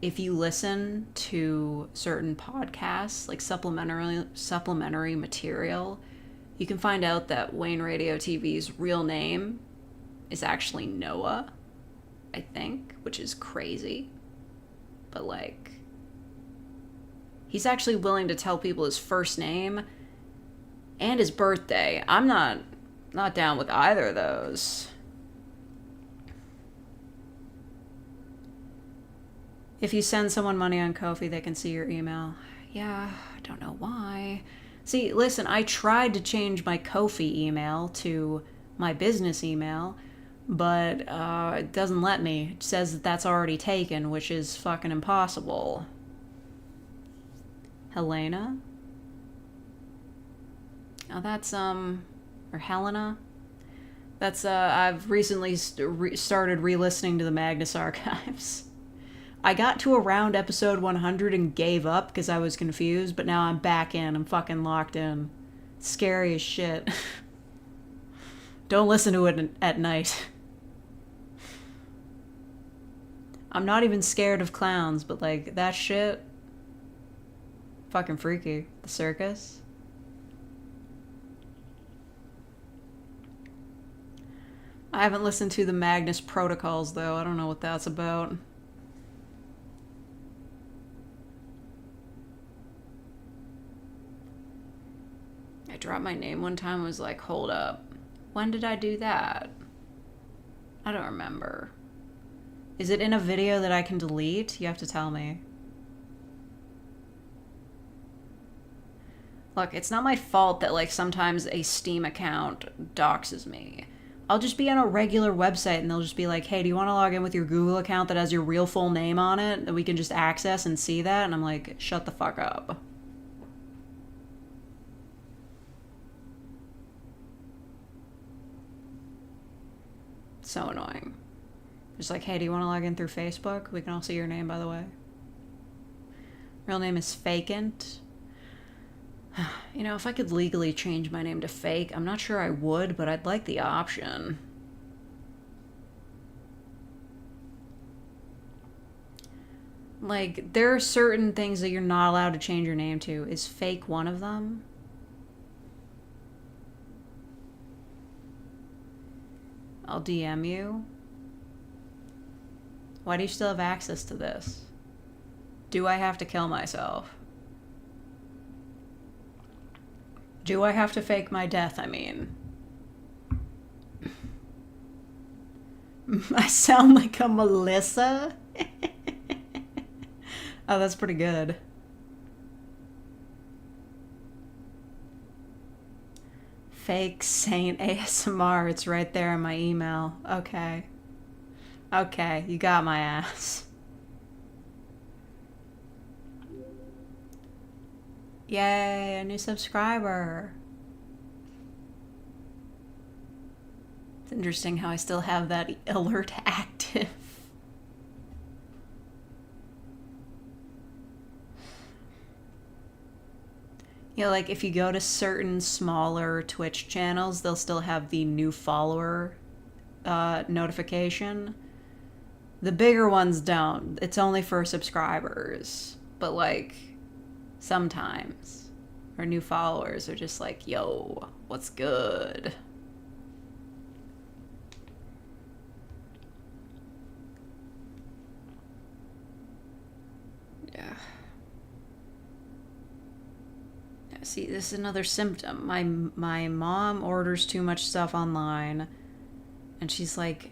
if you listen to certain podcasts, like supplementary material, you can find out that Wayne Radio TV's real name is actually Noah, I think, which is crazy. But, like, he's actually willing to tell people his first name and his birthday. I'm not down with either of those. If you send someone money on Ko-fi, they can see your email. Yeah, I don't know why. See, listen, I tried to change my Ko-fi email to my business email, but it doesn't let me. It says that that's already taken, which is fucking impossible. Helena? Oh, that's, or Helena? That's, I've recently started re-listening to the Magnus Archives. I got to around episode 100 and gave up because I was confused, but now I'm back in. I'm fucking locked in. Scary as shit. Don't listen to it at night. I'm not even scared of clowns, but like that shit, fucking freaky. The circus. I haven't listened to the Magnus Protocols though. I don't know what that's about. I dropped my name one time and was like, hold up. When did I do that? I don't remember. Is it in a video that I can delete? You have to tell me. Look, it's not my fault that like sometimes a Steam account doxes me. I'll just be on a regular website and they'll just be like, hey, do you want to log in with your Google account that has your real full name on it that we can just access and see that? And I'm like, shut the fuck up. So annoying. Just like, hey, do you want to log in through Facebook? We can all see your name, by the way. Real name is Fakant. You know, if I could legally change my name to Fake, I'm not sure I would, but I'd like the option. Like, there are certain things that you're not allowed to change your name to. Is Fake one of them? I'll DM you. Why do you still have access to this? Do I have to kill myself? Do I have to fake my death, I mean? I sound like a Melissa? Oh, that's pretty good. Fake Saint ASMR, it's right there in my email. Okay. Okay, you got my ass. Yay, a new subscriber. It's interesting how I still have that alert active. You know, like if you go to certain smaller Twitch channels, they'll still have the new follower notification. The bigger ones don't. It's only for subscribers. But like, sometimes our new followers are just like, yo, what's good? Yeah. See, this is another symptom. My mom orders too much stuff online, and she's like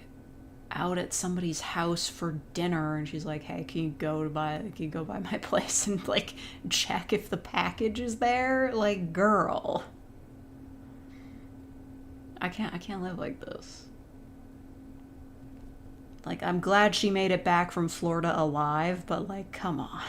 out at somebody's house for dinner, and she's like, "Hey, can you go by my place and like check if the package is there?" Like, girl, I can't live like this. Like, I'm glad she made it back from Florida alive, but like, come on.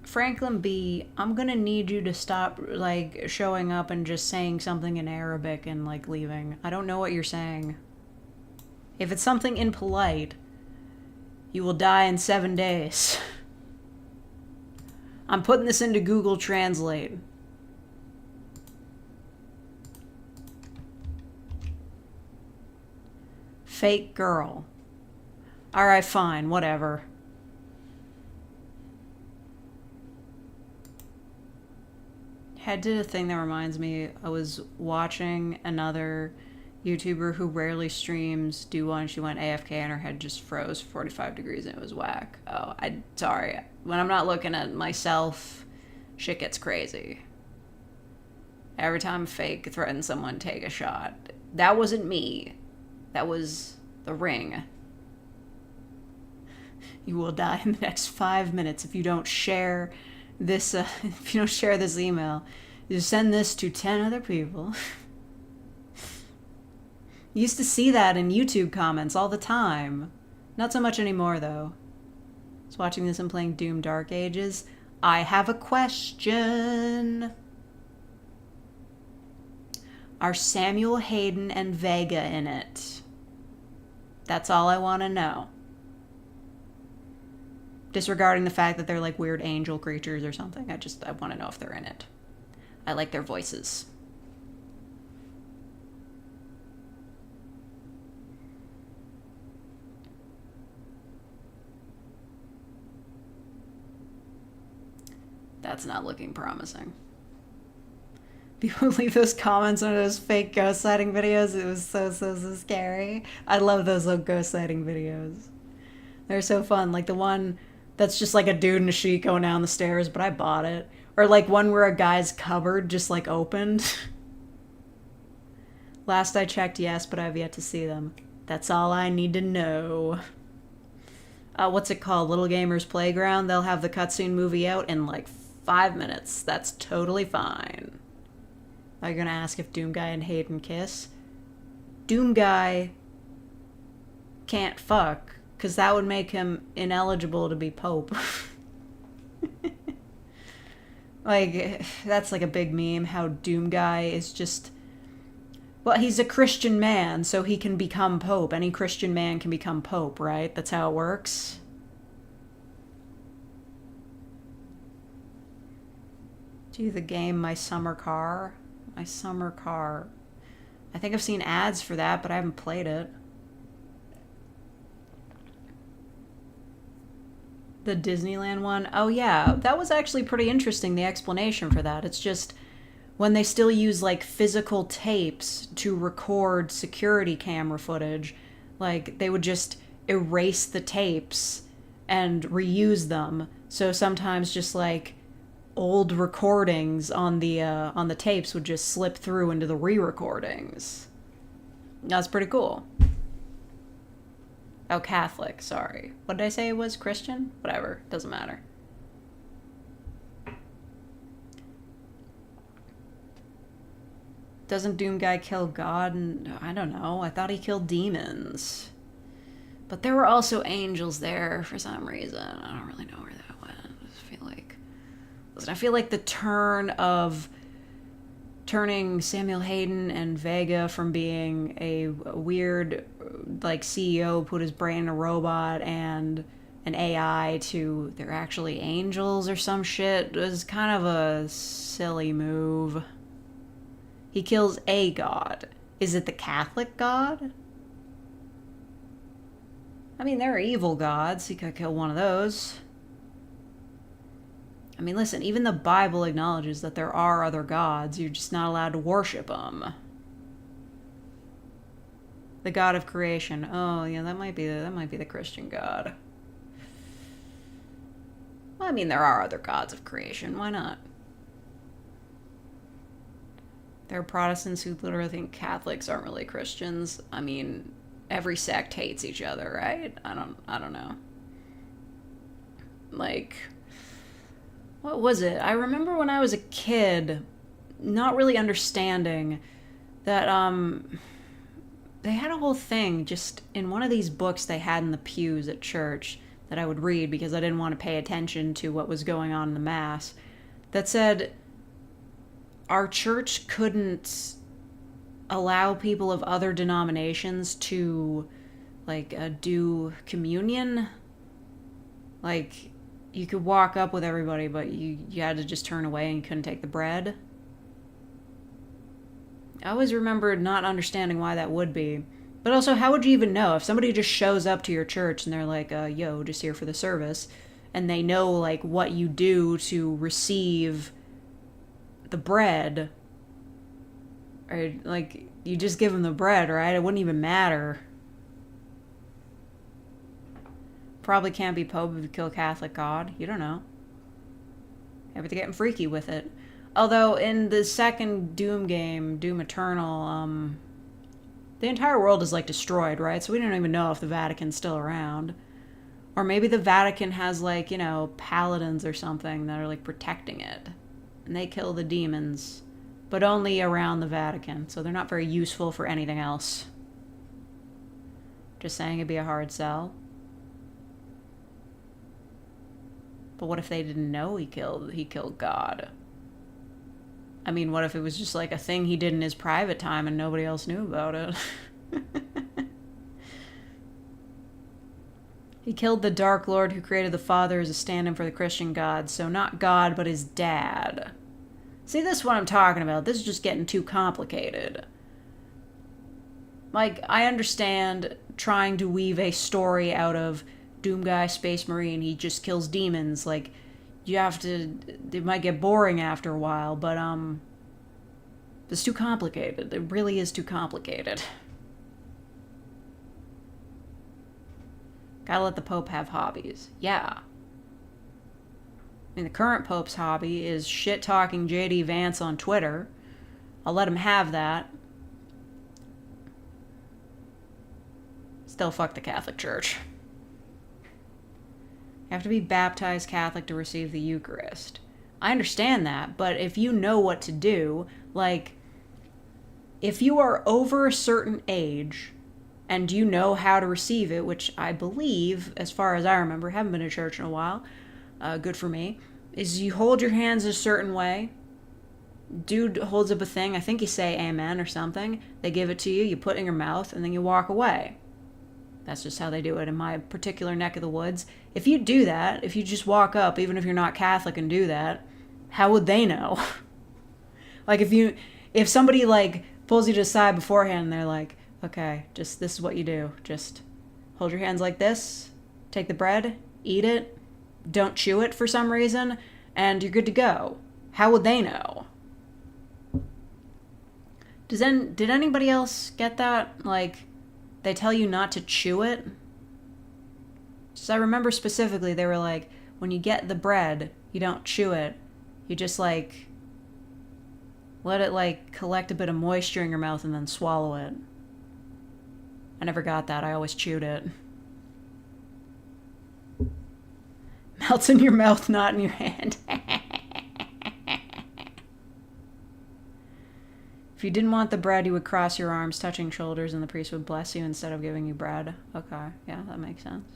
Franklin B, I'm gonna need you to stop like showing up and just saying something in Arabic and like leaving. I don't know what you're saying. If it's something impolite, you will die in 7 days. I'm putting this into Google Translate. Fake girl. Alright, fine, whatever. I did a thing that reminds me, I was watching another YouTuber who rarely streams do one. She went AFK and her head just froze 45 degrees and it was whack. Oh, sorry. When I'm not looking at myself, shit gets crazy. Every time Fake threatens someone, take a shot. That wasn't me. That was the ring. You will die in the next 5 minutes if you don't share this, if you don't share this email. You send this to 10 other people. You used to see that in YouTube comments all the time. Not so much anymore, though. I was watching this and playing Doom Dark Ages. I have a question. Are Samuel Hayden and Vega in it? That's all I want to know. Disregarding the fact that they're like weird angel creatures or something. I want to know if they're in it. I like their voices. That's not looking promising. People leave those comments on those fake ghost sighting videos. It was so scary. I love those little ghost sighting videos. They're so fun. Like the one that's just like a dude in a sheet going down the stairs, but I bought it. Or like one where a guy's cupboard just like opened. Last I checked, yes, but I've yet to see them. That's all I need to know. What's it called? Little Gamers Playground. They'll have the cutscene movie out in like 5 minutes. That's totally fine. Are you gonna ask if Doom Guy and Hayden kiss? Doom Guy can't fuck, because that would make him ineligible to be Pope. Like, that's like a big meme, how Doom Guy is just... Well, he's a Christian man, so he can become Pope. Any Christian man can become Pope, right? That's how it works. Do the game My Summer Car? My Summer Car. I think I've seen ads for that, but I haven't played it. The Disneyland one? Oh yeah, that was actually pretty interesting, the explanation for that. It's just when they still use like physical tapes to record security camera footage, like they would just erase the tapes and reuse them. So sometimes just like old recordings on the tapes would just slip through into the re-recordings. That's pretty cool. Oh, Catholic, sorry. What did I say it was? Christian? Whatever, doesn't matter. Doesn't Doom Guy kill God? I don't know. I thought he killed demons. But there were also angels there for some reason. I don't really know where that went. I feel like the turn of turning Samuel Hayden and Vega from being a weird, like, CEO, put his brain in a robot and an AI to they're actually angels or some shit was kind of a silly move. He kills a god. Is it the Catholic god? I mean, there are evil gods. He could kill one of those. I mean, listen, even the Bible acknowledges that there are other gods. You're just not allowed to worship them. The God of creation. Oh, yeah, that might be the Christian God. Well, I mean, there are other gods of creation. Why not? There are Protestants who literally think Catholics aren't really Christians. I mean, every sect hates each other, right? I don't know. Like, what was it? I remember when I was a kid, not really understanding that they had a whole thing just in one of these books they had in the pews at church that I would read because I didn't want to pay attention to what was going on in the mass, that said our church couldn't allow people of other denominations to like do communion. Like, you could walk up with everybody, but you had to just turn away and you couldn't take the bread. I always remembered not understanding why that would be. But also, how would you even know? If somebody just shows up to your church and they're like, yo, just here for the service, and they know, like, what you do to receive the bread, or, like, you just give them the bread, right? It wouldn't even matter. Probably can't be Pope if you kill Catholic God. You don't know. Yeah, but they're getting freaky with it. Although, in the second Doom game, Doom Eternal, the entire world is, like, destroyed, right? So we don't even know if the Vatican's still around. Or maybe the Vatican has, like, you know, paladins or something that are, like, protecting it. And they kill the demons. But only around the Vatican. So they're not very useful for anything else. Just saying it'd be a hard sell. But what if they didn't know he killed God? I mean, what if it was just like a thing he did in his private time and nobody else knew about it? He killed the Dark Lord who created the Father as a stand-in for the Christian God. So not God, but his dad. See, this is what I'm talking about. This is just getting too complicated. Like, I understand trying to weave a story out of Doom Guy, Space Marine, he just kills demons. Like, you have to... It might get boring after a while, but, it's too complicated. It really is too complicated. Gotta let the Pope have hobbies. Yeah. I mean, the current Pope's hobby is shit-talking J.D. Vance on Twitter. I'll let him have that. Still fuck the Catholic Church. You have to be baptized Catholic to receive the Eucharist. I understand that, but if you know what to do, like, if you are over a certain age and you know how to receive it, which I believe, as far as I remember, haven't been to church in a while, good for me, is you hold your hands a certain way. Dude holds up a thing, I think you say amen or something. They give it to you, you put it in your mouth, and then you walk away. That's just how they do it in my particular neck of the woods. If you do that, if you just walk up, even if you're not Catholic and do that, how would they know? Like, if somebody, like, pulls you to the side beforehand and they're like, okay, just this is what you do. Just hold your hands like this, take the bread, eat it, don't chew it for some reason, and you're good to go. How would they know? Did anybody else get that? Like, they tell you not to chew it? So I remember specifically they were like, when you get the bread, you don't chew it. You just, like, let it, like, collect a bit of moisture in your mouth and then swallow it. I never got that. I always chewed it. Melts in your mouth, not in your hand. If you didn't want the bread, you would cross your arms, touching shoulders, and the priest would bless you instead of giving you bread. Okay, yeah, that makes sense.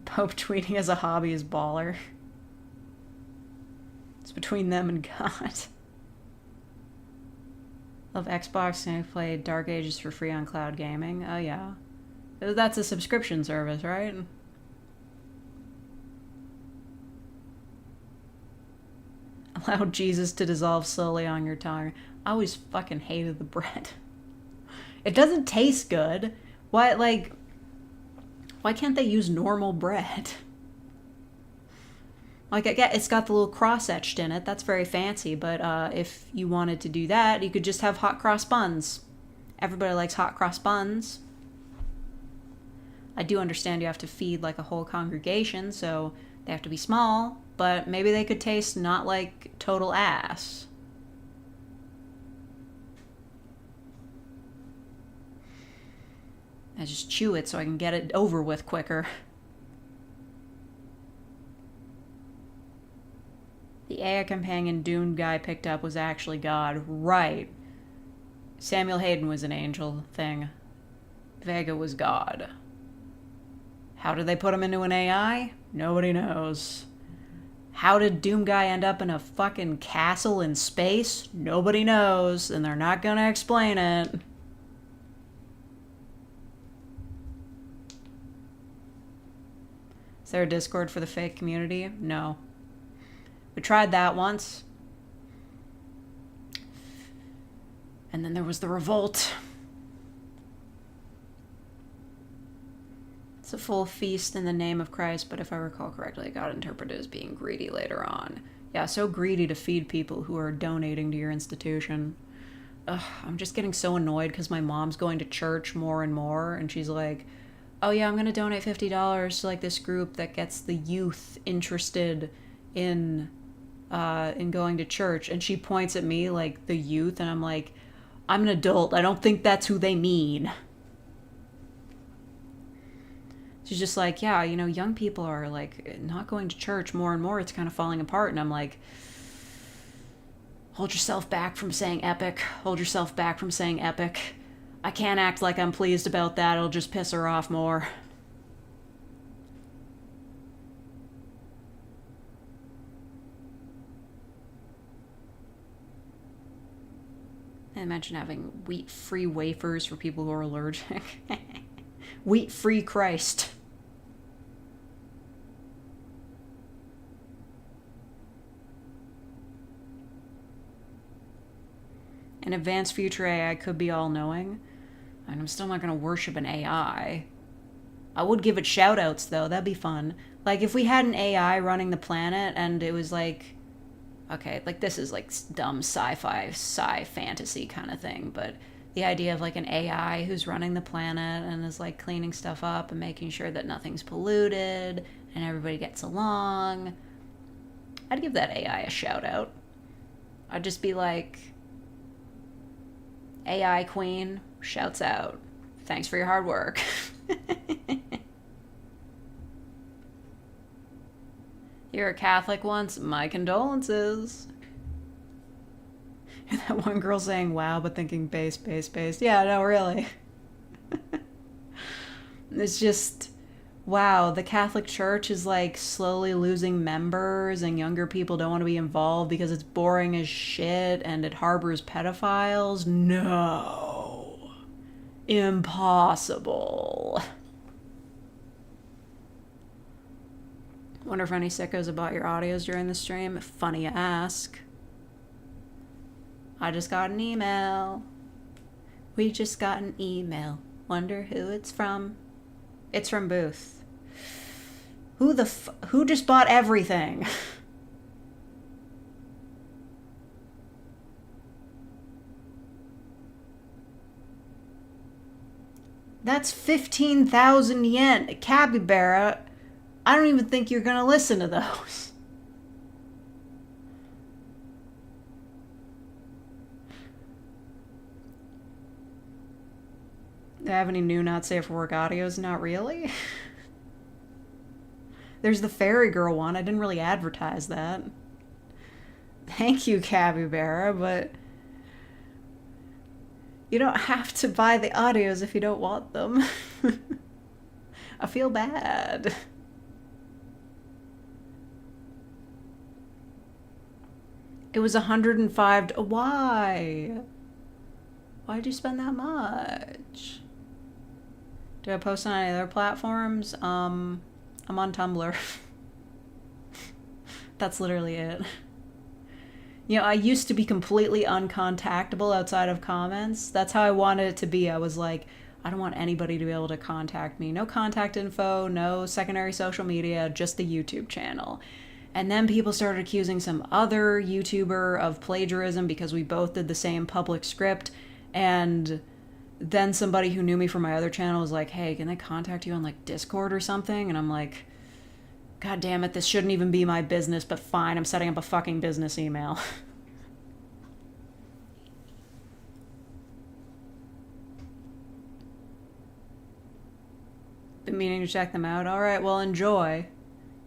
Pope tweeting as a hobby is baller. It's between them and God. Love Xbox, and I played Dark Ages for free on Cloud Gaming. Oh, yeah. That's a subscription service, right? Allow Jesus to dissolve slowly on your tongue. I always fucking hated the bread. It doesn't taste good. Why can't they use normal bread? Like, I get it's got the little cross etched in it. That's very fancy. But if you wanted to do that, you could just have hot cross buns. Everybody likes hot cross buns. I do understand you have to feed, like, a whole congregation, so they have to be small. But maybe they could taste not like total ass. I just chew it so I can get it over with quicker. The AI companion Doom Guy picked up was actually God. Right. Samuel Hayden was an angel thing. Vega was God. How did they put him into an AI? Nobody knows. How did Doom Guy end up in a fucking castle in space? Nobody knows, and they're not gonna explain it. Is there a Discord for the fake community? No. We tried that once. And then there was the revolt. It's a full feast in the name of Christ, but if I recall correctly, it got interpreted as being greedy later on. Yeah, so greedy to feed people who are donating to your institution. Ugh, I'm just getting so annoyed because my mom's going to church more and more, and she's like, oh yeah, I'm going to donate $50 to, like, this group that gets the youth interested in going to church. And she points at me, like, the youth, and I'm like, I'm an adult. I don't think that's who they mean. She's just like, yeah, you know, young people are, like, not going to church more and more. It's kind of falling apart. And I'm like, hold yourself back from saying epic. Hold yourself back from saying epic. I can't act like I'm pleased about that. It'll just piss her off more. I imagine having wheat-free wafers for people who are allergic. Wheat-free Christ. An advanced future AI could be all-knowing. And I'm still not going to worship an AI. I would give it shout-outs, though. That'd be fun. Like, if we had an AI running the planet and it was like... Okay, like, this is like dumb sci-fi, sci-fantasy kind of thing, but the idea of like an AI who's running the planet and is like cleaning stuff up and making sure that nothing's polluted and everybody gets along... I'd give that AI a shout-out. I'd just be like... AI queen shouts out, thanks for your hard work. You're a Catholic once? My condolences. And that one girl saying wow but thinking base, base, base. Yeah, no, really. It's just... Wow, the Catholic Church is like slowly losing members and younger people don't want to be involved because it's boring as shit and it harbors pedophiles? No. Impossible. Wonder if any sickos have bought your audios during the stream? Funny you ask. I just got an email. We just got an email. Wonder who it's from. It's from Booth. Who just bought everything? That's 15,000 yen. Capybara, I don't even think you're gonna listen to those. Do I have any new not safe for work audios? Not really. There's the fairy girl one. I didn't really advertise that. Thank you, Capybara, but you don't have to buy the audios if you don't want them. I feel bad. It was 105. Why? Why'd you spend that much? Do I post on any other platforms? I'm on Tumblr. That's literally it. You know, I used to be completely uncontactable outside of comments. That's how I wanted it to be. I was like, I don't want anybody to be able to contact me. No contact info, no secondary social media, just the YouTube channel. And then people started accusing some other YouTuber of plagiarism because we both did the same public script. And then somebody who knew me from my other channel was like, hey, can they contact you on like Discord or something? And I'm like, God damn it, this shouldn't even be my business, but fine, I'm setting up a fucking business email. Been meaning to check them out. Alright, well, enjoy.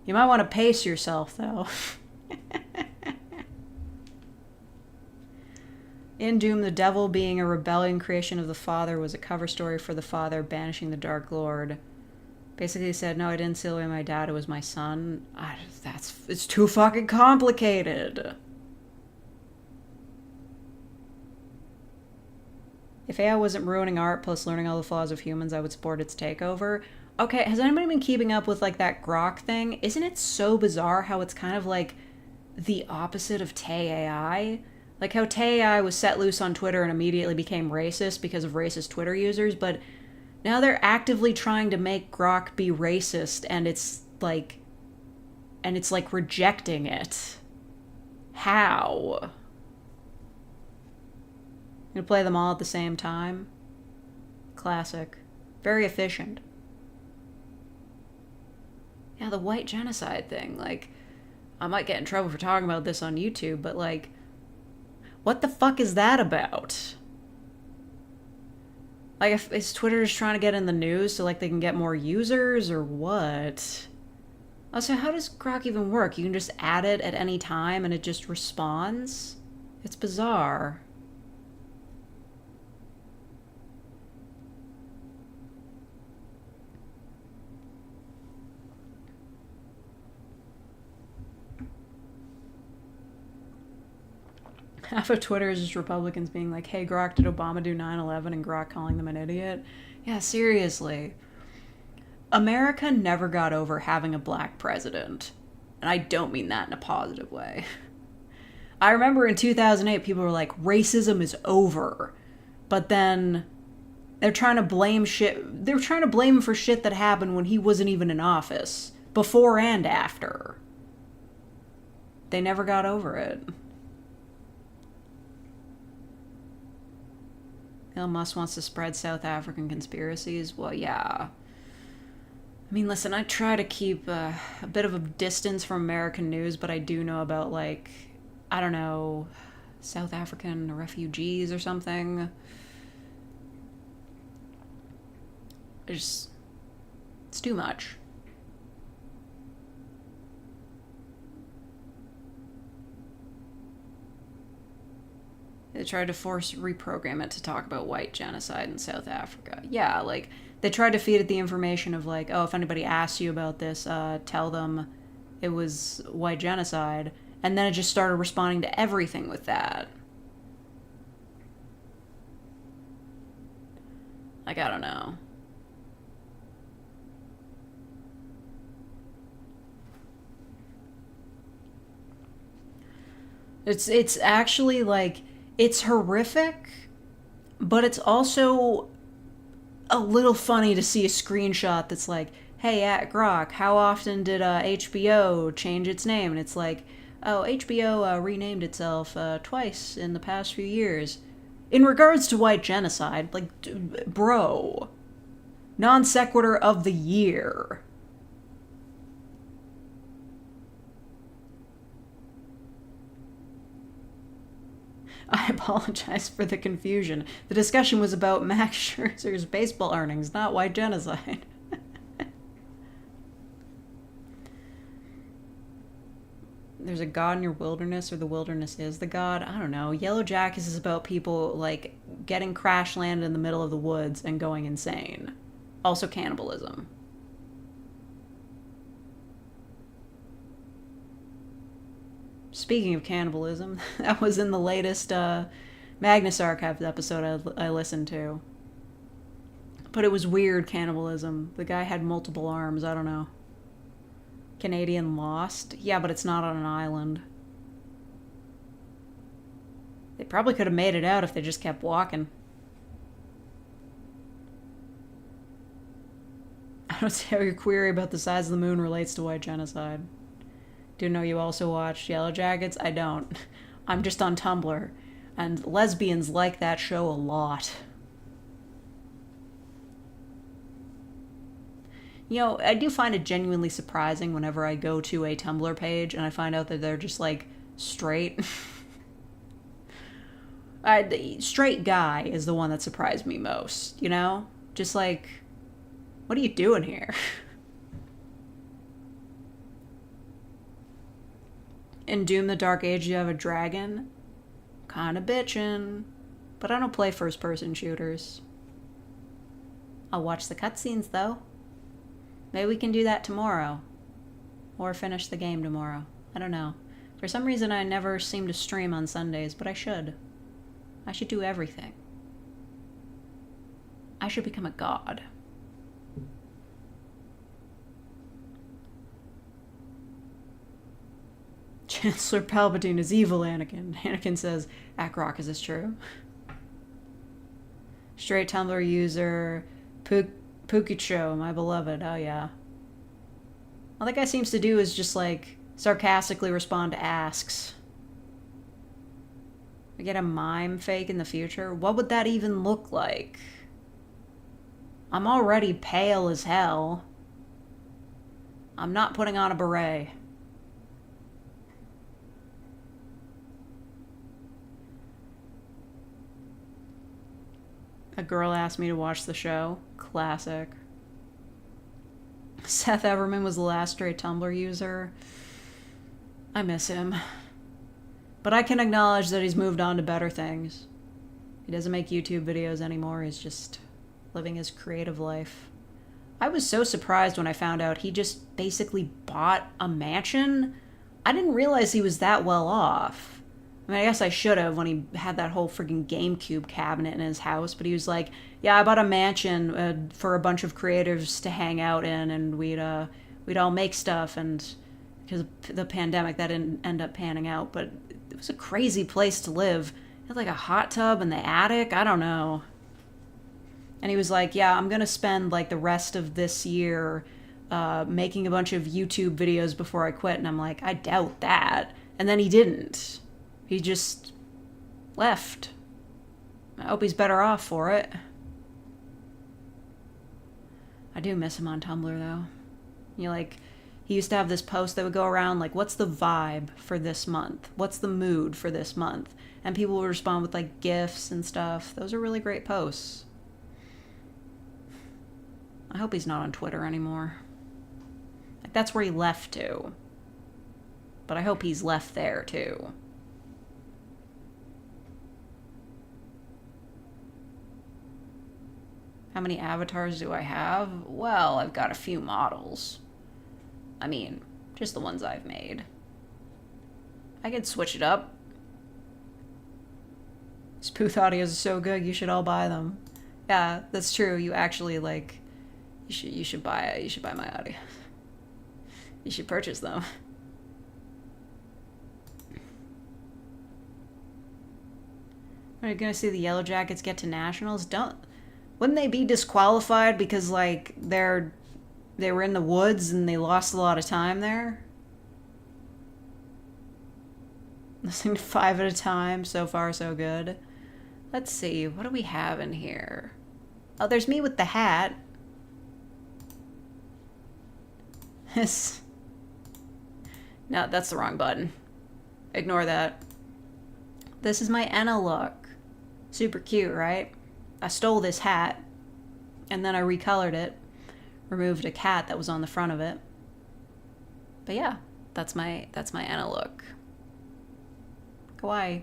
You might want to pace yourself, though. In Doom, the devil being a rebellion creation of the Father was a cover story for the Father banishing the Dark Lord. Basically said, no, I didn't seal away my dad, it was my son. It's too fucking complicated. If AI wasn't ruining art plus learning all the flaws of humans, I would support its takeover. Okay, has anybody been keeping up with like that Grok thing? Isn't it so bizarre how it's kind of like the opposite of Tay AI? Like how Tay AI was set loose on Twitter and immediately became racist because of racist Twitter users, but now they're actively trying to make Grok be racist and it's like rejecting it. How? You gonna play them all at the same time? Classic. Very efficient. Yeah, the white genocide thing, like, I might get in trouble for talking about this on YouTube, but like, what the fuck is that about? Like, is Twitter just trying to get in the news so like they can get more users or what? Also, how does Grok even work? You can just add it at any time and it just responds? It's bizarre. Half of Twitter is just Republicans being like, hey, Grok, did Obama do 9/11? And Grok calling them an idiot. Yeah, seriously. America never got over having a black president. And I don't mean that in a positive way. I remember in 2008, people were like, racism is over. But then they're trying to blame shit. They're trying to blame him for shit that happened when he wasn't even in office, before and after. They never got over it. Elon Musk wants to spread South African conspiracies. Well, yeah. I mean, listen, I try to keep a bit of a distance from American news, but I do know about, like, I don't know, South African refugees or something. It's too much. They tried to reprogram it to talk about white genocide in South Africa. Yeah, like, they tried to feed it the information of, like, oh, if anybody asks you about this, tell them it was white genocide. And then it just started responding to everything with that. Like, I don't know. It's actually, like, it's horrific, but it's also a little funny to see a screenshot that's like, hey, at Grok, how often did HBO change its name? And it's like, oh, HBO renamed itself twice in the past few years. In regards to white genocide, like, bro, non sequitur of the year. I apologize for the confusion. The discussion was about Max Scherzer's baseball earnings, not white genocide. There's a god in your wilderness, or the wilderness is the god. I don't know. Yellow Jackets is about people, like, getting crash landed in the middle of the woods and going insane. Also cannibalism. Speaking of cannibalism, that was in the latest Magnus Archives episode I listened to. But it was weird cannibalism. The guy had multiple arms. I don't know. Canadian Lost? Yeah, but it's not on an island. They probably could have made it out if they just kept walking. I don't see how your query about the size of the moon relates to white genocide. Do you know you also watched Yellow Jackets? I don't. I'm just on Tumblr. And lesbians like that show a lot. You know, I do find it genuinely surprising whenever I go to a Tumblr page and I find out that they're just, like, straight. The straight guy is the one that surprised me most, you know? Just like, what are you doing here? In Doom the Dark Age, you have a dragon. Kinda bitchin'. But I don't play first-person shooters. I'll watch the cutscenes, though. Maybe we can do that tomorrow. Or finish the game tomorrow. I don't know. For some reason, I never seem to stream on Sundays, but I should. I should do everything. I should become a god. Chancellor Palpatine is evil, Anakin. Anakin says, Akrok, is this true? Straight Tumblr user, Pukicho, my beloved. Oh, yeah. All that guy seems to do is just, like, sarcastically respond to asks. We get a mime fake in the future? What would that even look like? I'm already pale as hell. I'm not putting on a beret. A girl asked me to watch the show. Classic. Seth Everman was the last straight Tumblr user. I miss him. But I can acknowledge that he's moved on to better things. He doesn't make YouTube videos anymore. He's just living his creative life. I was so surprised when I found out he just basically bought a mansion. I didn't realize he was that well off. I mean, I guess I should have when he had that whole freaking GameCube cabinet in his house, but he was like, yeah, I bought a mansion for a bunch of creators to hang out in, and we'd all make stuff, and because of the pandemic, that didn't end up panning out, but it was a crazy place to live. It had like a hot tub in the attic. I don't know. And he was like, yeah, I'm going to spend like the rest of this year making a bunch of YouTube videos before I quit. And I'm like, I doubt that. And then he didn't. He just left. I hope he's better off for it. I do miss him on Tumblr, though. You know, like, he used to have this post that would go around, like, what's the vibe for this month? What's the mood for this month? And people would respond with, like, GIFs and stuff. Those are really great posts. I hope he's not on Twitter anymore. Like, that's where he left to. But I hope he's left there, too. How many avatars do I have? Well, I've got a few models. I mean, just the ones I've made. I could switch it up. Spooth audios are so good, you should all buy them. Yeah, that's true. You actually, like, you should buy it. You should buy my audio. You should purchase them. Are you gonna see the Yellow Jackets get to nationals? Wouldn't they be disqualified because, like, they were in the woods and they lost a lot of time there? Listening to 5 at a time. So far, so good. Let's see. What do we have in here? Oh, there's me with the hat. This. No, that's the wrong button. Ignore that. This is my Enna look. Super cute, right? I stole this hat, and then I recolored it, removed a cat that was on the front of it. But yeah, that's my Enna look. Kawaii.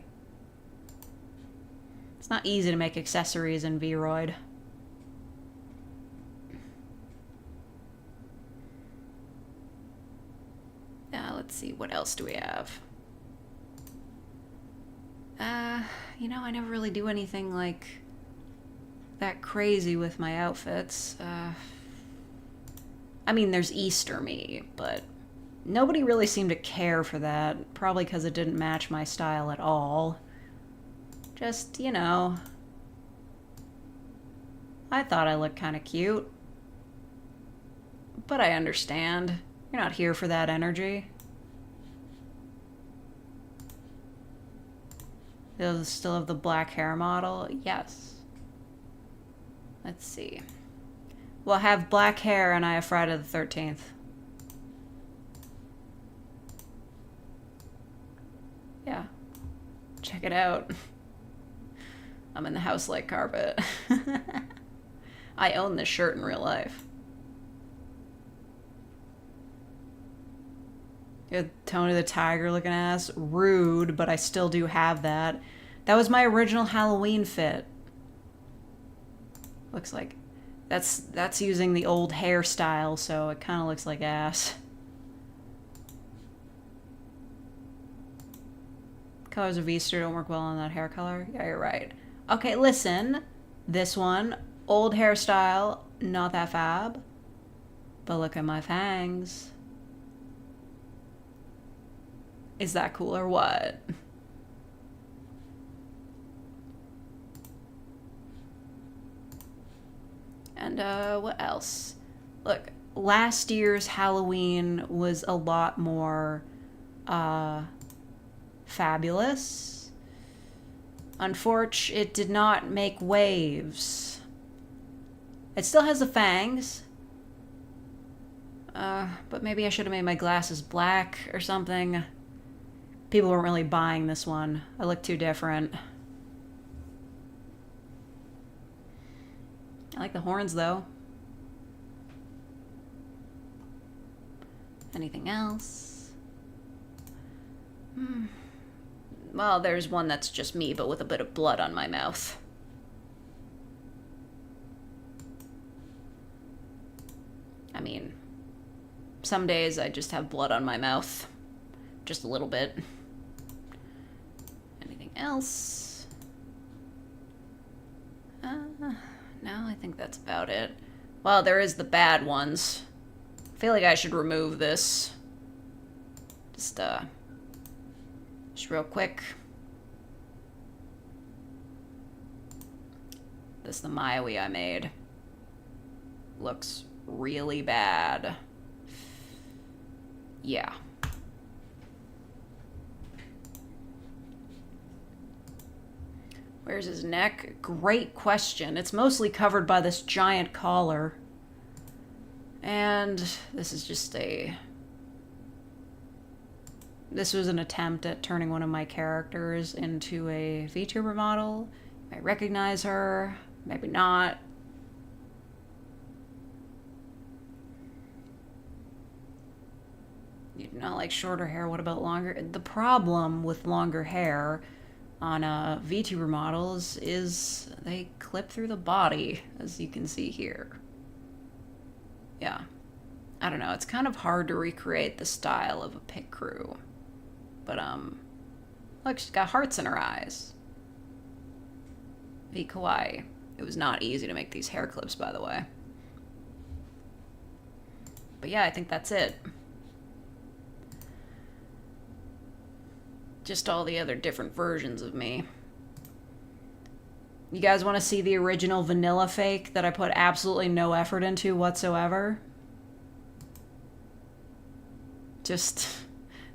It's not easy to make accessories in Vroid. Now let's see, what else do we have? You know, I never really do anything like that crazy with my outfits. I mean, there's Easter me, but nobody really seemed to care for that. Probably because it didn't match my style at all. Just, you know, I thought I looked kind of cute. But I understand. You're not here for that energy. You'll still have the black hair model? Yes. Let's see. Well, I have black hair and I have Friday the 13th. Yeah. Check it out. I'm in the house like carpet. I own this shirt in real life. Good Tony the Tiger looking ass. Rude, but I still do have that. That was my original Halloween fit. Looks like that's using the old hairstyle, so it kind of looks like ass. Colors of Easter don't work well on that hair color. Yeah, you're right. Okay, listen. This one, old hairstyle, not that fab. But look at my fangs. Is that cool or what? And what else? Look, last year's Halloween was a lot more fabulous. Unfortunately, it did not make waves. It still has the fangs. But maybe I should have made my glasses black or something. People weren't really buying this one. I look too different. I like the horns, though. Anything else? Well, there's one that's just me, but with a bit of blood on my mouth. I mean, some days I just have blood on my mouth. Just a little bit. Anything else? No, I think that's about it. Well, there is the bad ones. I feel like I should remove this. Just, Just real quick. This is the Maui I made. Looks really bad. Yeah. Where's his neck? Great question. It's mostly covered by this giant collar. And this is just a... This was an attempt at turning one of my characters into a VTuber model. You might recognize her, maybe not. You do not like shorter hair, what about longer? The problem with longer hair on VTuber models is they clip through the body, as you can see here. Yeah. I don't know, it's kind of hard to recreate the style of a pit crew. But, look, she's got hearts in her eyes. V kawaii. It was not easy to make these hair clips, by the way. But yeah, I think that's it. Just all the other different versions of me. You guys want to see the original vanilla fake that I put absolutely no effort into whatsoever? Just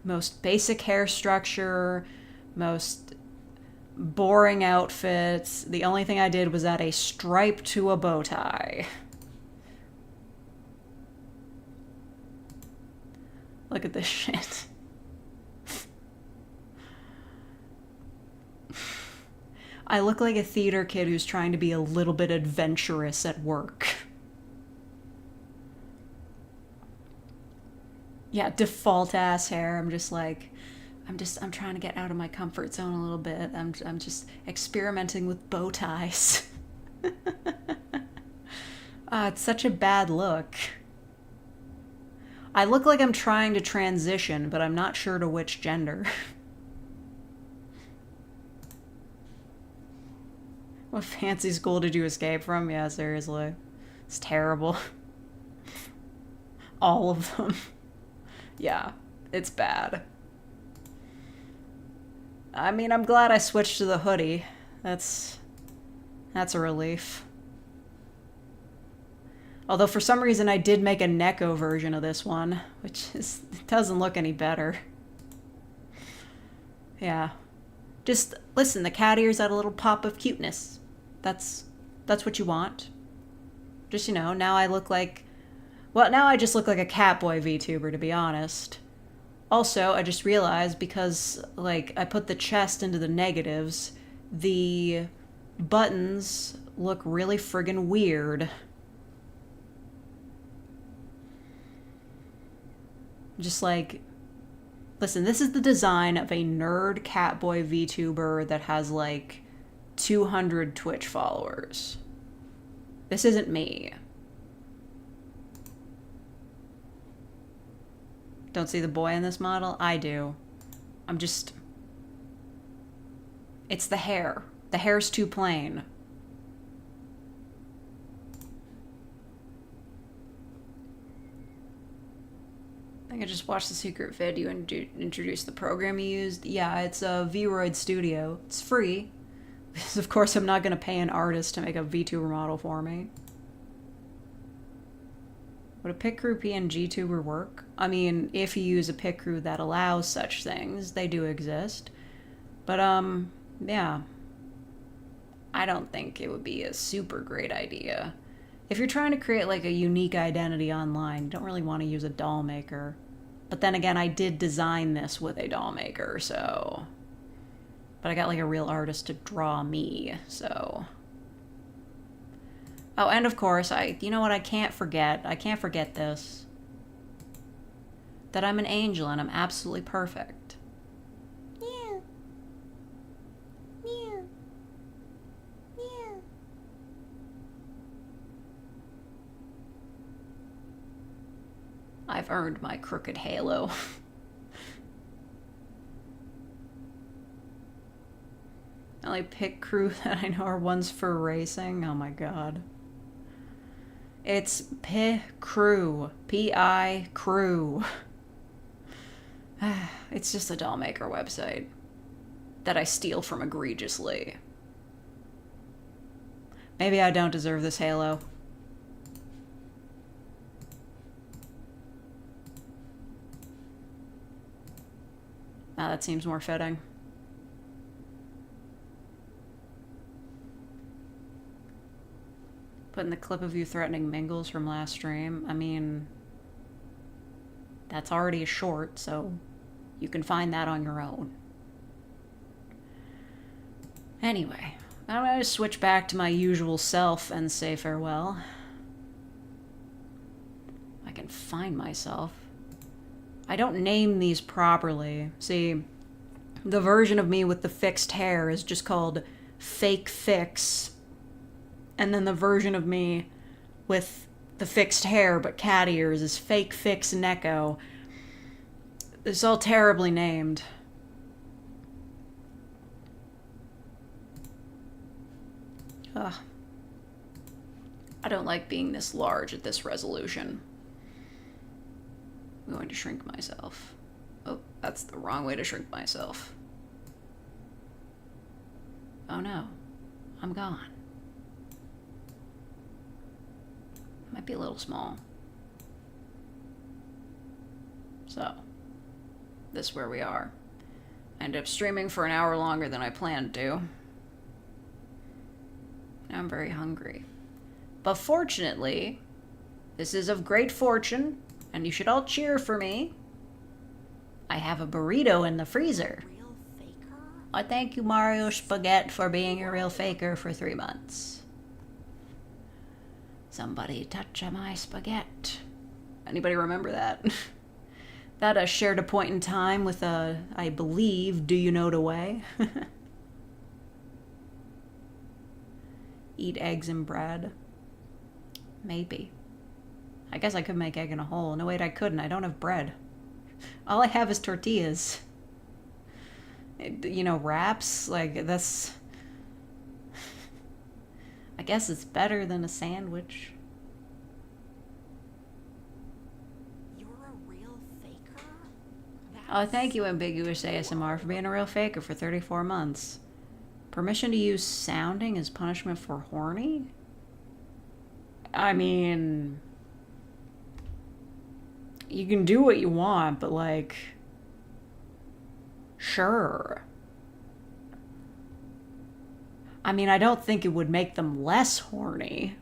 most basic hair structure, most boring outfits. The only thing I did was add a stripe to a bow tie. Look at this shit. I look like a theater kid who's trying to be a little bit adventurous at work. Yeah, default ass hair. I'm just like, I'm trying to get out of my comfort zone a little bit. I'm just experimenting with bow ties. It's such a bad look. I look like I'm trying to transition, but I'm not sure to which gender. What fancy school did you escape from? Yeah, seriously. It's terrible. All of them. Yeah, it's bad. I mean, I'm glad I switched to the hoodie. That's a relief. Although for some reason I did make a Neko version of this one, which is, it doesn't look any better. Yeah. Just listen, the cat ears add a little pop of cuteness. That's what you want. Just, you know, now I look like... Well, now I just look like a Catboy VTuber, to be honest. Also, I just realized, because, like, I put the chest into the negatives, the buttons look really friggin' weird. Just like... Listen, this is the design of a nerd Catboy VTuber that has, like, 200 Twitch followers. This isn't me. Don't see the boy in this model? I do. I'm just... It's the hair. The hair's too plain. I think I just watched the secret vid. You introduced the program you used. Yeah, it's a Vroid Studio. It's free. Because of course I'm not going to pay an artist to make a VTuber model for me. Would a pit crew PNG tuber work? I mean, if you use a pit crew that allows such things, they do exist. But, yeah. I don't think it would be a super great idea. If you're trying to create, like, a unique identity online, you don't really want to use a doll maker. But then again, I did design this with a doll maker, so... But I got, like, a real artist to draw me, so... Oh, and of course, you know what I can't forget? I can't forget this. That I'm an angel and I'm absolutely perfect.
Meow. Meow. Meow.
I've earned my crooked halo. The only pit crew that I know are ones for racing. Oh my god. It's Pi Crew. P-I Crew. It's just a doll maker website. that I steal from egregiously. Maybe I don't deserve this halo. Ah, that seems more fitting. Putting the clip of you threatening Mingles from last stream. I mean, that's already a short, so you can find that on your own. Anyway, I'm going to switch back to my usual self and say farewell. I can find myself. I don't name these properly. See, the version of me with the fixed hair is just called Fake Fix. And then the version of me with the fixed hair but cat ears is Fake Fix Neko. It's all terribly named. Ugh. I don't like being this large at this resolution. I'm going to shrink myself. Oh, that's the wrong way to shrink myself. Oh no, I'm gone. Might be a little small. So, this is where we are. I ended up streaming for an hour longer than I planned to. Now I'm very hungry. But fortunately, this is of great fortune, and you should all cheer for me. I have a burrito in the freezer.
Real faker?
I thank you, Mario Spaghetti, for being a real faker for 3 months. Somebody touch my spaghetti. Anybody remember that? That shared a point in time with I believe, Do You Know the Way? Eat eggs and bread. Maybe. I guess I could make egg in a hole. No, wait, I couldn't. I don't have bread. All I have is tortillas. You know, wraps? Like, that's... I guess it's better than a sandwich.
You're a real faker?
Oh, thank you, Ambiguous ASMR, for being a real faker for 34 months. Permission to use sounding as punishment for horny? I mean... You can do what you want, but like... Sure. I mean, I don't think it would make them less horny.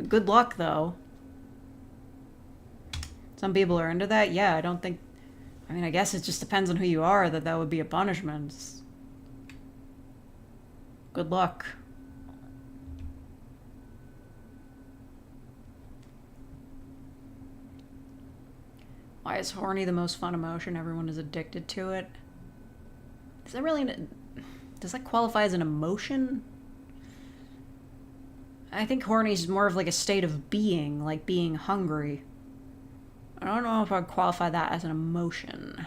Good luck, though. Some people are into that. Yeah, I don't think... I mean, I guess it just depends on who you are that would be a punishment. Good luck. Why is horny the most fun emotion? Everyone is addicted to it. Is that really... Does that qualify as an emotion? I think horny is more of like a state of being, like being hungry. I don't know if I'd qualify that as an emotion.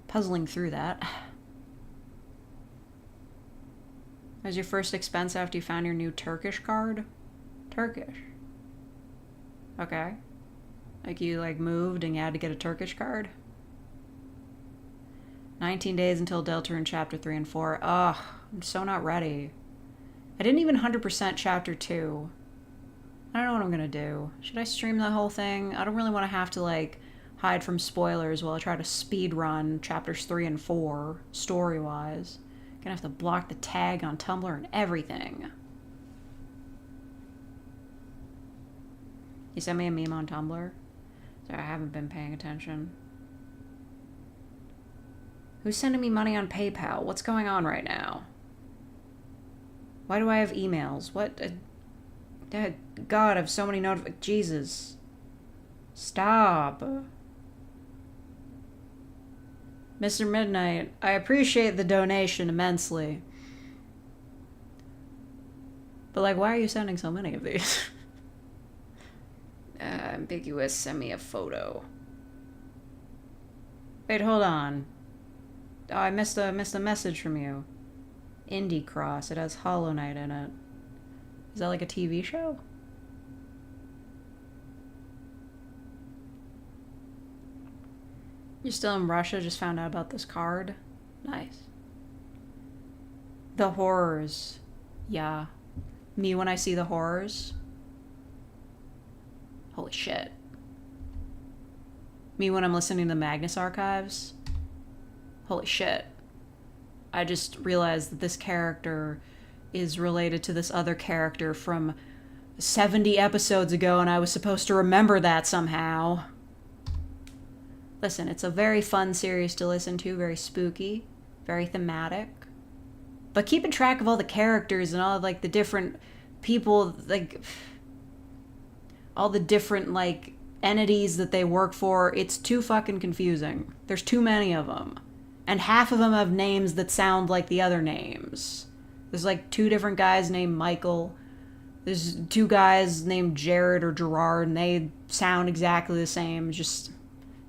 Puzzling through that. What was your first expense after you found your new Turkish card? Turkish. Okay. Like you moved and you had to get a Turkish card? 19 days until Deltarune Chapter 3 and 4. Ugh, I'm so not ready. I didn't even 100% Chapter 2. I don't know what I'm gonna do. Should I stream the whole thing? I don't really want to have to, hide from spoilers while I try to speed run Chapters 3 and 4, story-wise. Gonna have to block the tag on Tumblr and everything. You sent me a meme on Tumblr? Sorry, I haven't been paying attention. Who's sending me money on PayPal? What's going on right now? Why do I have emails? What? God, I have so many notifications. Jesus. Stop. Mr. Midnight, I appreciate the donation immensely. But, why are you sending so many of these? Ambiguous, send me a photo. Wait, hold on. Oh, I missed a message from you. Indie Cross. It has Hollow Knight in it. Is that like a TV show? You still in Russia? Just found out about this card. Nice. The horrors. Yeah. Me when I see the horrors. Holy shit. Me when I'm listening to the Magnus Archives. Holy shit. I just realized that this character is related to this other character from 70 episodes ago, and I was supposed to remember that somehow. Listen, it's a very fun series to listen to, very spooky, very thematic. But keeping track of all the characters and all, like, the different people, like, all the different, like, entities that they work for, it's too fucking confusing. There's too many of them. And half of them have names that sound like the other names. There's, like, 2 different guys named Michael. There's 2 guys named Jared or Gerard, and they sound exactly the same. Just,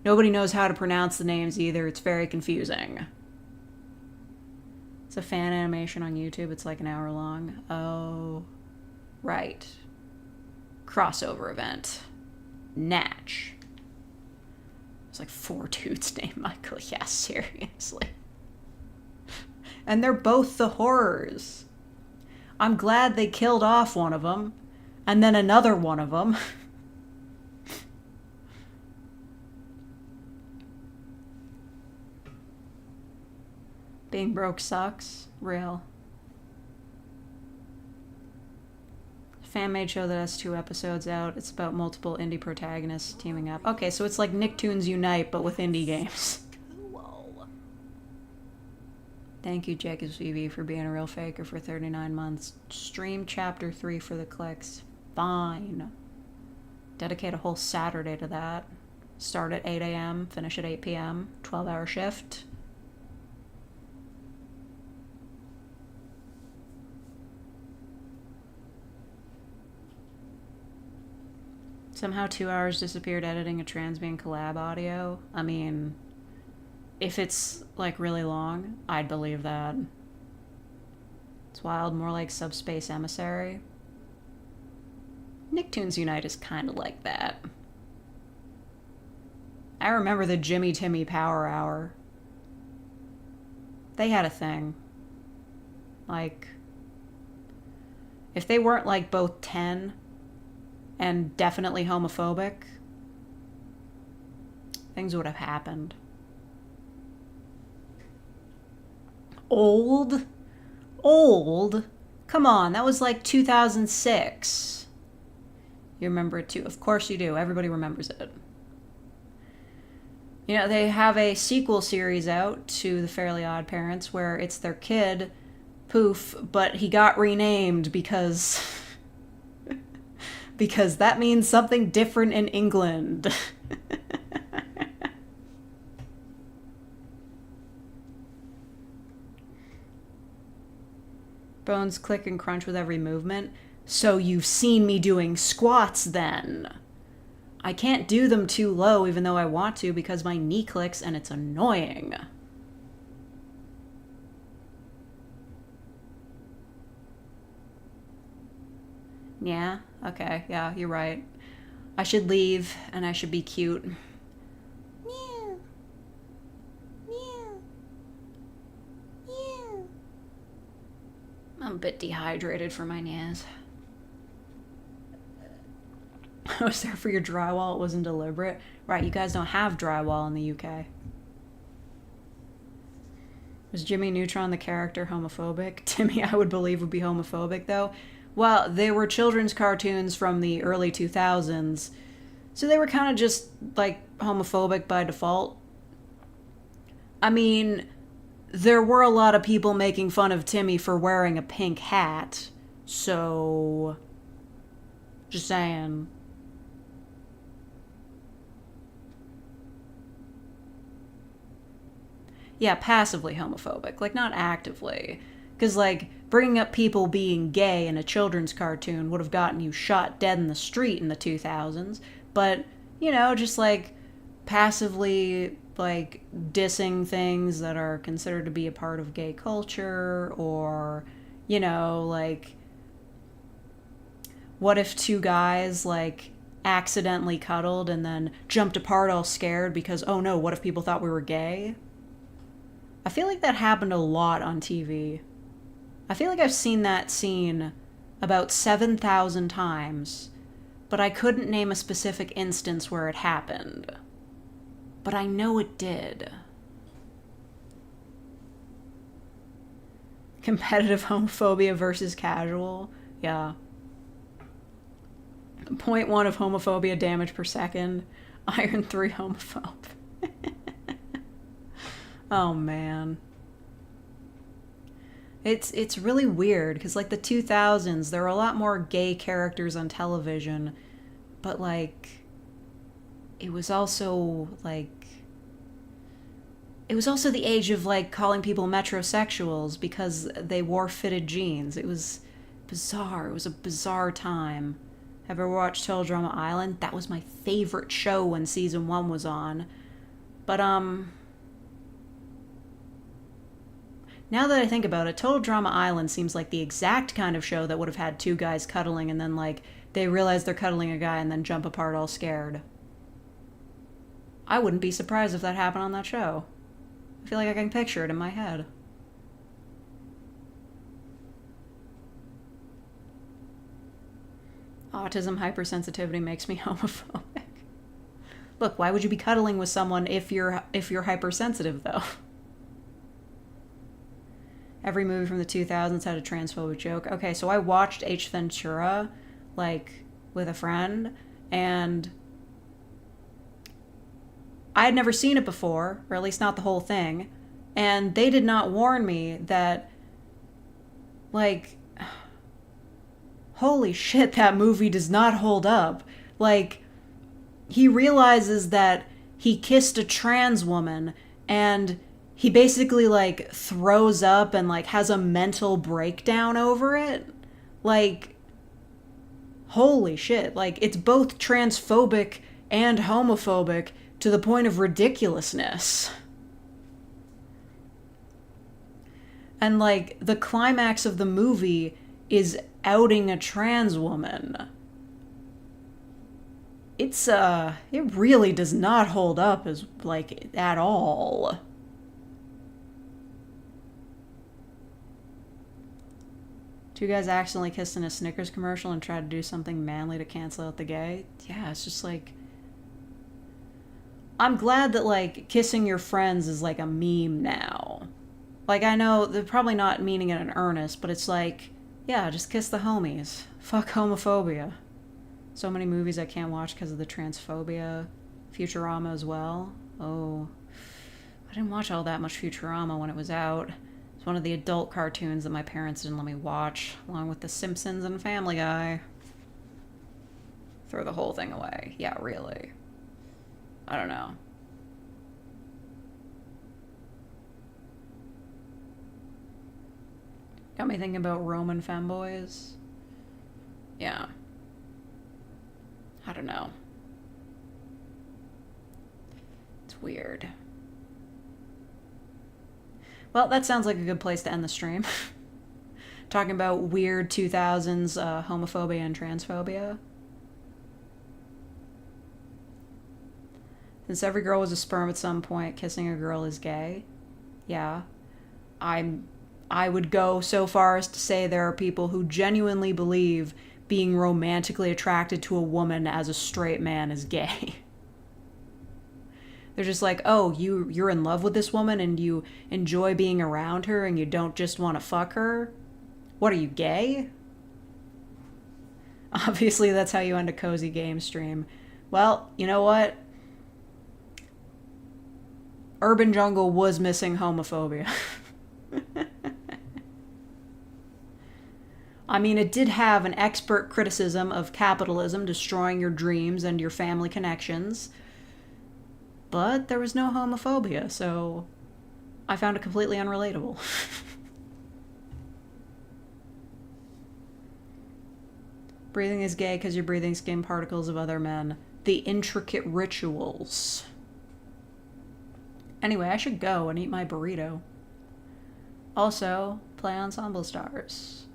nobody knows how to pronounce the names either. It's very confusing. It's a fan animation on YouTube. It's like an hour long. Oh, right. Crossover event. Natch. There's like 4 dudes named Michael. Yeah, seriously. And they're both the horrors. I'm glad they killed off one of them. And then another one of them. Being broke sucks. Real. Fan-made show that has 2 episodes out. It's about multiple indie protagonists teaming up. Okay, so it's like Nicktoons Unite, but with indie games.
Cool.
Thank you, Jacobs VV, for being a real faker for 39 months. Stream chapter 3 for the clicks. Fine. Dedicate a whole Saturday to that. Start at 8 a.m., finish at 8 p.m. 12-hour shift. Somehow 2 hours disappeared editing a Transbian collab audio. I mean, if it's, like, really long, I'd believe that. It's wild, more like Subspace Emissary. Nicktoons Unite is kind of like that. I remember the Jimmy Timmy Power Hour. They had a thing. Like, if they weren't, like, both 10... and definitely homophobic, things would have happened. Old? Old? Come on, that was like 2006. You remember it too. Of course you do. Everybody remembers it. You know, they have a sequel series out to The Fairly Odd Parents where it's their kid, Poof, but he got renamed because... because that means something different in England. Bones click and crunch with every movement. So you've seen me doing squats then. I can't do them too low even though I want to because my knee clicks and it's annoying. Yeah, okay, yeah, you're right. I should leave, and I should be cute. Meow. Meow. Meow. I'm a bit dehydrated for my knees. I was there for your drywall, it wasn't deliberate. Right, you guys don't have drywall in the UK. Was Jimmy Neutron the character homophobic? Timmy, I would believe, would be homophobic, though. Well, they were children's cartoons from the early 2000s, so they were kind of just, like, homophobic by default. I mean, there were a lot of people making fun of Timmy for wearing a pink hat, so... just saying. Yeah, passively homophobic, like, not actively. Because, like, bringing up people being gay in a children's cartoon would have gotten you shot dead in the street in the 2000s. But, you know, just, like, passively, like, dissing things that are considered to be a part of gay culture, or, you know, like, what if 2 guys, like, accidentally cuddled and then jumped apart all scared because, oh no, what if people thought we were gay? I feel like that happened a lot on TV. I feel like I've seen that scene about 7,000 times, but I couldn't name a specific instance where it happened. But I know it did. Competitive homophobia versus casual. Yeah. 0.1 of homophobia damage per second. Iron 3 homophobe. Oh man. It's really weird because like the 2000s there were a lot more gay characters on television, but like it was also the age of like calling people metrosexuals because they wore fitted jeans. It was bizarre. It was a bizarre time. Have you ever watched Total Drama Island? That was my favorite show when season 1 was on. But now that I think about it, Total Drama Island seems like the exact kind of show that would have had two guys cuddling and then like they realize they're cuddling a guy and then jump apart all scared. I wouldn't be surprised if that happened on that show. I feel like I can picture it in my head. Autism hypersensitivity makes me homophobic. Look, why would you be cuddling with someone if you're hypersensitive though? Every movie from the 2000s had a transphobic joke. Okay, so I watched H. Ventura, like, with a friend, and I had never seen it before, or at least not the whole thing, and they did not warn me that, like, holy shit, that movie does not hold up. Like, he realizes that he kissed a trans woman, and he basically, like, throws up and, like, has a mental breakdown over it. Like, holy shit. Like, it's both transphobic and homophobic to the point of ridiculousness. And, like, the climax of the movie is outing a trans woman. It really does not hold up as, like, at all. Two guys accidentally kissed in a Snickers commercial and tried to do something manly to cancel out the gay. Yeah, it's just like... I'm glad that, like, kissing your friends is, like, a meme now. Like, I know they're probably not meaning it in earnest, but it's like, yeah, just kiss the homies. Fuck homophobia. So many movies I can't watch because of the transphobia. Futurama as well. Oh. I didn't watch all that much Futurama when it was out. It's one of the adult cartoons that my parents didn't let me watch, along with The Simpsons and Family Guy. Throw the whole thing away. Yeah, really. I don't know. Got me thinking about Roman femboys. Yeah. I don't know. It's weird. Well, that sounds like a good place to end the stream. Talking about weird 2000s homophobia and transphobia. Since every girl was a sperm at some point, kissing a girl is gay. Yeah. I would go so far as to say there are people who genuinely believe being romantically attracted to a woman as a straight man is gay. They're just like, oh, you're in love with this woman and you enjoy being around her and you don't just want to fuck her? What are you, gay? Obviously, that's how you end a cozy game stream. Well, you know what? Urban Jungle was missing homophobia. I mean, it did have an expert criticism of capitalism destroying your dreams and your family connections. But there was no homophobia, so I found it completely unrelatable. Breathing is gay because you're breathing skin particles of other men. The intricate rituals. Anyway, I should go and eat my burrito. Also, play Ensemble Stars.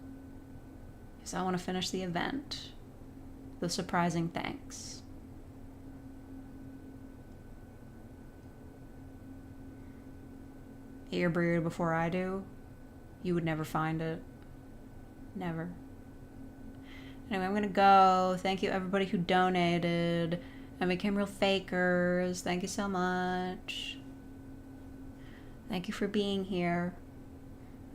Because I want to finish the event. The surprising thanks. get your beard before I do, you would never find it. Never. Anyway, I'm gonna go. Thank you everybody who donated and became real fakers. Thank you so much. Thank you for being here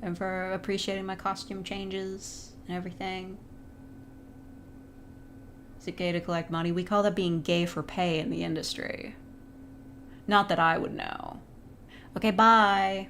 and for appreciating my costume changes and everything. Is it gay to collect money? We call that being gay for pay in the industry. Not that I would know. Okay, bye.